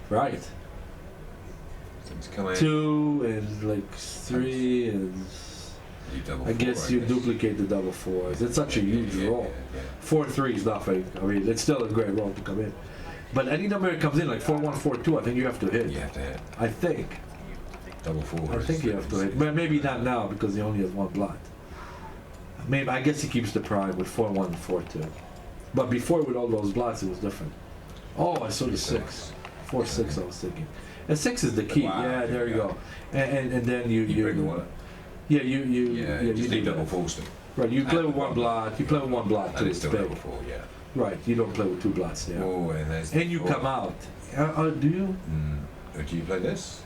Right. Things come in. 2 and like 3 and You double I guess four, you duplicate the double 4s. It's such a huge roll. Yeah. 4-3 is nothing. I mean, it's still a great roll to come in. But any number that comes in, like 4-1, 4-2, I think you have to hit. You have to hit. I think. Double 4. I think you have to hit. But maybe not now because he only has 1 blot. Maybe I guess he keeps the prime with 4-1 and 4-2. But before with all those blots, it was different. Oh, I saw the 6. 4-6, I was thinking. And 6 is the key. Wow, Yeah, there you go. And then you bring the one. Yeah, you Yeah, you just do leave that. double 4 still. Right, you play with 1 blot. You play with 1 blot And too. it's It's still big. double 4, yeah. Right, you don't play with 2 blots there. Oh, and there's. And you four. come out. Do you? Do you play this?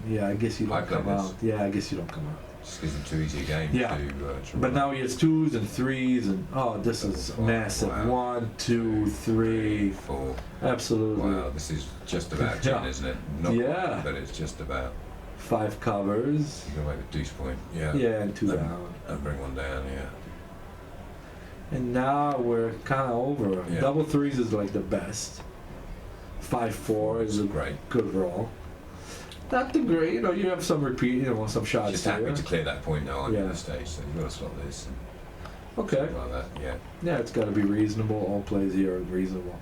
Yeah, I guess you I don't play come this. out. Yeah, I guess you don't come out. Just gives them too easy a game Yeah. to But now he has 2s and 3s and oh, this is Wow. massive. Wow. 1, 2, 3. 4. Absolutely. Wow, this is just about Yeah. 10, isn't it? Not Yeah. quite, but it's just about. 5 covers. You can make a deuce point. Yeah. Yeah, and 2 And- down. And bring one down, yeah. And now we're kind of over. Yeah. Double 3s is like the best. 5-4 is a Great. good roll. Not the great, you know, you have some repeat, some shots Just here. happy to clear that point now on Yeah. the stage, so you've got to stop this. And Okay. something like that, yeah. Yeah, it's got to be reasonable. All plays here are reasonable.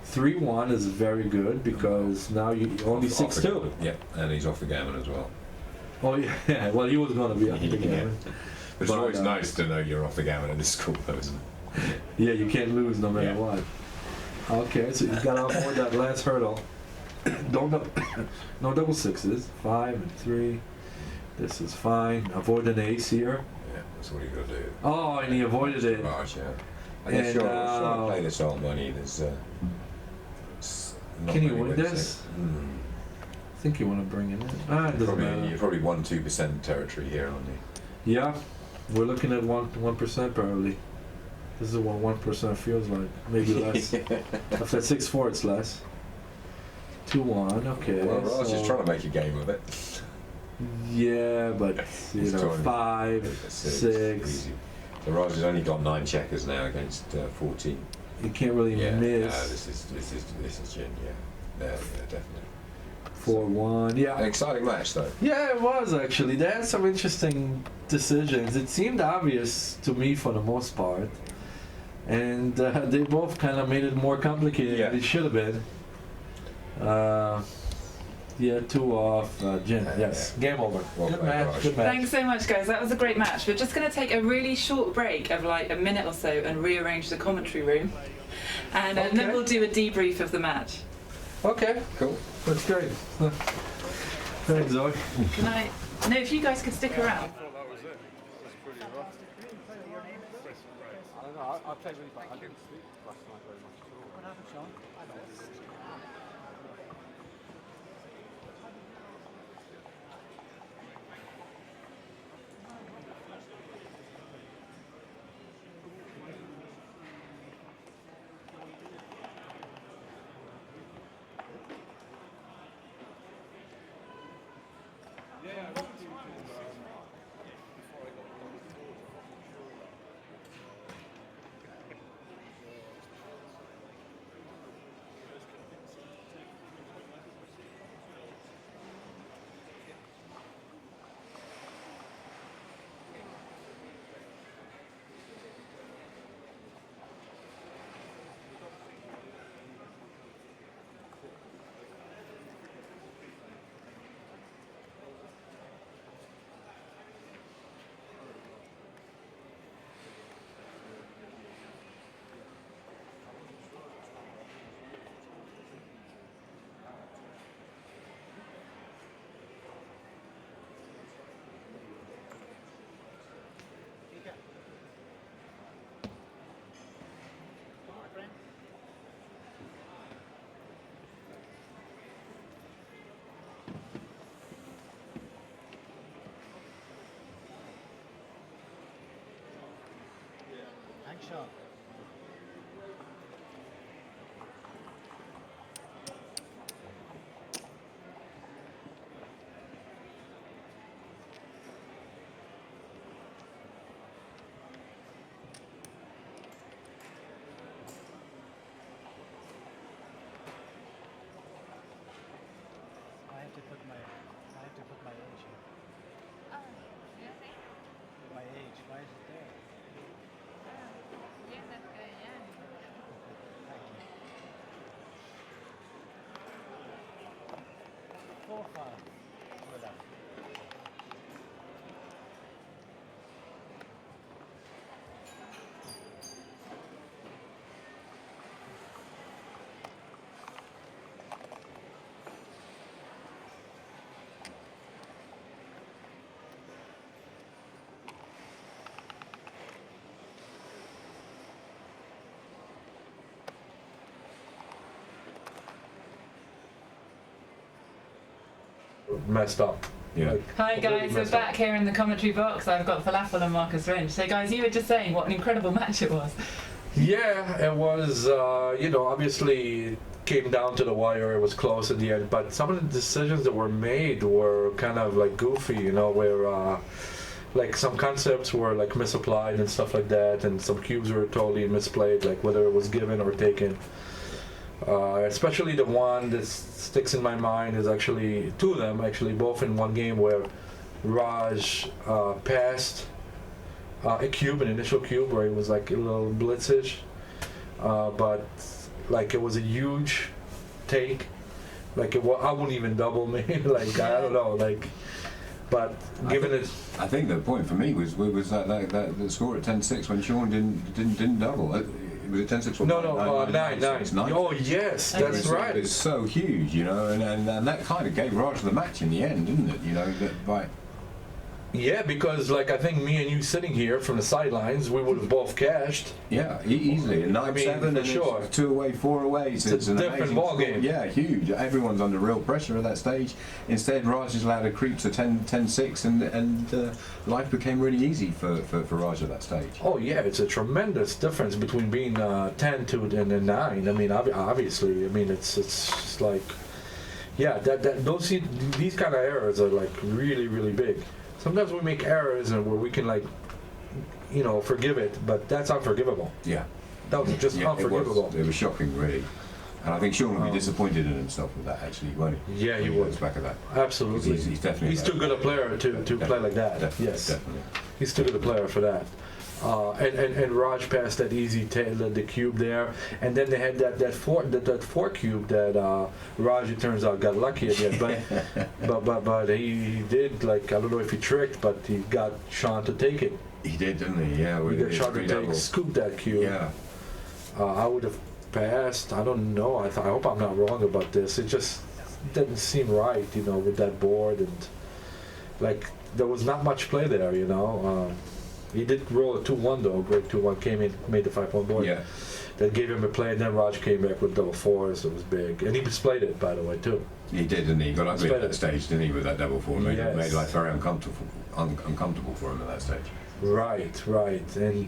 3-1 is very good because now you only Off the 6-2. gammon. Yeah, and he's off the gammon as well. Oh yeah, well he was going to be up the Yeah. gammon. But it's But, always uh, nice to know you're off the gammon at this school, though, isn't it? Yeah, you can't lose no matter Yeah. what. Okay, so you got to avoid that last hurdle. Don't no double 6s. 5 and 3. This is fine. Avoid an ace here. Yeah, that's what you got to do. Oh, and he avoided it. Barge, yeah. I guess And, sure, I uh, play this old money. There's. Not Can you many win ways to- this? I think you want to bring it in. Ah, it doesn't Probably, matter. you're probably 1-2% territory here, aren't you? Yeah, we're looking at 1% probably. This is what 1% feels like. Maybe less. If that's 6-4, it's less. 2-1. Okay. Well, I was just so- trying to make a game of it. Yeah, but you It's know, trying- 5, 6. Easy. So Raj has only got 9 checkers now against 14. You can't really Yeah, no, miss. this is gin. Yeah, definitely. 4-1. An Yeah. exciting match though. Yeah, it was actually. They had some interesting decisions. It seemed obvious to me for the most part, and they both kind of made it more complicated Yeah. than it should have been. Yeah, 2 off. Gin. Yes. Game over. Well Good played, match. Raj. Good match. Thanks so much, guys. That was a great match. We're just going to take a really short break of like a minute or so and rearrange the commentary room. And then Okay. we'll do a debrief of the match. Okay, Cool. that's great. Thanks, Zoe. Good night. No, if you guys could stick around. I played really bad. I didn't sleep last night very much at all. What happened, Sean? Thanks, Sean. I have to put my age here. Oh, really? My age, why is it there? You're not going in. Thank you. 4 or 5. Well done. Messed up. Yeah. Like, Hi completely guys, we're messed up. back here in the commentary box. I've got Falafel and Marcus Wrench. So guys, you were just saying what an incredible match it was. Yeah, it was, obviously it came down to the wire. It was close at the end, but some of the decisions that were made were kind of like goofy, where like some concepts were like misapplied and stuff like that, and some cubes were totally misplayed, like whether it was given or taken. Especially the one that sticks in my mind is actually two of them, actually both in one game, where Raj passed a cube, an initial cube, where it was like a little blitzish, but like it was a huge take. Like I wouldn't even double me. Like I don't know, like. But given it, I think the point for me was that the score at 10-6 when Sean didn't double. It was a 10-6 or no, 9. 9. Oh yes, that's right. It was so huge, and that kind of gave Raj the match in the end, didn't it? By Yeah, because like I think me and you sitting here from the sidelines, we would have both cashed. yeah, easily. And 9-7 for and sure. it's 2 away, 4 away. So It's a an different amazing ball score. game. Yeah, huge. Everyone's under real pressure at that stage. Instead, Raj is allowed to creep to 10-6, and life became really easy for Raj at that stage. Oh yeah, it's a tremendous difference between being 10 to and then 9. I mean, obviously, I mean it's just like, yeah, these kind of errors are like really really big. Sometimes we make errors and where we can like, forgive it, but that's unforgivable. Yeah. That was just unforgivable. It was shocking, really. And I think Sean will be disappointed in himself with that, actually, won't he? Yeah, he When would. looks back at that. Absolutely. He's definitely. He's too good a player to play like that. Yes, Definitely. he's too good a player for that. And Raj passed that easy the cube there, and then they had that four cube that Raj, it turns out, got lucky at the end, but he did, like, I don't know if he tricked, but he got Sean to take it. He did, didn't he? Yeah. He with got his Sean to three-double. scoop that cube. Yeah. I would have passed. I don't know. I hope I'm not wrong about this. It just didn't seem right, you know, with that board, and like there was not much play there, you know. He did roll a 2-1 though, great 2-1, came in, made the 5-point board. Yeah. That gave him a play, and then Raj came back with double fours. It was big, and he displayed it, by the way, too. He did, didn't he? He got ugly at that stage, didn't he, with that double four? Made, Yes. made life very uncomfortable for him at that stage. Right, and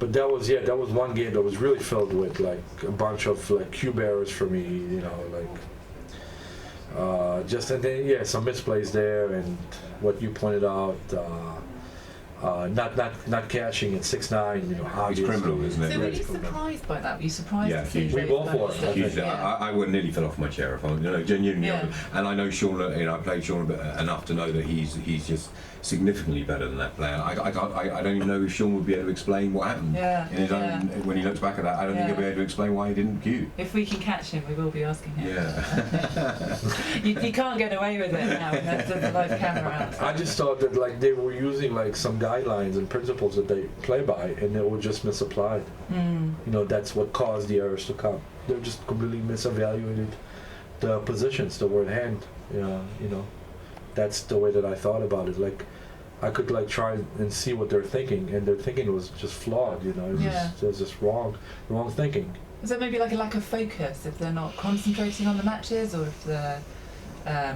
but that was one game that was really filled with like a bunch of like cube errors for me, you know, like just and then some misplays there, and what you pointed out. Not cashing at 6-9, you know, It's obviously. criminal, isn't it? So were It's you criminal. surprised by that? Were you surprised Yeah, to see huge. We those both kind of were. stuff? Huge. Yeah. I would nearly fell off my chair if I, you know, genuinely. Yeah. And I know Sean. You know, I played Sean a bit, enough to know that he's just significantly better than that player. I don't even know if Sean would be able to explain what happened. Yeah, In his own, when he looks back at that, I don't think he'll be able to explain why he didn't cue. If we can catch him, we will be asking him. Yeah. You can't get away with it now when there's a live camera out. I just thought that like they were using like some guidelines and principles that they play by, and they were just misapplied. Mm. You know, that's what caused the errors to come. They're just completely misevaluated the positions that were in hand. Yeah, you know, that's the way that I thought about it. Like, I could like try and see what they're thinking, and their thinking was just flawed. You know, it was just wrong thinking. Is that maybe like a lack of focus if they're not concentrating on the matches, or if they're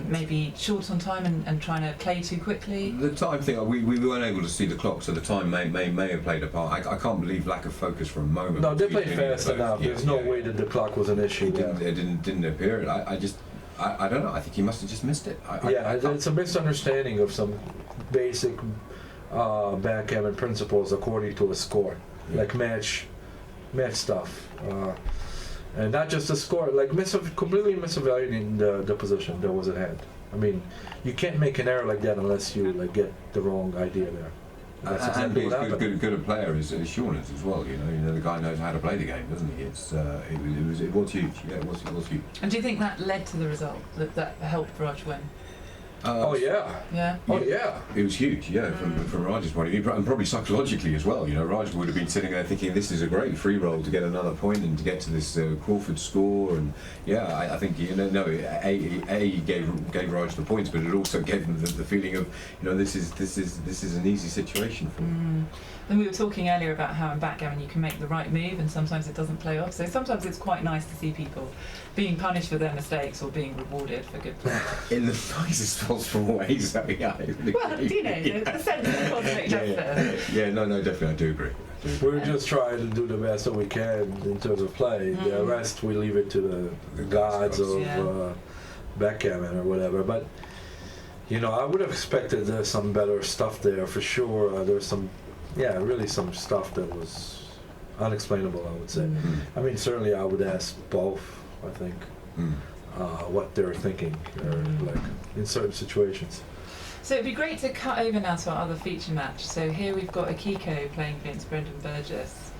maybe short on time and trying to play too quickly? The time thing, we weren't able to see the clock, so the time may have played a part. I can't believe lack of focus for a moment. No, they between played doing fast both. enough. Yeah, There's no yeah. way that the clock was an issue. It didn't appear. I don't know. I think he must have just missed it. I can't- It's a misunderstanding of some basic backgammon principles according to a score, like match stuff, and not just the score, like completely misevaluating the position that was at hand. I mean, you can't make an error like that unless you like get the wrong idea there. That's and exactly he's what happened. good a player as Sean is as well. You know, the guy knows how to play the game, doesn't he? It was huge. Yeah, it was huge. And do you think that led to the result? That helped Raj win? Oh yeah. Yeah. Oh yeah. It was huge, yeah, from Raj's point of view, and probably psychologically as well. You know, Raj would have been sitting there thinking, this is a great free roll to get another point and to get to this Crawford score, and yeah, I think he gave Raj the points, but it also gave him the feeling of, you know, this is an easy situation for him. And we were talking earlier about how in backgammon you can make the right move and sometimes it doesn't play off. So sometimes it's quite nice to see people being punished for their mistakes or being rewarded for good play. In the nicest possible ways. I mean, Well, you know, the sense of cosmic justice. yeah, no, definitely, I do agree. We're just trying to do the best that we can in terms of play. The rest we leave it to the gods of backgammon or whatever. But you know, I would have expected some better stuff there for sure. There's some, really some stuff that was unexplainable, I would say. I mean, certainly I would ask both. I think what they're thinking, like in certain situations. So it'd be great to cut over now to our other feature match. So here we've got Akiko playing against Brendan Burgess.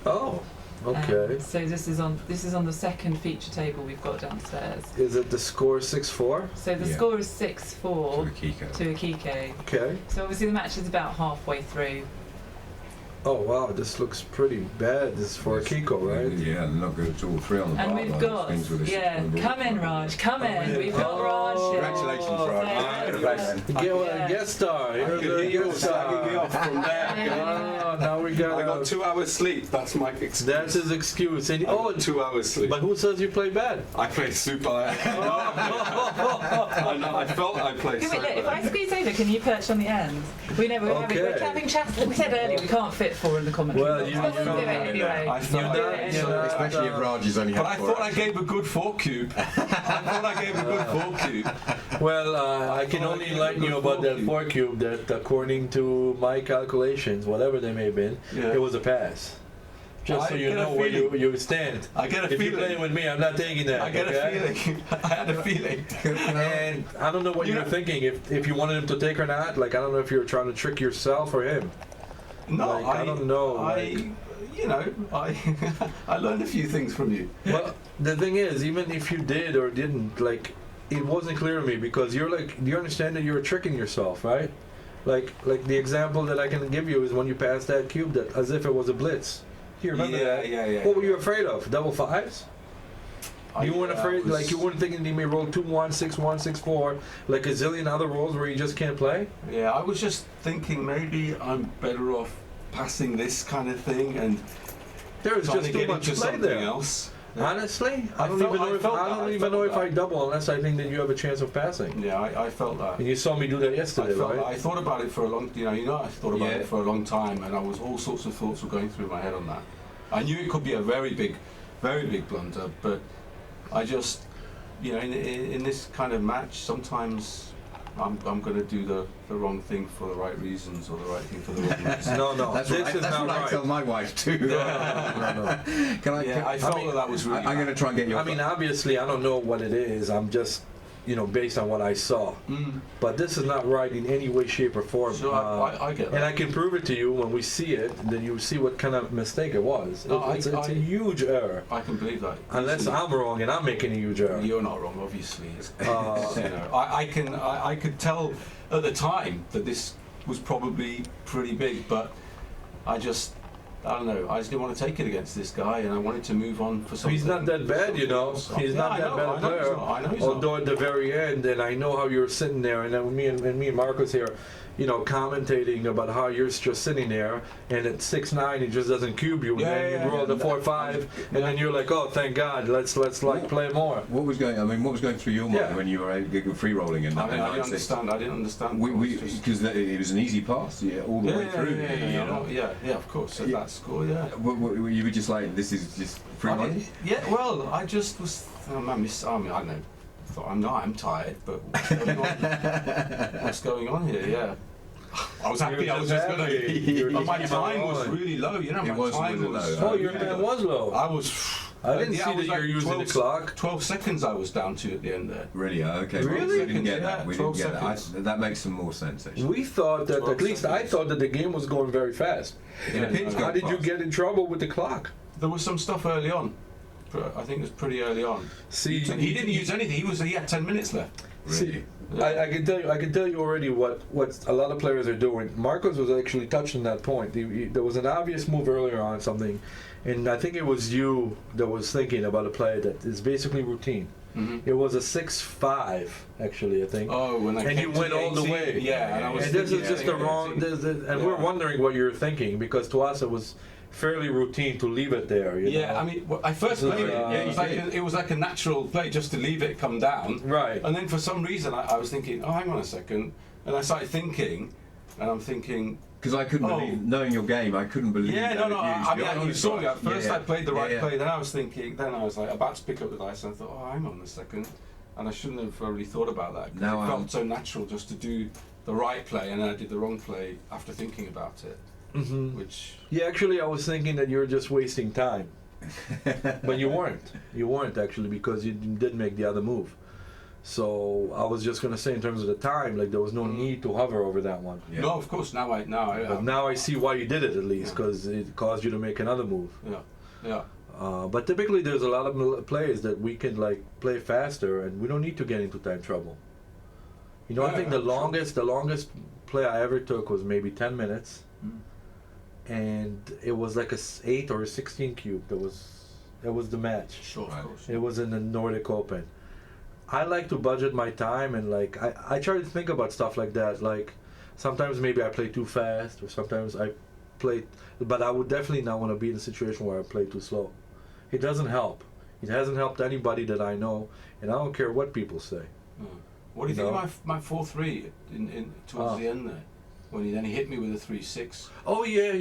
Oh, okay. So this is on the second feature table we've got downstairs. Is it the score 6-4? So the Yeah. score is 6-4 Akiko. to Akiko. Okay. So obviously the match is about halfway through. Oh wow, this looks pretty bad. This is for Akiko, right? Yeah, not good at all. 3 on the And bar. we've line, got, things with a come in Raj, come in. We've got Raj here. Congratulations, Raj. Guest star. Here's Hear a you guest slagging me star. off from there. Oh, now we got. I got 2 hours sleep. That's my excuse. That's his excuse. And, I got 2 hours sleep. but who says you play bad? I play super. I know. I felt I played Can we, super. look, if I squeeze over, can you perch on the end? We know we're Okay. having chats. We said earlier we can't fit 4 in the commentary Well, box, you- but we'll you- do it anyway. I thought We'll do I- it you know, anyway. Especially if Raj is only had But I 4 thought I hours. gave a good 4 cube. I thought I gave a good 4 cube. Well, I can thought I only gave enlighten a you good about that 4 4 cube that, according to my calculations, whatever they may have been, Yeah. it was a pass. Just so I you get a know where feeling. you stand. I get a If you're feeling. playing with me, I'm not taking that. I get okay? a feeling. I had a feeling. And I don't know what you were thinking. If you wanted him to take or not, like I don't know if you were trying to trick yourself or him. No, Like, I don't know, I learned a few things from you. Well, the thing is, even if you did or didn't, like, it wasn't clear to me because you're like, do you understand that you're tricking yourself, right? Like the example that I can give you is when you passed that cube, that as if it was a blitz. Do you remember that? Yeah. What were you afraid of? Double fives? You weren't afraid, like you weren't thinking they may roll 2-1, 6-1, 6-4, like a zillion other rolls where you just can't play? Yeah, I was just thinking maybe I'm better off passing this kind of thing and There's trying just to too get much into play something there. else. Honestly, I I don't felt- even know I if felt I that, don't I even felt know if that. I double unless I think that you have a chance of passing. Yeah, I felt that. And you saw me do that I yesterday, felt right? I thought about it for a long, I thought about Yeah. it for a long time, and all sorts of thoughts were going through my head on that. I knew it could be a very big blunder, but I just, in this kind of match, sometimes I'm going to do the wrong thing for the right reasons or the right thing for the wrong reasons. No, That's this what, is that's not what I right. tell my wife too. No. Can I? Yeah, I felt that was really I'm going to try and get your. I mean, obviously, I don't know what it is. I'm just, based on what I saw. Mm. But this is not right in any way, shape, or form. So I get And that. I can prove it to you when we see it. Then you see what kind of mistake it was. No, It's a huge error. I can believe that. Unless Easily. I'm wrong and I'm making a huge error. You're not wrong, obviously. Uh, I could tell at the time that this was probably pretty big, but I don't know. I just didn't want to take it against this guy, and I wanted to move on for something. He's not that bad, something else. He's Yeah, not I that know, bad a I know he's player. not, I know he's Although not. at the very end, and I know how you're sitting there, and then me and Marcus here, commentating about how you're just sitting there, and at 6'9", he just doesn't cube you, and then you roll the 4-5, and then you're like, oh, thank God, let's play more. What was going through your mind Yeah. when you were free rolling in that? I didn't understand. I didn't understand. Because it was an easy pass, all the way through. Yeah, of course. At Yeah. that score, yeah. You were just like, this is just free money. I just was. I don't know. I'm tired, but what's going on here? Yeah. I was happy. You're I was just just gonna. happy. But my You're time was on. really low. It My was time really was. low. Oh, your man was low. I was. I didn't see I that was you're using the 12 clock. 12 seconds I was down to at the end there. Really? Okay. Really? We didn't get Yeah, that. We 12 didn't get that. seconds. That makes some more sense, actually. We thought that, 12 at least I seconds. thought that the game was going very fast. It appears to How go did you fast. get in trouble with the clock? There was some stuff early on. But I think it was pretty early on. See, He didn't use anything. He had 10 minutes left. Really? I can tell you already what a lot of players are doing. Marcos was actually touching that point. There was an obvious move earlier on something, and I think it was you that was thinking about a play that is basically routine. Mhm. It was a 6-5 actually, I think. Oh, when I And came you to went the all the 18, way. Yeah, and I was And this thinking, is just the wrong. And we're wondering what you're thinking because to us it was fairly routine to leave it there. You Yeah, know? I mean, I first played it. Yeah, It was like a natural play just to leave it come down. Right. And then for some reason I was thinking, oh, hang on a second, and I started thinking, and I'm thinking, Because I couldn't believe, knowing your game, I couldn't believe yeah, that no, it used you saw me. At first Yeah, I played the right yeah. play, then I was thinking, then I was like about to pick up the dice, and I thought, oh, hang on a second, and I shouldn't have really thought about that. 'Cause Now it felt I'm- so natural just to do the right play, and then I did the wrong play after thinking about it, Mhm. which. Yeah, actually, I was thinking that you were just wasting time, but you weren't. You weren't actually because you did make the other move. So I was just gonna say in terms of the time, like there was no need to hover over that one. Yeah. No, of course. But now I see why you did it at least because it caused you to make another move. Yeah. But typically, there's a lot of players that we can like play faster, and we don't need to get into time trouble. I Yeah, think the longest play I ever took was maybe 10 minutes, and it was like a 8 or a 16 cube. That was the match. Sure, Right. of course. It was in the Nordic Open. I like to budget my time and like I try to think about stuff like that. Like sometimes maybe I play too fast, or sometimes I play, but I would definitely not want to be in a situation where I play too slow. It doesn't help. It hasn't helped anybody that I know, and I don't care what people say. What do you think No. of my 4-3 in towards the end there? When he hit me with a 3-6, Oh yeah.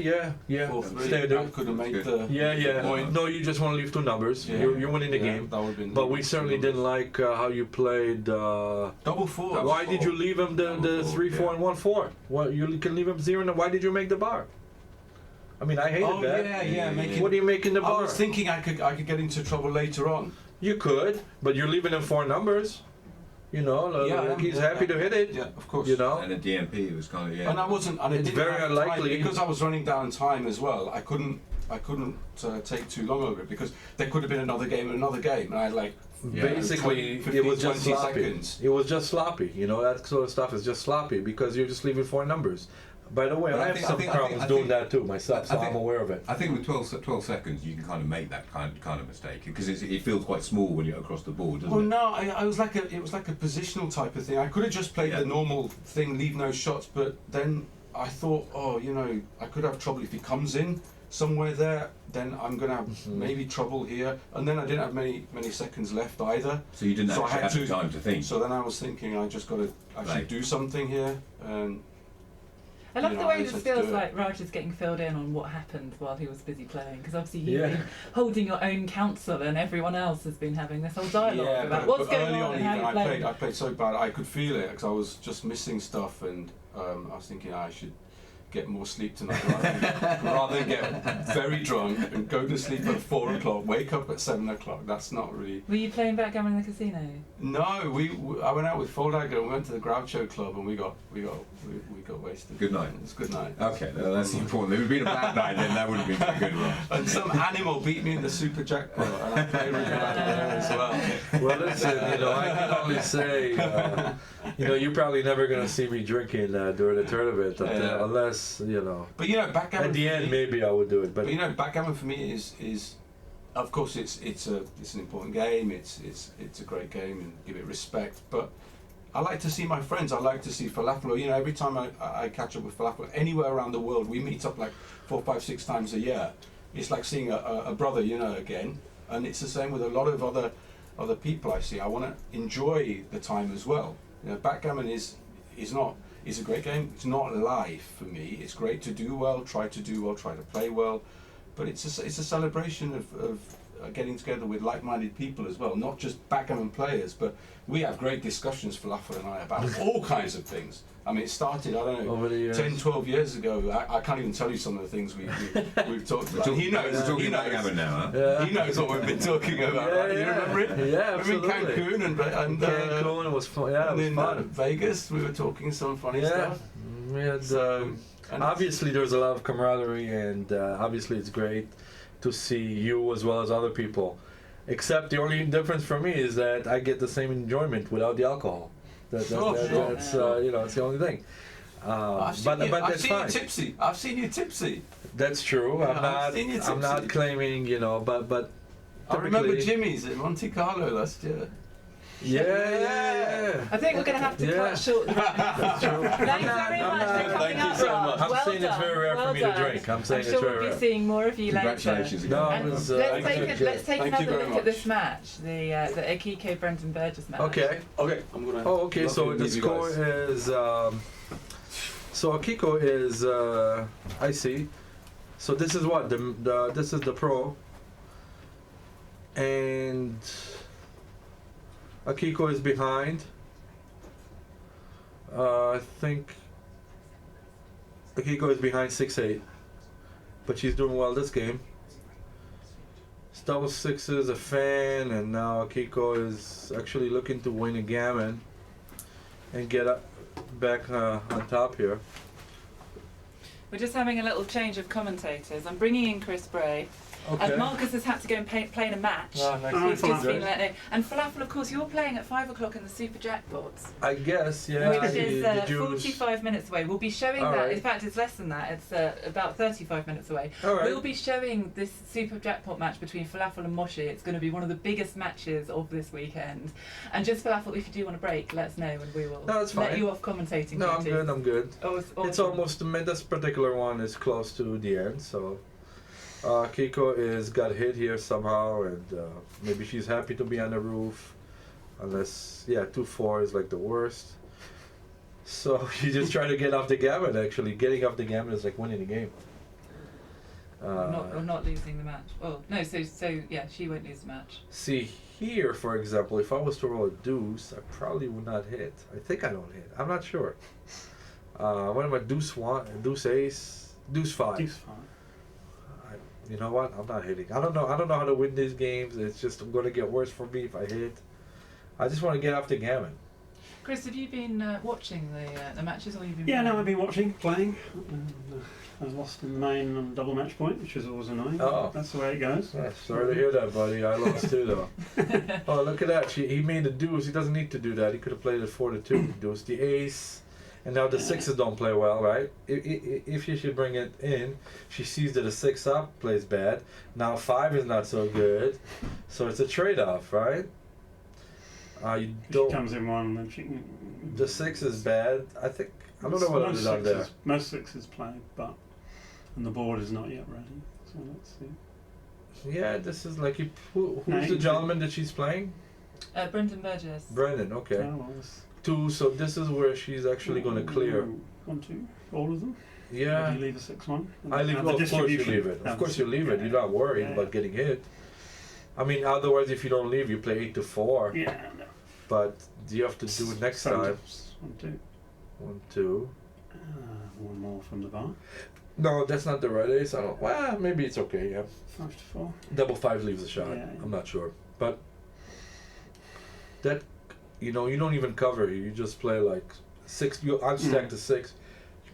4-3. I Standard. could have made That's the Yeah. point. No, you just want to leave two numbers. Yeah. You're winning the Yeah, game. that would've been But we two certainly numbers. didn't like how you played. Double four. Why did you leave him the Double 3-4 four, and 1-4? Well, you can leave him 0. And why did you make the bar? I mean, I hated Oh that. yeah. Making, What are you making the I bar? was thinking I could get into trouble later on. You could, but you're leaving him 4 numbers. You know, like he's happy to hit it. Yeah, of course. You know. And a DMP, it was kind of And I wasn't. And it It's didn't very have unlikely. time, because I was running down time as well. I couldn't take too long over it because there could have been another game, and I had like Basically, 20, it was just 15, sloppy. 20 seconds. It was just sloppy. You know, that sort of stuff is just sloppy because you're just leaving 4 numbers. By the way, But I I have think- some I think- problems I doing think- that too myself, so I think- I'm aware of it. I think with 12 seconds, you can kind of make that kind of mistake because it feels quite small when you're across the board, doesn't Well, it? no, it was like a positional type of thing. I could have just played Yeah. the normal thing, leave no shots, but then I thought, I could have trouble if he comes in somewhere there. Then I'm gonna have maybe trouble here, and then I didn't have many seconds left either. So you didn't So I actually had have the to- time to think. So then I was thinking, I just got to actually Right. do something here, and I love You the know, way I this just had to feels do it. like Raj is getting filled in on what happened while he was busy playing, because obviously you've Yeah. been holding your own counsel and everyone else has been having this whole dialogue about what's but going early on and how even, you're playing. I played so bad. I could feel it because I was just missing stuff, and I was thinking I should get more sleep tonight rather than get very drunk and go to sleep at 4 o'clock, wake up at 7 o'clock. That's not really. Were you playing backgammon in the casino? No, I went out with Foldagger and we went to the Groucho Club and we got wasted. Good night. It was good night. Okay, no, that's the important. If it had been a bad night, then that would have been a good one. And some animal beat me in the Super Jackpot, and I played really bad there as well. Well, listen, I can only say, you're probably never going to see me drinking during the tournament, Yeah. unless, But backgammon. at the for end me- maybe I would do it, but But backgammon for me is, of course, it's an important game. It's a great game and give it respect. But I like to see my friends. I like to see Falafel. Every time I catch up with Falafel anywhere around the world, we meet up like 4, 5, 6 times a year. It's like seeing a brother, again. And it's the same with a lot of other people I see. I want to enjoy the time as well. Backgammon is a great game. It's not life for me. It's great to do well, try to play well, but it's a celebration of getting together with like-minded people as well, not just backgammon players, but we have great discussions, Falafel and I, about all kinds of things. I mean, it started, I don't know, over the years. 10, 12 years ago. I can't even tell you some of the things we've talked about. He knows. We're talking He knows. backgammon now, huh? Yeah. He knows what we've been talking about. Right? You remember it? Yeah, We were absolutely. in Cancun and Cancun, it was fun. Yeah, it and was in fun. Vegas, we were talking some funny Yeah, stuff. we had. And Obviously, there's a lot of camaraderie, and obviously, it's great to see you as well as other people. Except the only difference for me is that I get the same enjoyment without the alcohol. That's Sure. it's the only thing. I've But seen that's you fine. tipsy. I've seen you tipsy. That's true. Yeah, I've seen you I'm not tipsy. claiming, but. I remember typically- Jimmy's at Monte Carlo last year. Yeah. I think we're going to have to Yeah. cut short the That's true. Thanks very much for coming Thank you up, so Raj. much. I'm Well saying it's done. very rare for Well me to done. drink. I'm saying I'm it's sure very we'll be rare. seeing more of you later. Congratulations again. No, And it was, let's thank take you. let's take Thank you another very look at much. this match, the Akiko Brendan Burgess match. Okay. Okay, I'm gonna. Oh, okay. love So to the meet you score guys. is. So Akiko is. I see. So this is what this is the pro. And Akiko is behind. I think Akiko is behind 6-8, but she's doing well this game. It's double sixes, a fan, and now Akiko is actually looking to win a gammon and get up back on top here. We're just having a little change of commentators. I'm bringing in Chris Bray. Okay. And Marcus has had to go and play in a match. Ah, nice. Oh, He's just been apologise. let know. And Falafel, of course, you're playing at 5 o'clock in the Super Jackpots, I guess, yeah. which is did you 45 minutes away. We'll be showing All that. right. In fact, it's less than that. It's about 35 minutes away. All right. We'll be showing this Super Jackpot match between Falafel and Moshi. It's going to be one of the biggest matches of this weekend. And just Falafel, if you do want a break, let us know and we will No, it's let fine. you off commentating. No, I'm duties. good. I'm good. Awesome. It's almost this particular one is close to the end, so Kiko is got hit here somehow, and maybe she's happy to be on the roof, unless 2-4 is like the worst. So you just try to get off the gammon. Actually, getting off the gammon is like winning the game. or not losing the match. Well, no. So yeah, she won't lose the match. See here, for example, if I was to roll a deuce, I probably would not hit. I think I don't hit. I'm not sure. What am I? Deuce one, deuce ace, deuce five. Deuce five. You know what? I'm not hitting. I don't know how to win these games. It's just going to get worse for me if I hit. I just want to get off the gammon. Chris, have you been watching the matches, or you've been? Yeah, no, playing? I've been watching, playing. I was lost in the main on double match point, which was always annoying. Oh. That's the way it goes. Yeah, sorry to hear that, buddy. I lost too, though. Oh, look at that. He made a deuce. He doesn't need to do that. He could have played it 4-2. Deuce the ace. And now the Yeah. sixes don't play well, right? If you should bring it in, she sees that a 6 up plays bad. Now 5 is not so good, so it's a trade-off, right? You If she don't. comes in one, then she can. The 6 is bad. I think I don't know what most is on there. Most sixes play, and the board is not yet ready. So let's see. Yeah, this is like who's No, the you- gentleman that she's playing? Brendan Burgess. Brendan. Okay. Oh, well, this- 2. So this is where she's actually going to clear. 1, 2, all of them. Yeah. Maybe leave a 6-1. I leave. And Well, the of course you distribution leave it. Of of course the- you leave it. yeah. You're not worried Yeah. about getting hit. I mean, otherwise, if you don't leave, you play 8 to 4. Yeah, no. But you have to do it next time. 1, 2. 1, 2. One more from the bar. No, that's not the right ace. I don't. Well, maybe it's okay. Yeah. 5 to 4. Double 5 leaves a shot. Yeah, yeah. I'm not sure, but that you don't even cover. You just play like 6. You unstack the 6.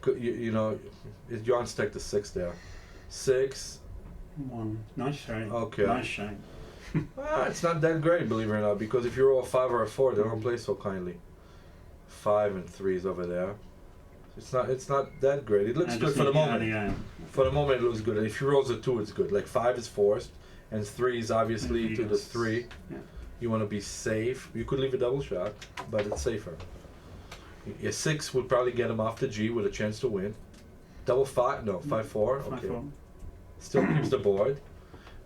You unstack the 6 there. 6. 1. Nice shame. Okay. Nice shame. It's not that great, believe it or not, because if you roll a 5 or a 4, they don't play so kindly. 5 and 3s over there. It's not that great. It looks I good just for the need to get moment. out of the For the moment, it looks good. If you rolls a 2, it's good. Like 5 is forced, and 3 is obviously Maybe to the yes. 3. Yeah. You want to be safe. You could leave a double shot, but it's safer. A 6 would probably get him off the G with a chance to win. Double 5, no, 5-4. 5, Okay, 4. still keeps the board.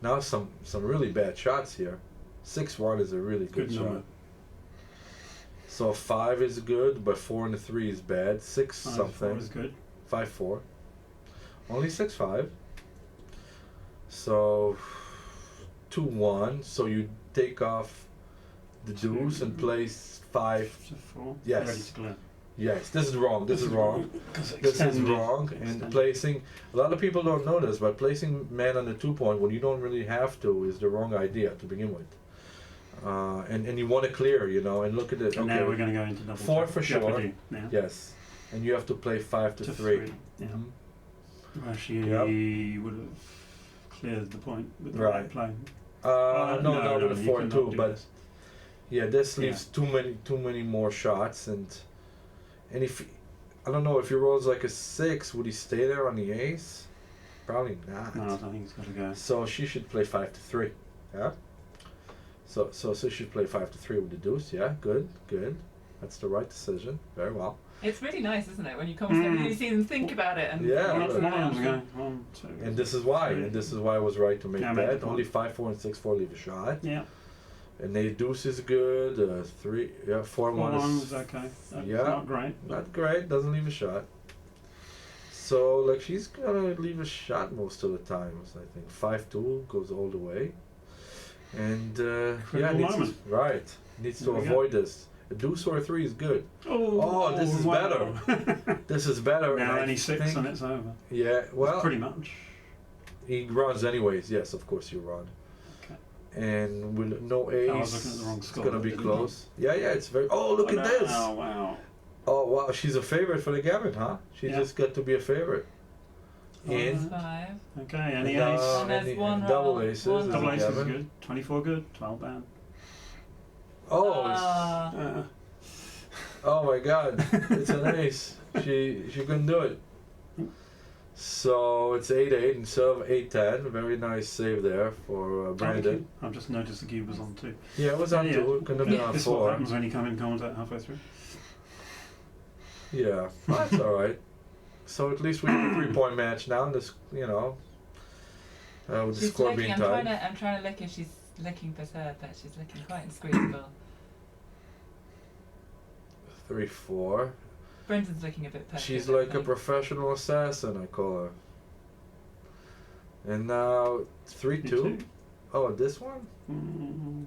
Now some really bad shots here. 6-1 is a really good Good shot. number. So 5 is good, but 4 and a 3 is bad. 6 5, something. 4 is good. 5-4. Only 6-5. So 2-1. So you take off the deuce and place 5. To 4. Yes. Ready to clear. Yes, this is wrong. This is wrong. 'Cause This is extended. wrong. And Extended. placing, a lot of people don't know this, but placing man on the 2-point when you don't really have to is the wrong idea to begin with. And you want to clear, and look at it. And Okay. now we're going to go into double 4 check. for sure. Jeopardy now. Yes, and you have to play 5 to To 3. Yeah. Mhm. Well, she Yep. would have cleared the point with the Right. right play. No, with a you 4 and cannot 2, do but this. yeah, this Yeah. leaves too many more shots, and if I don't know if he rolls like a 6, would he stay there on the ace? Probably not. No, I don't think he's got to go. So she should play 5 to 3. Yeah. So she should play 5 to 3 with the deuce. Yeah, good. That's the right decision. Very well. It's really nice, isn't it, when you come and you see them think about it and Yeah. and One it's of now. them's going. 1, 2. And this is why. And this is why I was right to make Yeah, make that. the Only point. 5, 4, and 6, 4 leave a shot. Yeah. And the deuce is good. 3, 4, 1 1's is okay. That's yeah. not great. not great. Doesn't leave a shot. So like she's gonna leave a shot most of the times. I think 5-2 goes all the way. And Critical moment. needs to There we go. avoid this. A deuce or a 3 is good. Oh, this is wow. This is better. Now and I any 6 think- and it's over. Yeah, well, Pretty much. he runs anyways. Yes, of course you run. Okay. And with no ace, I was looking at the wrong it's score, gonna be didn't close. Yeah, it's very. Oh, look at this! Oh, wow. Oh wow, she's a favorite for the gammon, huh? She Yeah. just got to be a favorite. In 5. Okay, any and, ace. And there's one double roll, aces. one is a Double ace is gammon. good. 24 good. 12 bad. Oh, Ah. oh my God, it's an ace. She couldn't do it. So it's 8-8 instead of 8-10. Very nice save there for Brandon. I've just noticed the cube was on 2. Yeah, it was on Yeah. 2. It couldn't have been on This is what 4. happens when you come in contact halfway through. Yeah, that's all right. So at least we have a 3-point match now. And this, with the She's score licking. being I'm tied. trying to look if she's licking for third, but she's looking quite inscrutable. 3-4. Brendan's looking a bit perfect. She's like a professional assassin, I call her. And now 3-2. Oh, this one?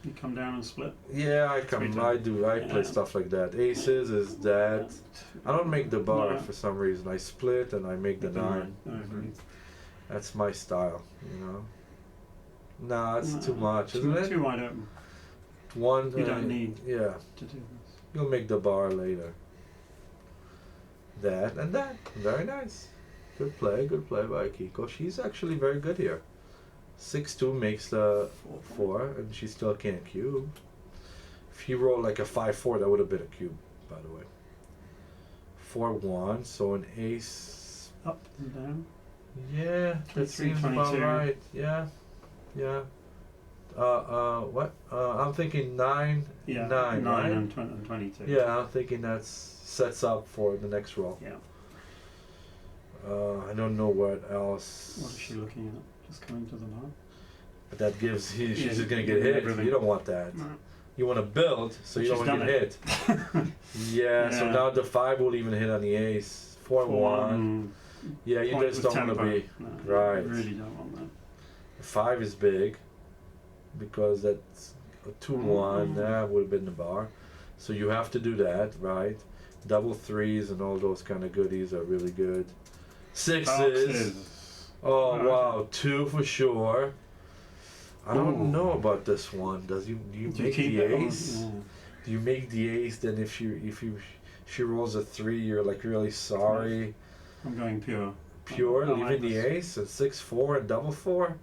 You come down and split. Yeah, I 3-2. I play Yeah. stuff like that. Aces is that. I don't make the bar No. for some reason. I split and I make the 9. I agree. That's my style, Nah, it's too much, Too, isn't it? too wide open One. You don't need. Yeah, to do this. you'll make the bar later. That and that. Very nice. Good play by Kiko. She's actually very good here. 6-2 makes the 4, and she still can't cube. If he rolled like a 5-4, that would have been a cube, by the way. 4-1, so an ace. Up and down. Yeah, that 23, seems about 22. right. Yeah, yeah. What? I'm thinking 9, Yeah, 9, right? and 22. Yeah, I'm thinking that sets up for the next roll. Yeah. I don't know what else. What is she looking at? Just coming to the bar? But that gives she's Yeah, just gonna get hit. everything. You don't want that. No. You want to build, so you She's don't want to done get hit. Yeah, so Yeah. now the 5 will even hit on the ace. 4-1. Yeah, you Point just with don't want to tempo. be. No, right. You really don't want that. 5 is big because that's a 2-1. Mhm. That would have been the bar. So you have to do that, right? Double 3s and all those kind of goodies are really good. 6s. Boxes. Oh Okay. wow, 2 for sure. I don't Ooh. know about this one. Do you Do you make keep the it on? ace? Yeah. Do you make the ace? Then if she rolls a 3, you're like really sorry. I'm going pure. Pure, I like leaving the this. ace at 6-4 and double 4.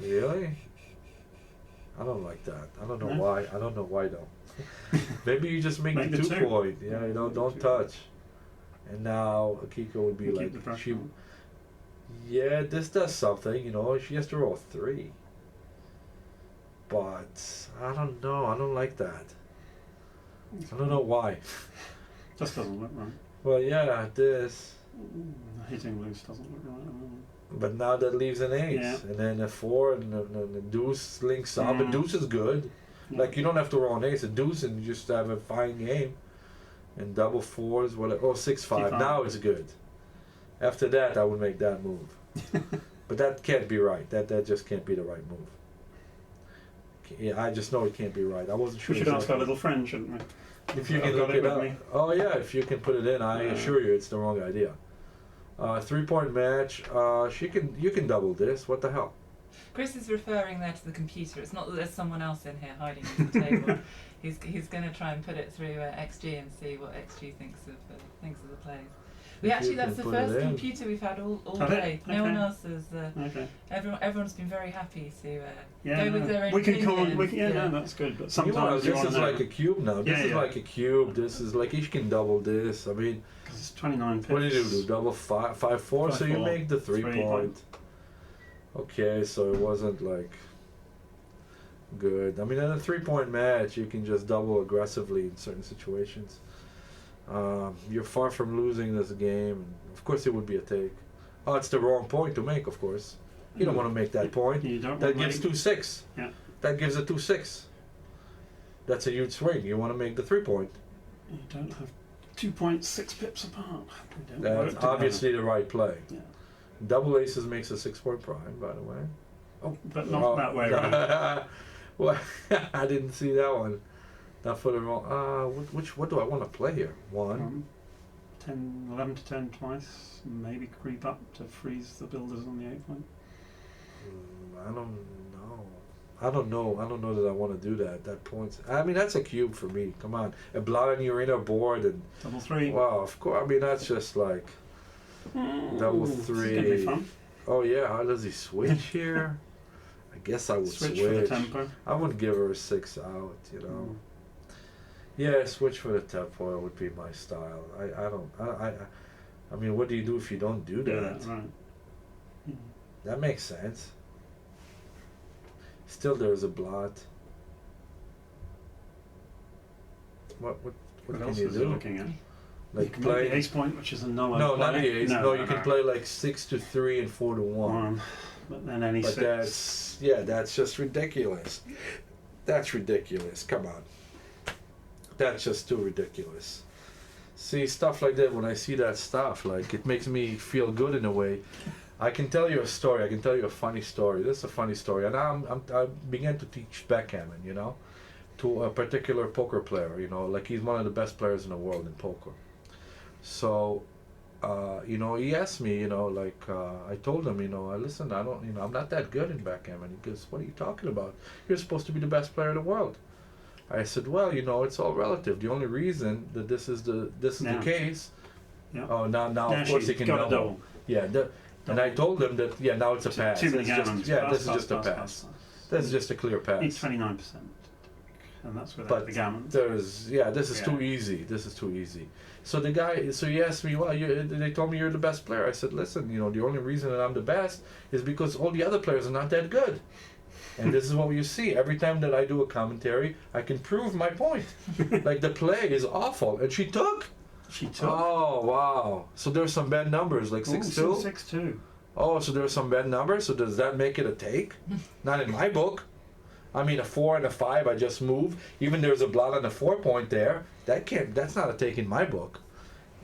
Really? I don't like that. I don't know No? why. I don't know why though. Maybe you just make, Make the the 2 2. point. Yeah, you know, don't touch. And now Akiko would be You keep like the pressure she. on. Yeah, this does something. You know, she has to roll 3. But I don't know. I don't like that. I don't know why. Just doesn't look right. Well, yeah, this. The hitting loose doesn't look right. at the moment. But now that leaves an ace, Yeah. and then a 4, and the deuce links up. A Mm. deuce is good. Yeah. Like you don't have to roll an ace, a deuce, and you just have a fine game. And double 4s, whatever. Oh, 6-5. 6-5. Now it's good. After that, I would make that move. But that can't be right. That just can't be the right move. Yeah, I just know it can't be right. I wasn't sure. We should ask our exactly. little friend, shouldn't we? If you I've can got look it it with up. me. Oh yeah, if you can put it in, I Yeah. assure you it's the wrong idea. 3-point match. You can double this. What the hell? Chris is referring there to the computer. It's not that there's someone else in here hiding under the table. He's going to try and put it through XG and see what XG thinks of the plays. We If actually you that's can the put it first in. computer we've had all Have it? day. No one Okay. else has. Okay. Everyone's been very happy to Yeah. go with their own we can opinions. comment. No, that's good. But sometimes Meanwhile, you this want is to know like a cube now. This Yeah, is yeah. like a cube. This is like you can double this. I mean, because it's 29 pips. what do you do? Double 5-4. So you 5-4. make the 3 3 point. Okay, so it wasn't like good. I mean, in a 3-point match, you can just double aggressively in certain situations. You're far from losing this game. And of course, it would be a take. Oh, it's the wrong point to make, of course. You don't want to make that point. You don't That want gives to 2-6. Yeah. That gives a 2-6. That's a huge swing. You want to make the 3-point. You don't have 2.6 pips apart. We don't work That's together. obviously the right play. Yeah. Double aces makes a 6-point prime, by the way. Oh, But not that way around. Well, I didn't see that one. Not for the wrong. What do I want to play here? 1. 11 to 10 twice. Maybe creep up to freeze the builders on the 8 point. I don't know. I don't know that I want to do that. That points. I mean, that's a cube for me. Come on, a blind on your inner board, and Double 3. wow, of course. I mean, that's just like double This is 3. gonna be fun. Oh yeah, how does he switch here? I guess I would Switch for the switch. tempo. I wouldn't give her a 6 out, you know. Mm. Yeah, switch for the tempo would be my style. I mean, what do you do if you don't do Yeah, that? right. Mm. That makes sense. Still, there's a blot. What What can else you was he do? looking at? You Like can make play? the ace point, which is a no. No, not the ace. No, you no, can no. play like 6 to 3 and 4 to 1. But then any But 6. that's just ridiculous. That's ridiculous. Come on. That's just too ridiculous. See, stuff like that, when I see that stuff, like, it makes me feel good in a way. I can tell you a story. I can tell you a funny story. This is a funny story. And I began to teach backgammon, you know, to a particular poker player, you know, like he's one of the best players in the world in poker. So, you know, he asked me, you know, like, I told him, you know, listen, I'm not that good in backgammon. He goes, what are you talking about? You're supposed to be the best player in the world. I said, well, you know, it's all relative. The only reason that this is the Now. case. Yeah. Oh, now Yeah, of course she's he can got a double. Yeah, and I told him that, yeah, now it's a pass. Too many It's just- gammons. yeah, Pass, this is pass, just a pass, pass. pass. This is just a clear Need pass. 29%. and that's without But the gammon. this is Yeah. too easy. This is too easy. So the guy, so he asked me, well, they told me you're the best player. I said, listen, the only reason that I'm the best is because all the other players are not that good. And this is what you see. Every time that I do a commentary, I can prove my point. Like, the play is awful. And she took. She took. Oh, wow. So there's some bad numbers, like 6-2. 6-2. Oh, so there's some bad numbers. So does that make it a take? Not in my book. I mean, a 4 and a 5, I just move. Even there's a blot on a 4 point there. That's not a take in my book,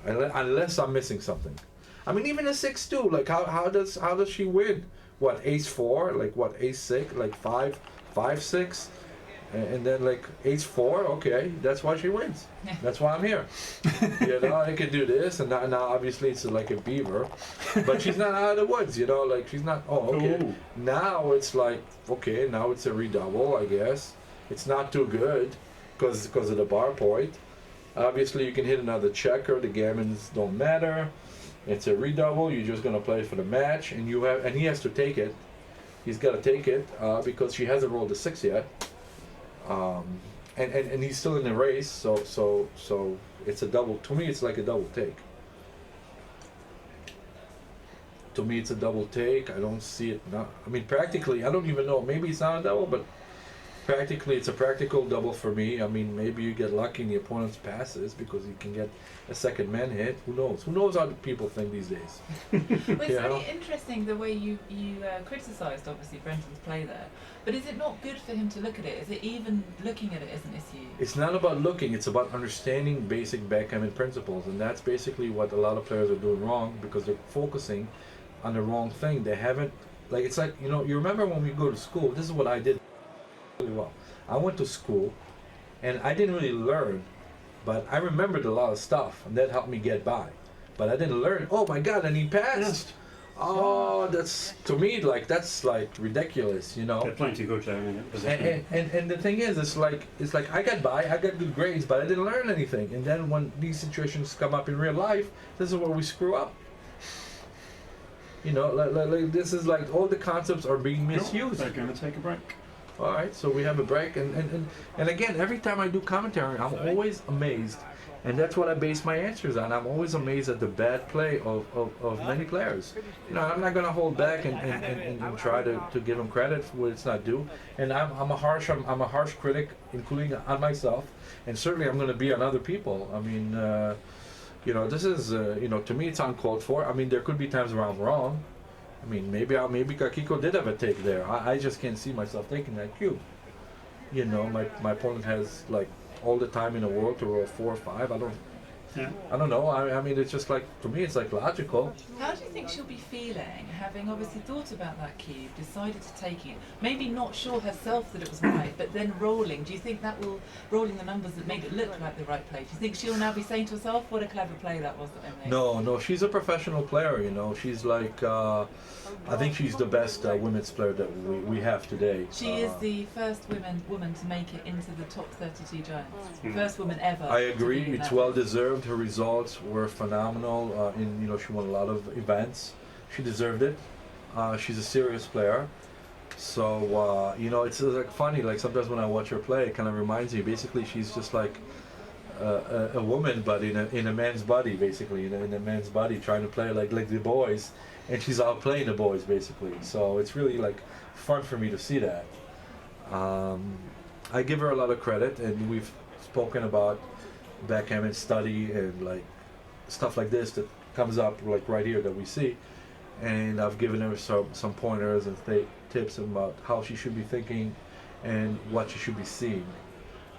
unless I'm missing something. I mean, even a 6-2. Like, how does she win? What, ace 4? Like what, ace 6? Like 5-6, and then like ace 4. Okay, that's why she wins. That's why I'm here. I can do this, and now obviously it's like a beaver, but she's not out of the woods. Like she's not. Oh, okay. Ooh. Now it's like, okay, now it's a redouble, I guess. It's not too good because of the bar point. Obviously, you can hit another checker. The gammons don't matter. It's a redouble. You're just gonna play for the match, and he has to take it. He's got to take it because she hasn't rolled a 6 yet. And he's still in the race. So it's a double. To me, it's like a double take. To me, it's a double take. I don't see it. Practically, I don't even know. Maybe it's not a double, but practically, it's a practical double for me. I mean, maybe you get lucky in the opponent's passes because you can get a second man hit. Who knows? Who knows how people think these days? Well, it's Yeah. really interesting the way you criticised, obviously, Brenton's play there. But is it not good for him to look at it? Is it even looking at it as an issue? It's not about looking, it's about understanding basic backgammon principles, and that's basically what a lot of players are doing wrong because they're focusing on the wrong thing. They haven't, like, it's like, you remember when we go to school, this is what I did really well. I went to school, and I didn't really learn, but I remembered a lot of stuff, and that helped me get by. But I didn't learn, oh my God, and he passed. Yes. Oh, that's, to me, like, that's like ridiculous, They're playing too good there in position. And the thing is, it's like I got by, I got good grades, but I didn't learn anything. And then when these situations come up in real life, this is where we screw up. Like this is like all the concepts are being misused. They're going to take a break. All right, so we have a break, and again, every time I do commentary, I'm always amazed, and that's what I base my answers on. I'm always amazed at the bad play of many players. I'm not gonna hold back and try to give them credit for what it's not due. And I'm a harsh critic, including on myself, and certainly I'm gonna be on other people. I mean, this is to me it's uncalled for. I mean, there could be times where I'm wrong. I mean, maybe Kakiko did have a take there. I just can't see myself taking that cube. My opponent has like all the time in the world to roll 4 or 5. I don't know. I mean, it's just like, to me, it's like logical. How do you think she'll be feeling, having obviously thought about that cube, decided to take it, maybe not sure herself that it was right, but then rolling? Do you think that will, rolling the numbers that made it look like the right play, do you think she'll now be saying to herself, what a clever play that was that I made? No, she's a professional player, She's like, I think she's the best women's player that we have today. She is the first woman to make it into the top 32 giants. First woman ever. I to agree. be in It's that. well deserved. Her results were phenomenal. She won a lot of events. She deserved it. She's a serious player. So it's like funny. Like sometimes when I watch her play, it kind of reminds me. Basically, she's just like a woman, but in a man's body, basically, in a man's body, trying to play like the boys, and she's outplaying the boys, basically. So it's really like fun for me to see that. I give her a lot of credit, and we've spoken about backgammon study and like stuff like this that comes up like right here that we see, and I've given her some pointers and tips about how she should be thinking and what she should be seeing.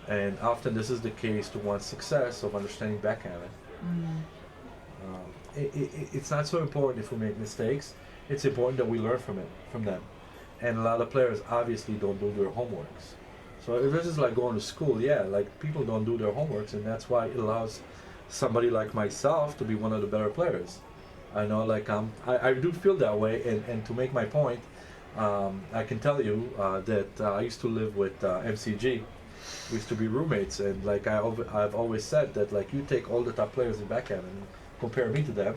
And often this is the case to one's success of understanding backgammon. It's not so important if we make mistakes. It's important that we learn from them. And a lot of players obviously don't do their homeworks. So if this is like going to school, like people don't do their homeworks, and that's why it allows somebody like myself to be one of the better players. I know, like I do feel that way, and to make my point, I can tell you that I used to live with MCG. We used to be roommates, and like I've always said that like you take all the top players in backgammon and compare me to them.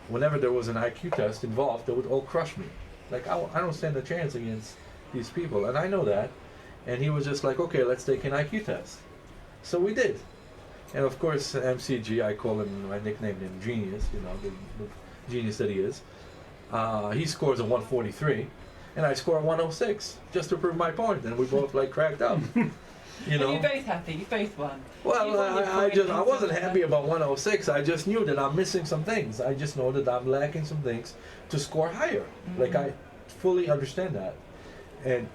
Whenever there was an IQ test involved, they would all crush me. Like I don't stand a chance against these people, and I know that. And he was just like, okay, let's take an IQ test. So we did. And of course, MCG, I call him, I nicknamed him Genius, you know, the genius that he is. He scores a 143, and I score a 106, just to prove my point, and we both like cracked up. You know? Are you both happy? You both won. Well, You won your I point. wasn't happy about 106. I just knew that I'm missing some things. I just know that I'm lacking some things to score higher. Like, I fully understand that. And,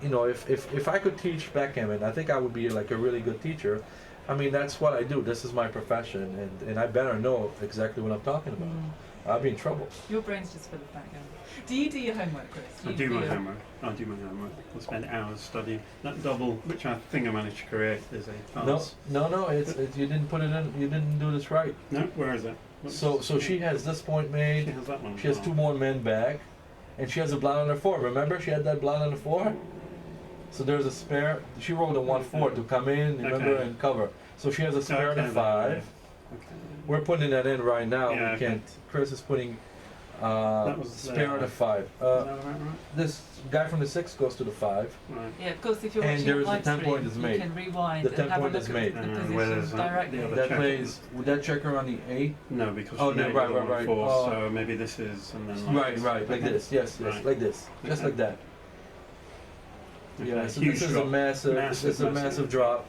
you know, if I could teach backgammon, I think I would be like a really good teacher. I mean, that's what I do. This is my profession, and I better know exactly what I'm talking about. I'll be in trouble. Your brain's just full of backgammon. Do you do your homework, Chris? I do my homework. I do my homework. I spend hours studying. That double, which I think I managed to create, is a pass. No, it's you didn't put it in. You didn't do this right. No, where is it? So she has this point She made. has that one. She has two more men back, and she has a blind on her 4. Remember, she had that blind on the 4. So there's a spare. She rolled a 1-4 to come in, remember, Okay. and cover. So she has a spare on Okay, the 5. Okay. We're putting that in right now. Yeah, We okay. can't. Chris is putting was, spare on the 5. Is that about right? This guy from the 6 goes to the 5. Right. Yeah, of course, if you're And watching there a is the live 10 stream, point is you made. can rewind The and 10 have a point look is at made. the Where positions is that? directly. The other That checker. plays. Would that checker on the 8? No, because Oh, she no, made right, the right, right. 1-4, Oh. so maybe this is, and then Right, like this. Yes, Right. like this, just Okay. like that. Okay, Yeah, so huge this is drop. a massive drop.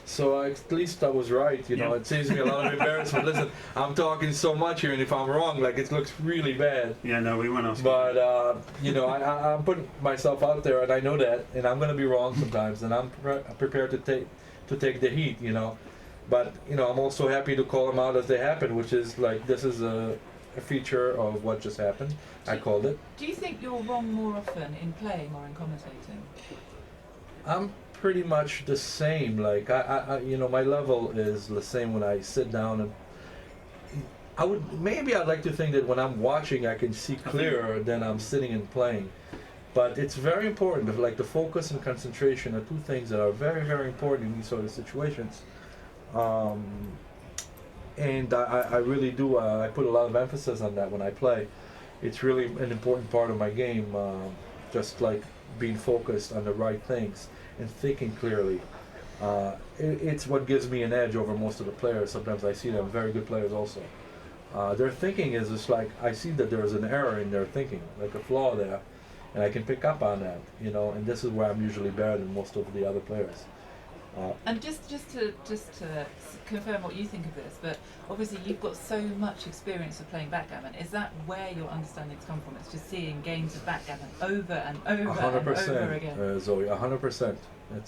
So at least I was right, you know. Yeah. It saves me a lot of embarrassment. Listen, I'm talking so much here, and if I'm wrong, like it looks really bad. Yeah, no, we went off. But you know, I'm putting myself out there, and I know that, and I'm gonna be wrong sometimes, and I'm prepared to take the heat, you know. But you know, I'm also happy to call them out as they happen, which is like this is a feature of what just happened. I called it. Do you think you're wrong more often in playing or in commentating? I'm pretty much the same. Like I you know, my level is the same when I sit down, and I'd like to think that when I'm watching I can see clearer than I'm sitting and playing. But it's very important. Like the focus and concentration are two things that are very, very important in these sort of situations. And I really do. I put a lot of emphasis on that when I play. It's really an important part of my game. Just like being focused on the right things and thinking clearly. It's what gives me an edge over most of the players. Sometimes I see them very good players also. Their thinking is just like I see that there's an error in their thinking, like a flaw there, and I can pick up on that, you know. And this is where I'm usually better than most of the other players. And just to confirm what you think of this, but obviously you've got so much experience of playing backgammon. Is that where your understandings come from? It's just seeing games of backgammon over and over and over again. Zoe, 100%.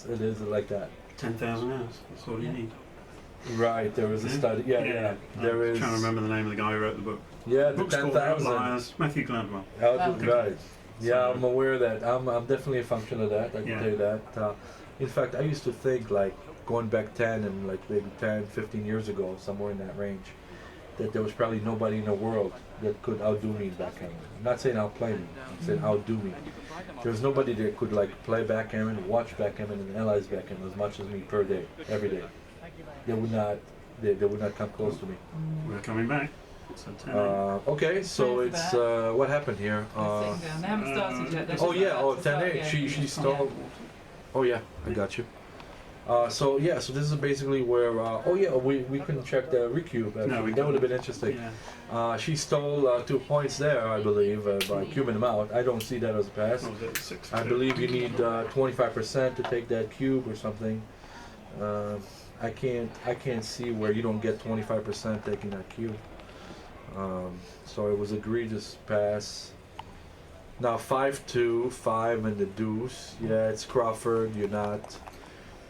It is like that. 10,000 hours. That's all you need. Right, there was a study. Yeah. There I'm is. trying to remember the name of the guy who wrote the book. Yeah, The the book's called 10,000. Outliers. Matthew Gladwell. Right. Yeah, So- I'm aware of that. I'm definitely a function of that. I can Yeah. tell you that. In fact, I used to think like going back 10 and like maybe 10, 15 years ago, somewhere in that range, that there was probably nobody in the world that could outdo me in backgammon. I'm not saying outplay me. I'm saying outdo me. There was nobody that could like play backgammon, watch backgammon, and analyze backgammon as much as me per day, every day. They would not. They would not come close to me. We're coming back. So 10. Okay, so There's it's that. what happened here? They're sitting down. They haven't started yet. They're Oh just yeah, about oh to 10 start, 8. yeah. She stalled. Oh yeah, I got you. So this is basically where. We couldn't check the recube. No, we that would have been couldn't. interesting. Yeah. She stole 2 points there, I believe, by cubing them out. I don't see that as a pass. What was it? 6 I believe you need 25% to take that cube or something. I can't see where you don't get 25% taking that cube. So it was egregious pass. Now 5-2, 5 and the deuce. Yeah, it's Crawford. You're not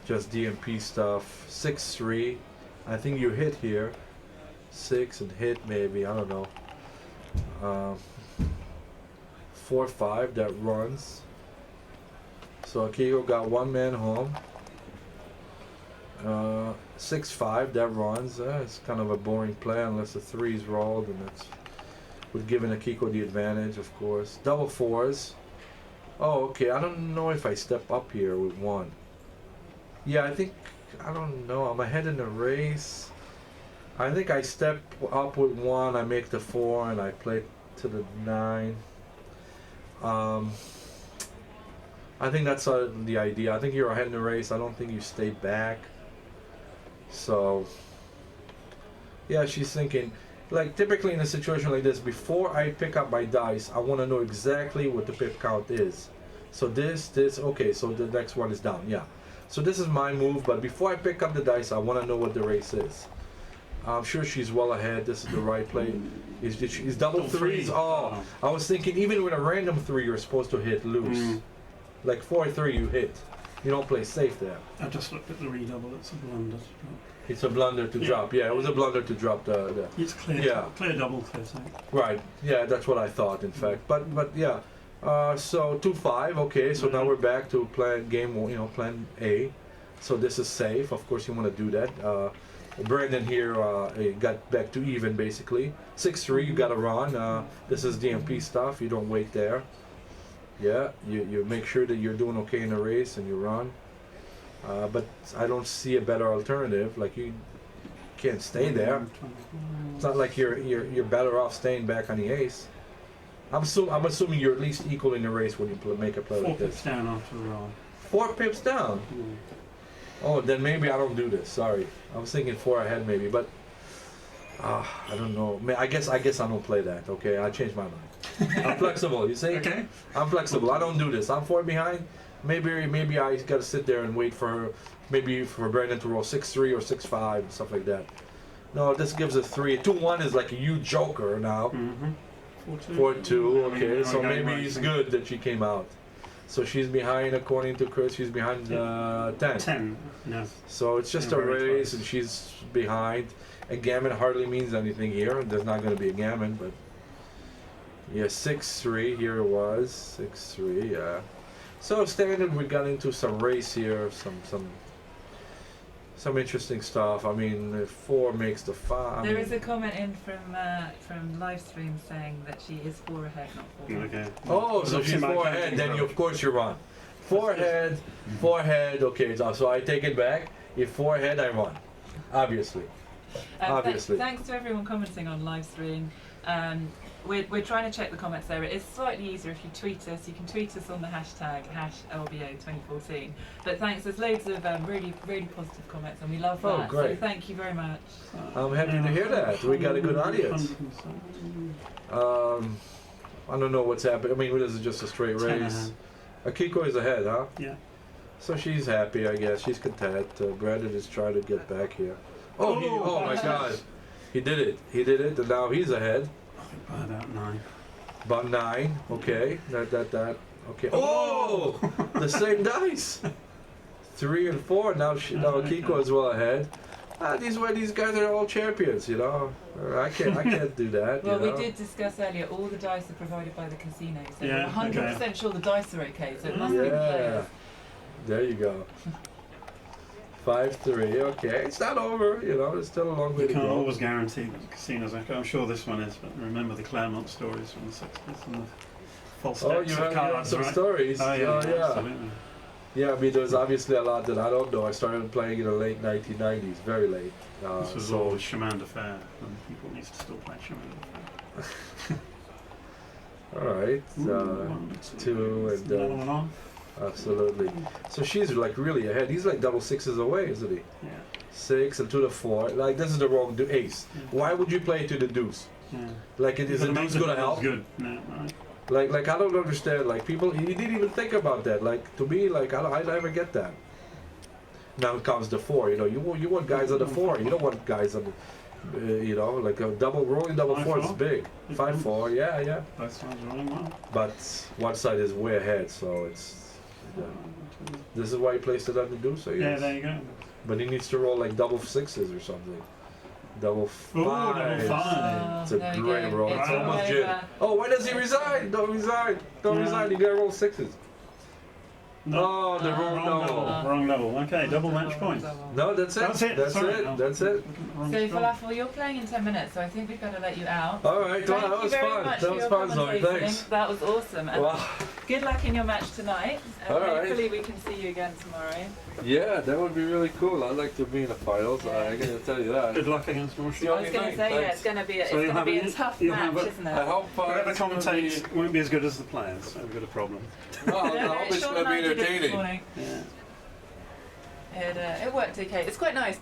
just DMP stuff. 6-3. I think you hit here. 6 and hit maybe. I don't know. 4-5 that runs. So Akiko got 1 man home. 6-5 that runs. It's kind of a boring play unless the 3 is rolled, and that's would give Akiko the advantage, of course. Double 4s. Oh, okay. I don't know if I step up here with 1. Yeah, I don't know. I'm ahead in the race. I think I step up with 1. I make the 4, and I play to the 9. I think that's the idea. I think you're ahead in the race. I don't think you stay back. So, yeah, she's thinking, like typically in a situation like this, before I pick up my dice, I want to know exactly what the pip count is. So this, okay, so the next one is down, yeah. So this is my move, but before I pick up the dice, I want to know what the race is. I'm sure she's well ahead. This is the right play. Is double threes? Oh, I was thinking even with a random 3, you're supposed to hit loose. Like 4-3, you hit. You don't play safe there. I just looked at the redouble. It's a blunder. It's a blunder to drop. Yeah, it was a blunder to drop the It's clear. Yeah. Clear double, clear safe. Right. Yeah, that's what I thought. In fact, but yeah. So 2-5. Okay. So now we're back to plan A. So this is safe. Of course, you want to do that. Brandon here got back to even basically. 6-3. You got to run. This is DMP stuff. You don't wait there. Yeah. You make sure that you're doing okay in the race and you run. But I don't see a better alternative. Like you can't stay there. It's not like you're better off staying back on the ace. I'm assuming you're at least equal in the race when you make a play 4 like pips this. down after the roll. 4 pips down. Oh, then maybe I don't do this. Sorry, I was thinking 4 ahead maybe, but I don't know. I guess I don't play that. Okay, I changed my mind. I'm flexible. You see? Okay. I'm flexible. I don't do this. I'm 4 behind. Maybe I gotta sit there and wait for Brandon to roll 6-3 or 6-5 and stuff like that. No, this gives a 3. 2-1 is like a huge joker now. 4-2. Okay, so maybe it's good that she came out. So she's behind, according to Chris, she's behind 10. 10. No. So it's just a Very race, close. and she's behind. A gammon hardly means anything here. There's not going to be a gammon, but yeah, 6-3 here it was. 6-3, yeah. So standard, we got into some race here, some interesting stuff. I mean, if 4 makes the 5. There is a comment in from live stream saying that she is 4 ahead, not 4 behind. Okay. Oh, so she's 4 ahead, then of course you're on. 4 ahead, 4 ahead, okay, so I take it back. If 4 ahead, I won. Obviously. Obviously. Thanks to everyone commenting on live stream. We're trying to check the comments there. It is slightly easier if you tweet us. You can tweet us on the hashtag #LBO2014. But thanks, there's loads of really, really positive comments, and we love that. Oh, great. So thank you very much. I'm happy to hear that. We got a good audience. I don't know what's happening. I mean, this is just a straight 10 race. ahead. Akiko is ahead, huh? Yeah. So she's happy, I guess. She's content. Brandon is trying to get back here. Oh my God. He did it, and now he's ahead. By about 9. About 9, okay. That. Okay. Oh! The same dice! 3 and 4. Now Akiko is well ahead. These guys are all champions, you know. I can't do that. Well, you know? we did discuss earlier, all the dice are provided by the casino, so Yeah, we're 100% sure the dice are okay, so it must be the Yeah. players. There you go. 5-3. Okay, it's not over. You know, it's still a long way You to can't go. always guarantee that the casinos are. I'm sure this one is, but remember the Claremont stories from the 60s and the false Oh, decks you of have cards, some right? stories. Oh, yeah, yeah. absolutely. Yeah, I mean, there's obviously a lot that I don't know. I started playing in the late 1990s, very late. This was so all Chemin de Fer, and people used to still play Chemin de Fer. all right, Ooh, 2 and another one on. absolutely. So she's like really ahead. He's like double 6s away, isn't he? Yeah. 6 and to the 4. Like this is the wrong ace. Yeah. Why would you play to the deuce? Yeah. Like is the deuce gonna help? Good. No, right. Like I don't understand. Like people, he didn't even think about that. Like to me, like I never get that. Now it comes to 4. You know, you want guys on the 4. You don't want guys on the, you know, like a rolling double 4 is 5-4? big. 5-4, yeah. Both sides rolling well. But one side is way ahead, so it's. This is why he placed it on the deuce, I Yeah, guess. there you go. But he needs to roll like double 6s or something. Double 5s. double 5. It's a there we great go. roll. It's It's all almost over. gin. Oh, why does he resign? Don't resign. Don't Yeah. resign. You gotta roll 6s. Oh, the wrong double. Wrong double. Okay, double match point. No, that's it. That's it. That's Sorry. it. That's it. Wrong So straw. Falafel, you're playing in 10 minutes, so I think we've got to let you out. All right. Well, Thank that you was very fun. much That for was your fun, Zoe. commentating. Thanks. That was awesome. And Wow. good luck in your match tonight. And All right. hopefully we can see you again tomorrow. Yeah, that would be really cool. I'd like to be in the finals. I gotta tell you that. Good luck against North. I was going to say, yeah, it's going to be So you'll have a tough you'll match, have isn't I it? hope. Whoever it's gonna commentates won't be as good as the players. So we've got a problem. be- No, Yeah, I hope it's Sean gonna be and I did it this entertaining. morning. Yeah. It worked okay. It's quite nice.